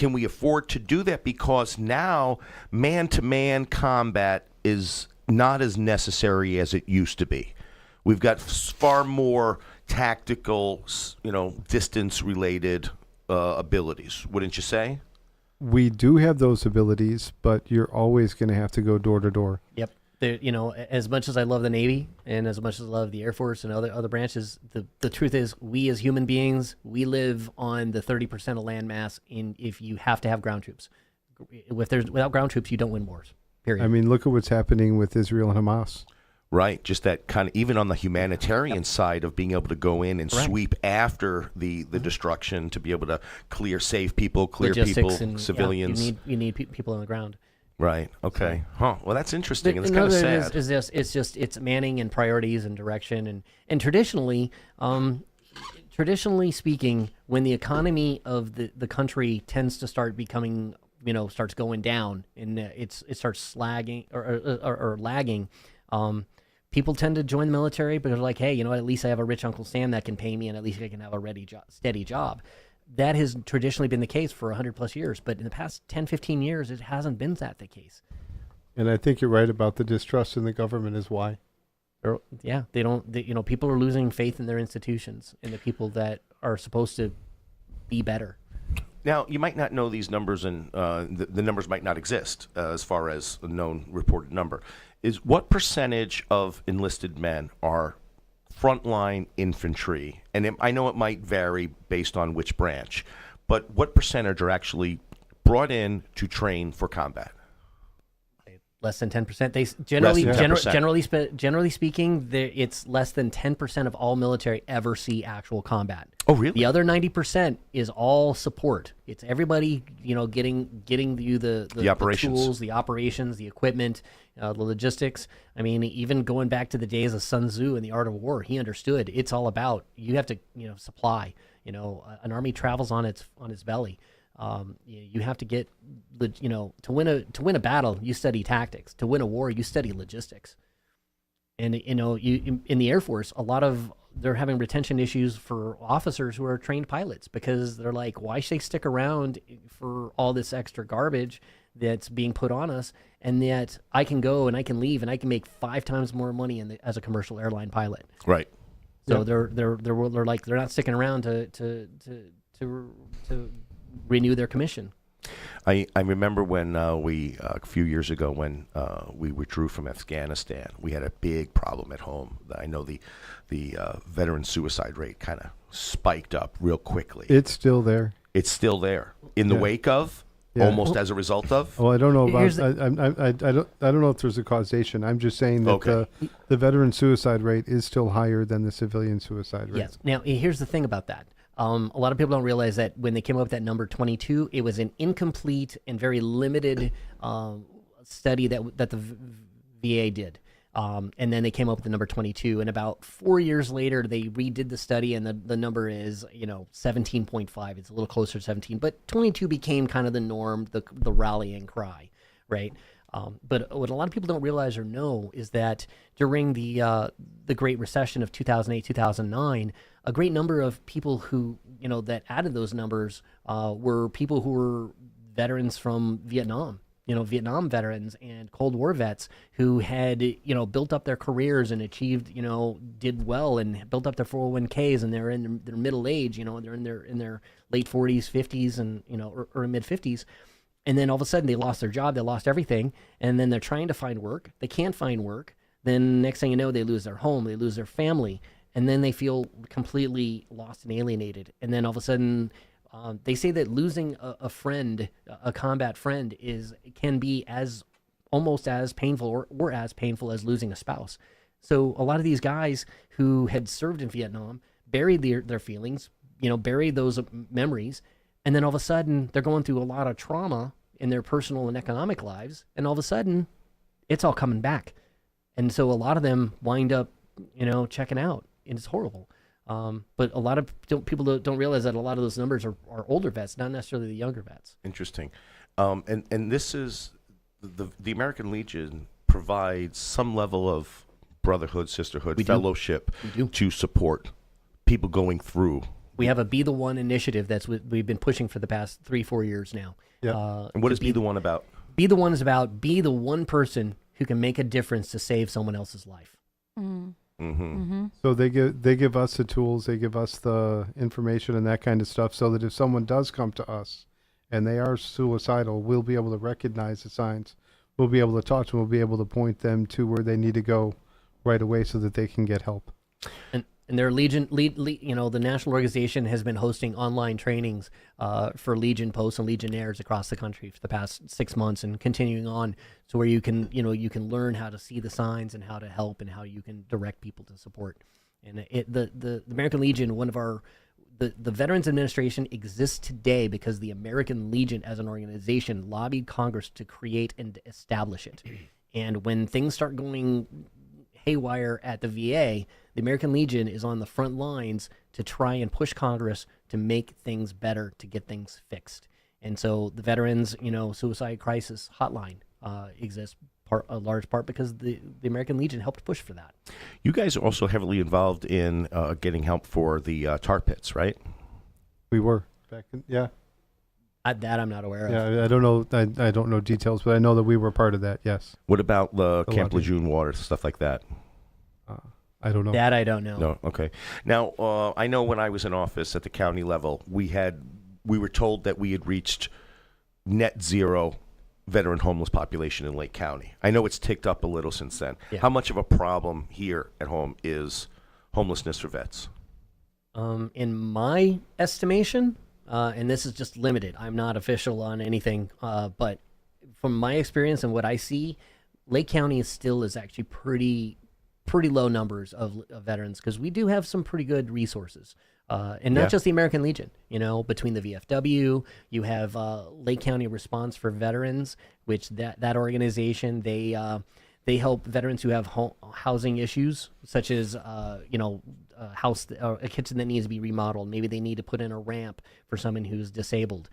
we afford to do that? Because now man-to-man combat is not as necessary as it used to be. We've got far more tactical, distance-related abilities. Wouldn't you say?
We do have those abilities, but you're always going to have to go door to door.
Yep. As much as I love the Navy and as much as I love the Air Force and other branches, the truth is we as human beings, we live on the 30% of land mass if you have to have ground troops. Without ground troops, you don't win wars, period.
I mean, look at what's happening with Israel and Hamas.
Right, just that kind of, even on the humanitarian side of being able to go in and sweep after the destruction, to be able to save people, clear people,
and,
civilians.
You need people on the ground.
Right. Okay. Huh. Well, that's interesting, and it's kind of sad.
It's manning and priorities and direction, and traditionally speaking, when the economy of the country tends to start becoming, starts going down and it starts slagging or lagging. People tend to join the military, but they're like, hey, at least I have a rich Uncle Sam that can pay me, and at least I can have a steady job. That has traditionally been the case for 100 plus years, but in the past 10, 15 years, it hasn't been that the case.
And I think you're right about the distrust in the government is why.
People are losing faith in their institutions and the people that are supposed to be better.
Now, you might not know these numbers, and the numbers might not exist as far as a known reported number. Is what percentage of enlisted men are frontline infantry? And I know it might vary based on which branch, but what percentage are actually brought in to train for combat?
Less than 10%. Generally speaking, it's less than 10% of all military ever see actual combat.
Oh, really?
The other 90% is all support. It's everybody, getting you the
operations,
tools, the operations, the equipment, the logistics. I mean, even going back to the days of Sun Tzu and the Art of War, he understood it's all about you have to, supply. An army travels on its belly. You have to get, to win a battle, you study tactics. To win a war, you study logistics. And you in the Air Force, they're having retention issues for officers who are trained pilots, because they're like, why should they stick around for all this extra garbage that's being put on us, and that I can go and I can leave and I can make 5 times more money as a commercial airline pilot.
Right.
So they're like, they're not sticking around to renew their commission.
I remember when a few years ago when we withdrew from Afghanistan, we had a big problem at home. I know the veteran suicide rate kind of spiked up real quickly.
It's still there.
It's still there in the wake of, almost as a result of.
Well, I don't know about. I don't know if there's a causation. I'm just saying that the veteran suicide rate is still higher than the civilian suicide rate.
Yes. Now, here's the thing about that. A lot of people don't realize that when they came up with that number 22, it was an incomplete and very limited study that the VA did. And then they came up with the number 22. And about 4 years later, they redid the study, and the number is 17.5. It's a little closer to 17. But 22 became kind of the norm, the rallying cry, right? But what a lot of people don't realize or know is that during the Great Recession of 2008, 2009, a great number of people who, that added those numbers were people who were veterans from Vietnam, Vietnam veterans and Cold War vets who had, built up their careers and achieved, did well and built up their 401ks, and they're in their middle age, they're in their late 40s, 50s, and, or mid 50s. And then all of a sudden they lost their job, they lost everything, and then they're trying to find work. They can't find work. Then next thing you know, they lose their home, they lose their family. and then they feel completely lost and alienated. And then all of a sudden, they say that losing a friend, a combat friend, can be almost as painful or as painful as losing a spouse. So a lot of these guys who had served in Vietnam buried their feelings, buried those memories, and then all of a sudden they're going through a lot of trauma in their personal and economic lives, and all of a sudden it's all coming back. And so a lot of them wind up, checking out, and it's horrible. But a lot of people don't realize that a lot of those numbers are older vets, not necessarily the younger vets.
Interesting. And this is the American Legion provides some level of brotherhood, sisterhood, fellowship to support people going through.
We have a Be the One initiative that's what we've been pushing for the past 3-4 years now.
Yeah. And what is Be the One about?
Be the One is about be the one person who can make a difference to save someone else's life.
Mm.
So they give us the tools, they give us the information and that kind of stuff, so that if someone does come to us and they are suicidal, we'll be able to recognize the signs. We'll be able to talk to them. We'll be able to point them to where they need to go right away so that they can get help.
And their Legion, the national organization has been hosting online trainings for Legion posts and Legionnaires across the country for the past 6 months, and continuing on, so where you can learn how to see the signs and how to help and how you can direct people to support. And the American Legion, the Veterans Administration exists today because the American Legion as an organization lobbied Congress to create and establish it. And when things start going haywire at the VA, the American Legion is on the front lines to try and push Congress to make things better, to get things fixed. And so the Veterans, Suicide Crisis Hotline exists a large part because the American Legion helped push for that.
You guys are also heavily involved in getting help for the tar pits, right?
We were back in, yeah.
That I'm not aware of.
Yeah, I don't know. I don't know details, but I know that we were part of that. Yes.
What about the Camp Lejeune water, stuff like that?
I don't know.
That I don't know.
No. Okay. Now I know when I was in office at the county level, we were told that we had reached net zero veteran homeless population in Lake County. I know it's ticked up a little since then. Yeah. How much of a problem here at home is homelessness for vets?
In my estimation, and this is just limited, I'm not official on anything, but from my experience and what I see, Lake County is actually pretty low numbers of veterans, because we do have some pretty good resources. And not just the American Legion, between the VFW, you have Lake County Response for Veterans, which that organization, they help veterans who have housing issues, such as a kitchen that needs to be remodeled. Maybe they need to put in a ramp for someone who's disabled.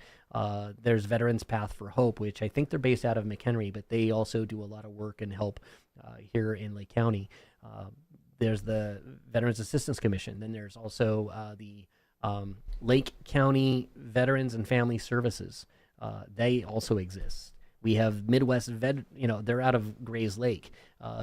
There's Veterans Path for Hope, which I think they're based out of McHenry, but they also do a lot of work and help here in Lake County. There's the Veterans Assistance Commission. Then there's also the Lake County Veterans and Family Services. They also exist. We have Midwest they're out of Grays Lake.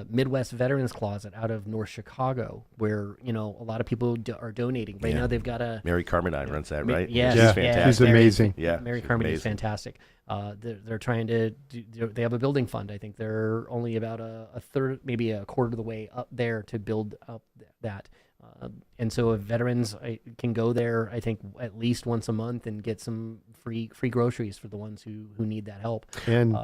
Midwest Veterans Closet out of North Chicago, where a lot of people are donating. Right now they've got
Mary Carmenine runs that, right?
Yeah,
she's fantastic.
She's amazing.
Mary Carmenine is fantastic. They're trying to they have a building fund. I think they're only about a third, maybe a quarter of the way up there to build up that. And so if veterans can go there, I think at least once a month and get some free groceries for the ones who need that help.
And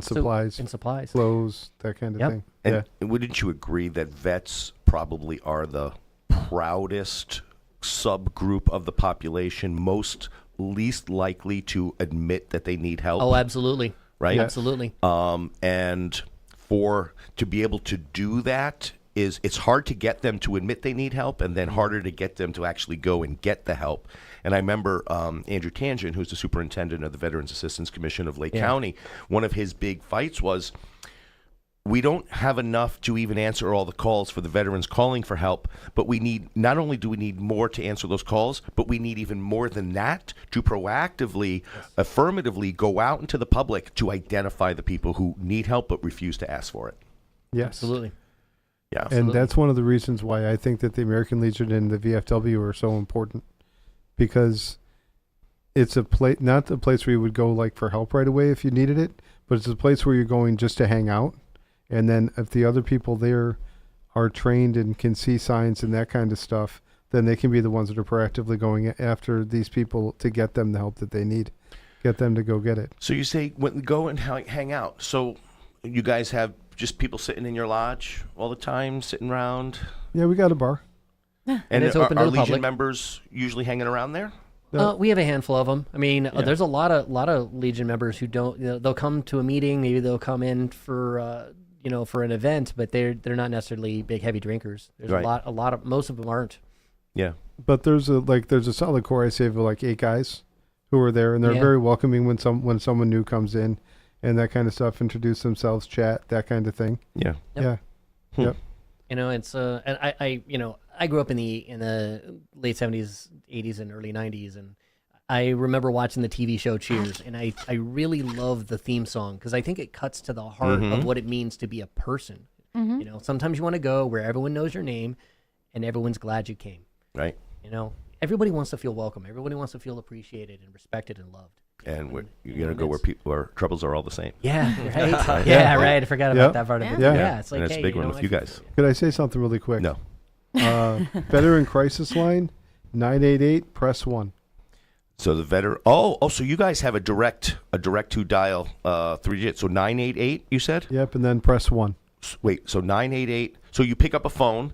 supplies.
And supplies.
Clothes, that kind of thing.
And wouldn't you agree that vets probably are the proudest subgroup of the population, most least likely to admit that they need help?
Oh, absolutely.
Right?
Absolutely.
And to be able to do that, it's hard to get them to admit they need help, and then harder to get them to actually go and get the help. And I remember Andrew Tangent, who's the superintendent of the Veterans Assistance Commission of Lake County, one of his big fights was, we don't have enough to even answer all the calls for the veterans calling for help, but not only do we need more to answer those calls, but we need even more than that to proactively, affirmatively go out into the public to identify the people who need help but refuse to ask for it.
Yes.
Absolutely.
Yeah.
And that's one of the reasons why I think that the American Legion and the VFW are so important, because it's not a place where you would go like for help right away if you needed it, but it's a place where you're going just to hang out. And then if the other people there are trained and can see signs and that kind of stuff, then they can be the ones that are proactively going after these people to get them the help that they need, get them to go get it.
So you say go and hang out. So you guys have just people sitting in your lodge all the time, sitting around?
Yeah, we got a bar.
And
it's open to
are
the
Legion
public.
members usually hanging around there?
We have a handful of them. I mean, there's a lot of Legion members who don't. They'll come to a meeting, maybe they'll come in for for an event, but they're not necessarily big heavy drinkers. There's
Right.
a lot of most of them aren't.
Yeah.
But there's a solid core, I say, of like 8 guys who are there, and they're very welcoming when someone new comes in and that kind of stuff, introduce themselves, chat, that kind of thing.
Yeah.
Yeah. Yep.
It's and I grew up in the late 70s, 80s, and early 90s, and I remember watching the TV show Cheers, and I really love the theme song because I think it cuts to the heart of what it means to be a person. Sometimes you want to go where everyone knows your name and everyone's glad you came.
Right.
Everybody wants to feel welcome. Everybody wants to feel appreciated and respected and loved.
And you're going to go where troubles are all the same.
Yeah, right. Yeah, right. I forgot about that part of it.
Yeah.
It's like,
and it's a big one with you guys.
Could I say something really quick?
No.
Veteran Crisis Line, 988, press 1.
So the veteran. Oh, so you guys have a direct to dial 3-digit. So 988, you said?
Yep, and then press 1.
Wait, so 988. So you pick up a phone,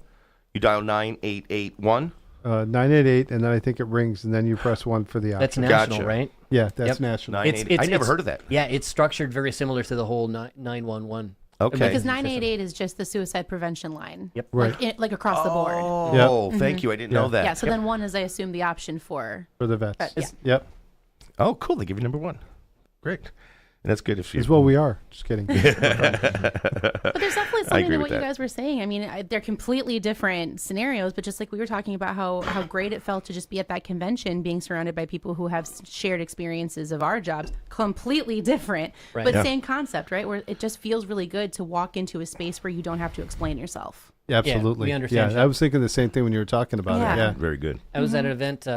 you dial 9881.
988, and then I think it rings, and then you press 1 for the option.
That's national,
Gotcha.
right?
Yeah, that's national.
I never heard of that.
Yeah, it's structured very similar to the whole 911.
Okay.
Because 988 is just the suicide prevention line.
Yep.
Right.
Like across the board.
Oh, thank you. I didn't know that.
Yeah, so then 1 is, I assume, the option for
the vets.
Yeah.
Yep.
Oh, cool. They give you number 1. Great. And that's good if you.
As well, we are. Just kidding.
But there's definitely something to what you
that.
guys were saying. I mean, they're completely different scenarios, but just like we were talking about how great it felt to just be at that convention, being surrounded by people who have shared experiences of our jobs, completely different, but same concept, right? Where it just feels really good to walk into a space where you don't have to explain yourself.
Yeah, absolutely.
we understand.
I was thinking the same thing when you were talking about it. Yeah.
Very good.
I was at an event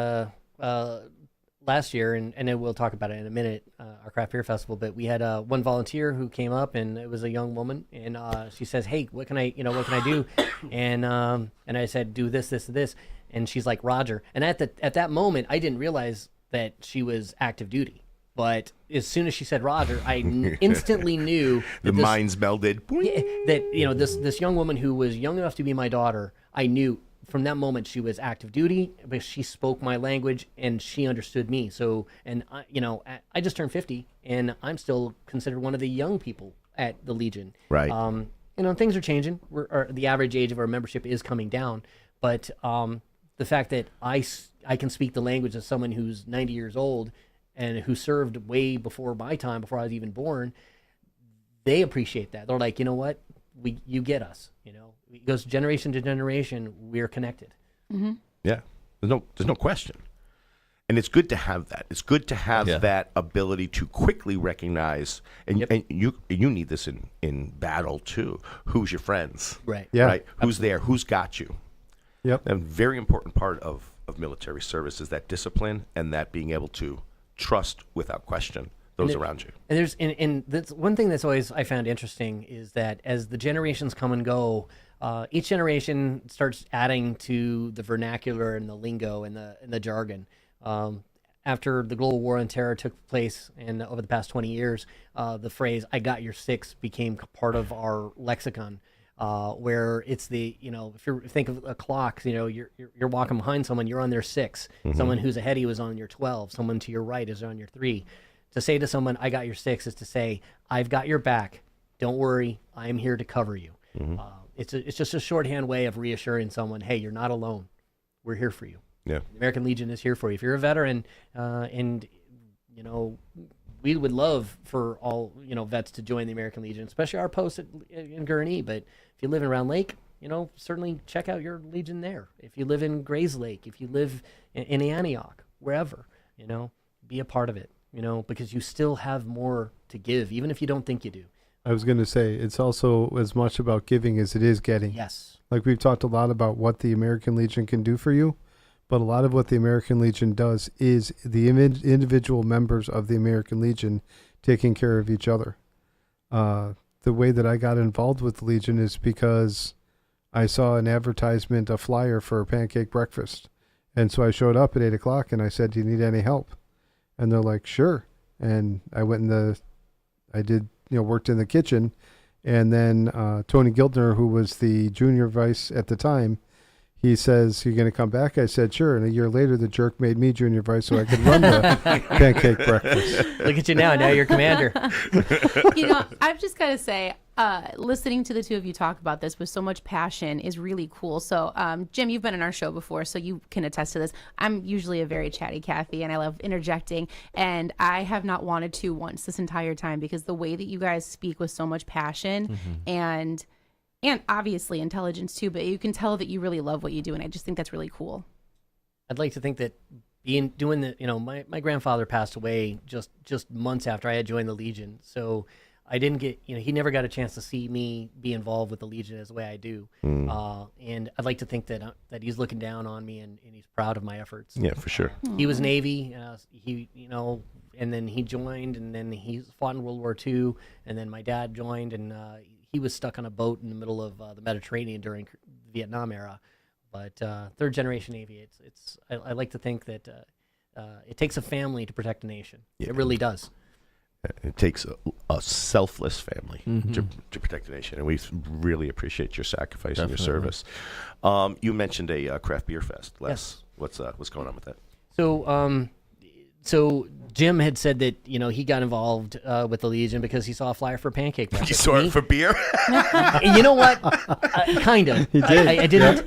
last year, and then we'll talk about it in a minute, our craft beer festival. But we had one volunteer who came up, and it was a young woman, and she says, "Hey, what can I do?" And I said, "Do this, this, this," and she's like, "Roger." And at that moment, I didn't realize that she was active duty. But as soon as she said Roger, I instantly knew
the minds melded.
That this young woman who was young enough to be my daughter, I knew from that moment she was active duty, but she spoke my language and she understood me. So, and I just turned 50, and I'm still considered one of the young people at the Legion.
Right.
Things are changing. The average age of our membership is coming down, but the fact that I can speak the language of someone who's 90 years old and who served way before my time, before I was even born, they appreciate that. They're like, you know what? You get us. It goes generation to generation. We're connected.
Mm-hmm.
Yeah, there's no question, and it's good to have that. It's good to have that ability to quickly recognize, and you need this in battle too. Who's your friends?
Right.
Yeah.
Right. Who's there? Who's got you?
Yep.
A very important part of military service is that discipline and that being able to trust without question those around you.
And that's one thing that's always I found interesting is that as the generations come and go, each generation starts adding to the vernacular and the lingo and the jargon. After the global war on terror took place, and over the past 20 years, the phrase "I got your six" became part of our lexicon. Where it's if you think of a clock, you're walking behind someone, you're on their 6. Mm-hmm. Someone who's ahead of you is on your 12. Someone to your right is on your 3. To say to someone, "I got your 6," is to say, "I've got your back. Don't worry, I'm here to cover you." Mm-hmm. It's just a shorthand way of reassuring someone, "Hey, you're not alone. We're here for you."
Yeah,
the American Legion is here for you. If you're a veteran, we would love for all vets to join the American Legion, especially our post in Gurnee. But if you live in Round Lake, certainly check out your Legion there. If you live in Grays Lake, if you live in Antioch, wherever, be a part of it. Because you still have more to give, even if you don't think you do.
I was going to say, it's also as much about giving as it is getting.
Yes.
Like we've talked a lot about what the American Legion can do for you, but a lot of what the American Legion does is the individual members of the American Legion taking care of each other. The way that I got involved with the Legion is because I saw an advertisement, a flyer for a pancake breakfast. And so I showed up at 8 o'clock and I said, do you need any help? And they're like, sure. And I went worked in the kitchen. And then Tony Gildner, who was the junior vice at the time, he says, you're going to come back? I said, sure. And a year later, the jerk made me junior vice so I could run the pancake breakfast.
Look at you now. Now you're commander.
I've just got to say, listening to the two of you talk about this with so much passion is really cool. So, Jim, you've been on our show before, so you can attest to this. I'm usually a very chatty Kathy, and I love interjecting. And I have not wanted to once this entire time because the way that you guys speak with so much passion and obviously intelligence too, but you can tell that you really love what you do, and I just think that's really cool.
I'd like to think that my grandfather passed away just months after I had joined the Legion, so I didn't get, he never got a chance to see me be involved with the Legion as the way I do. And I'd like to think that he's looking down on me and he's proud of my efforts.
Yeah, for sure.
He was Navy, and then he joined, and then he fought in World War II, and then my dad joined, and he was stuck on a boat in the middle of the Mediterranean during the Vietnam era. But third generation Navy, I like to think that it takes a family to protect a nation. Yeah. It really does.
It takes a selfless family to protect the nation, and we really appreciate your sacrifice and your service. You mentioned a craft beer fest, Les. Yes. What's going on with that?
So Jim had said that he got involved with the Legion because he saw a flyer for pancake breakfast.
You saw it for beer?
You know what? Kind of.
He did.
I didn't.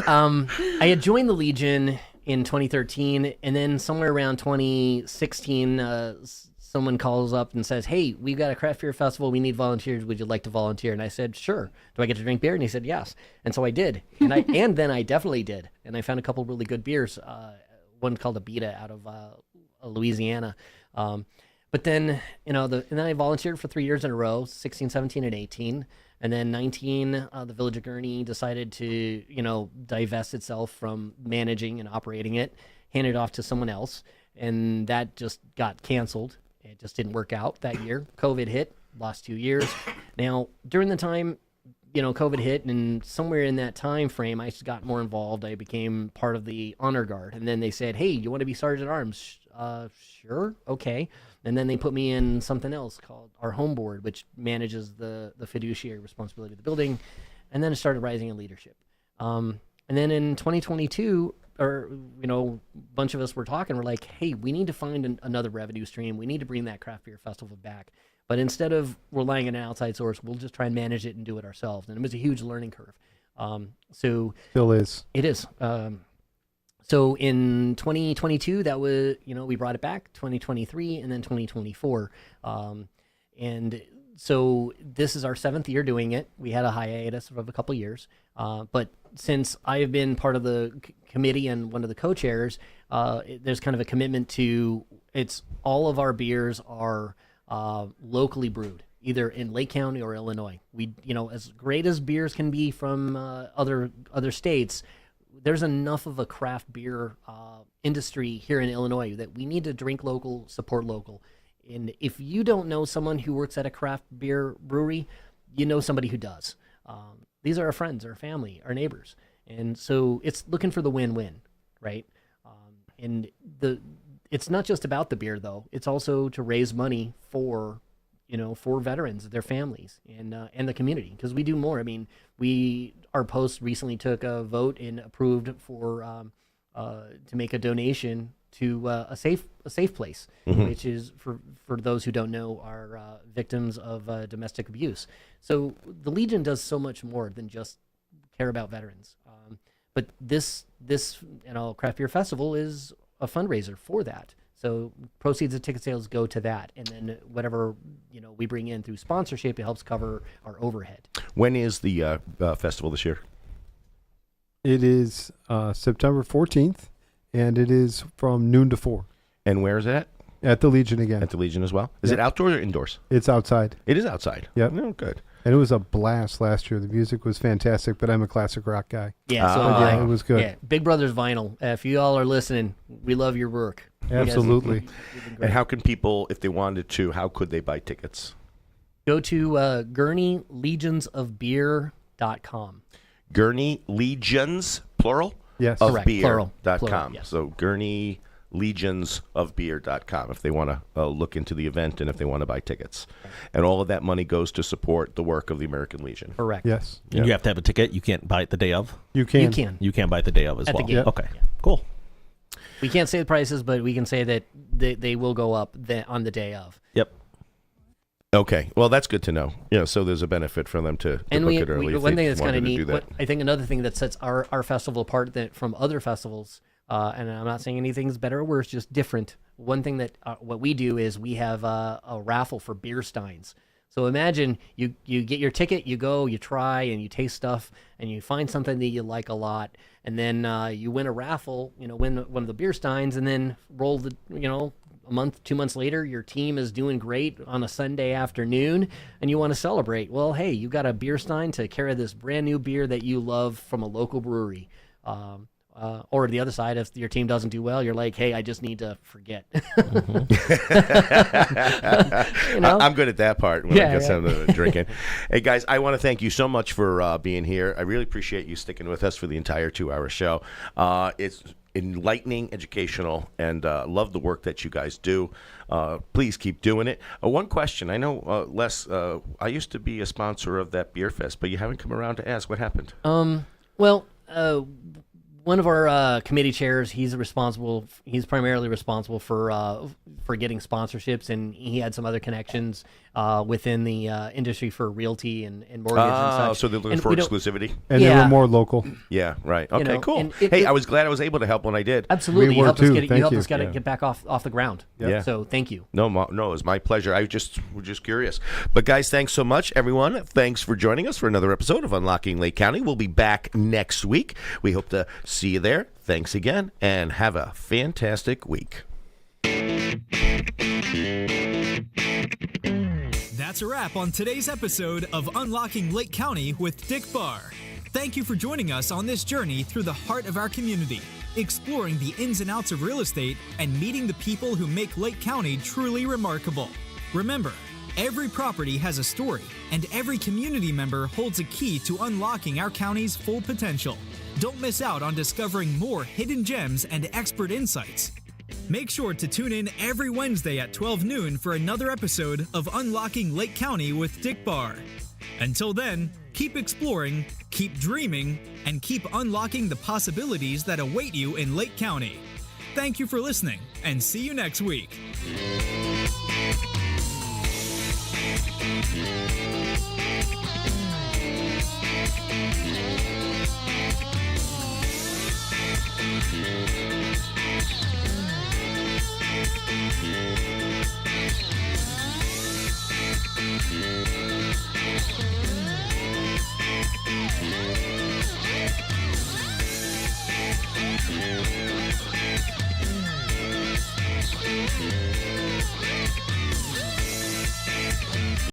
I had joined the Legion in 2013, and then somewhere around 2016, someone calls up and says, hey, we've got a craft beer festival. We need volunteers. Would you like to volunteer? And I said, sure. Do I get to drink beer? And he said, yes. And so I did. And then I definitely did. And I found a couple really good beers. One called a Beta out of Louisiana. But then, and then I volunteered for 3 years in a row, 16, 17, and 18. And then 19, the Village of Gurnee decided to, divest itself from managing and operating it, hand it off to someone else. And that just got canceled. It just didn't work out that year. COVID hit, lost 2 years. Now, during the time, COVID hit, and somewhere in that time frame, I got more involved. I became part of the honor guard. And then they said, hey, you want to be Sergeant at Arms? Sure, okay. And then they put me in something else called our home board, which manages the fiduciary responsibility of the building. And then it started rising in leadership. And then in 2022, a bunch of us were talking. We're like, hey, we need to find another revenue stream. We need to bring that craft beer festival back. But instead of relying on an outside source, we'll just try and manage it and do it ourselves. And it was a huge learning curve. Still is. It is. So in 2022, that was, we brought it back, 2023, and then 2024. And so this is our 7th year doing it. We had a hiatus of a couple years. But since I have been part of the committee and one of the co-chairs, there's kind of a commitment to, all of our beers are locally brewed, either in Lake County or Illinois. We, as great as beers can be from other states, there's enough of a craft beer industry here in Illinois that we need to drink local, support local. And if you don't know someone who works at a craft beer brewery, you know somebody who does. These are our friends, our family, our neighbors. And so it's looking for the win-win, right? And it's not just about the beer, though. It's also to raise money for veterans, their families, and the community, because we do more. I mean, our post recently took a vote and approved for to make a donation to a safe place, which is for those who don't know, are victims of domestic abuse. So the Legion does so much more than just care about veterans. But this craft beer festival is a fundraiser for that. So proceeds of ticket sales go to that, and then whatever we bring in through sponsorship, it helps cover our overhead.
When is the festival this year?
It is September 14th, and it is from noon to 4.
And where is it at?
At the Legion again.
At the Legion as well? Is it outdoors or indoors?
It's outside.
It is outside?
Yep.
Oh, good.
And it was a blast last year. The music was fantastic, but I'm a classic rock guy.
Yeah, so
it was good.
Yeah, Big Brothers Vinyl. If you all are listening, we love your work.
Absolutely.
And how can people, if they wanted to, how could they buy tickets?
Go to GurneyLegionsofBeer.com.
Gurney Legions, plural?
Yes.
Of
Correct.
beer.com.
Plural, yes.
So Gurney Legions of Beer.com if they want to look into the event and if they want to buy tickets. And all of that money goes to support the work of the American Legion.
Correct.
Yes.
And you have to have a ticket. You can't buy it the day of.
You can.
You can.
You can buy it the day of as
At the
well.
gate.
Okay.
Yeah.
Cool.
We can't say the prices, but we can say that they will go up on the day of.
Yep.
Okay. Well, that's good to know. So there's a benefit for them to book it early.
One thing that's kind of neat,
that.
I think another thing that sets our festival apart from other festivals, and I'm not saying anything's better or worse, just different. One thing that what we do is we have a raffle for beer steins. So imagine you get your ticket, you go, you try, and you taste stuff, and you find something that you like a lot, and then you win a raffle, win one of the beer steins, and then roll a month, 2 months later, your team is doing great on a Sunday afternoon, and you want to celebrate. Well, hey, you got a beer stein to carry this brand new beer that you love from a local brewery. Or the other side, if your team doesn't do well, you're like, hey, I just need to forget.
I'm good at that part when I get some of the drinking. Hey, guys, I want to thank you so much for being here. I really appreciate you sticking with us for the entire 2-hour show. It's enlightening, educational, and love the work that you guys do. Please keep doing it. One question. I know, Les, I used to be a sponsor of that beer fest, but you haven't come around to ask what happened.
One of our committee chairs, he's primarily responsible for getting sponsorships, and he had some other connections within the industry for realty and mortgage and such.
So they're looking for exclusivity?
And they were more local.
Yeah, right. Okay, cool. I was glad I was able to help when I did.
Absolutely.
We were too.
You helped us get back off the ground.
Yeah.
So thank you.
No, it was my pleasure. I was just curious. But guys, thanks so much, everyone. Thanks for joining us for another episode of Unlocking Lake County. We'll be back next week. We hope to see you there. Thanks again, and have a fantastic week.
That's a wrap on today's episode of Unlocking Lake County with Dick Barr. Thank you for joining us on this journey through the heart of our community, exploring the ins and outs of real estate and meeting the people who make Lake County truly remarkable. Remember, every property has a story, and every community member holds a key to unlocking our county's full potential. Don't miss out on discovering more hidden gems and expert insights. Make sure to tune in every Wednesday at 12 noon for another episode of Unlocking Lake County with Dick Barr. Until then, keep exploring, keep dreaming, and keep unlocking the possibilities that await you in Lake County. Thank you for listening, and see you next week.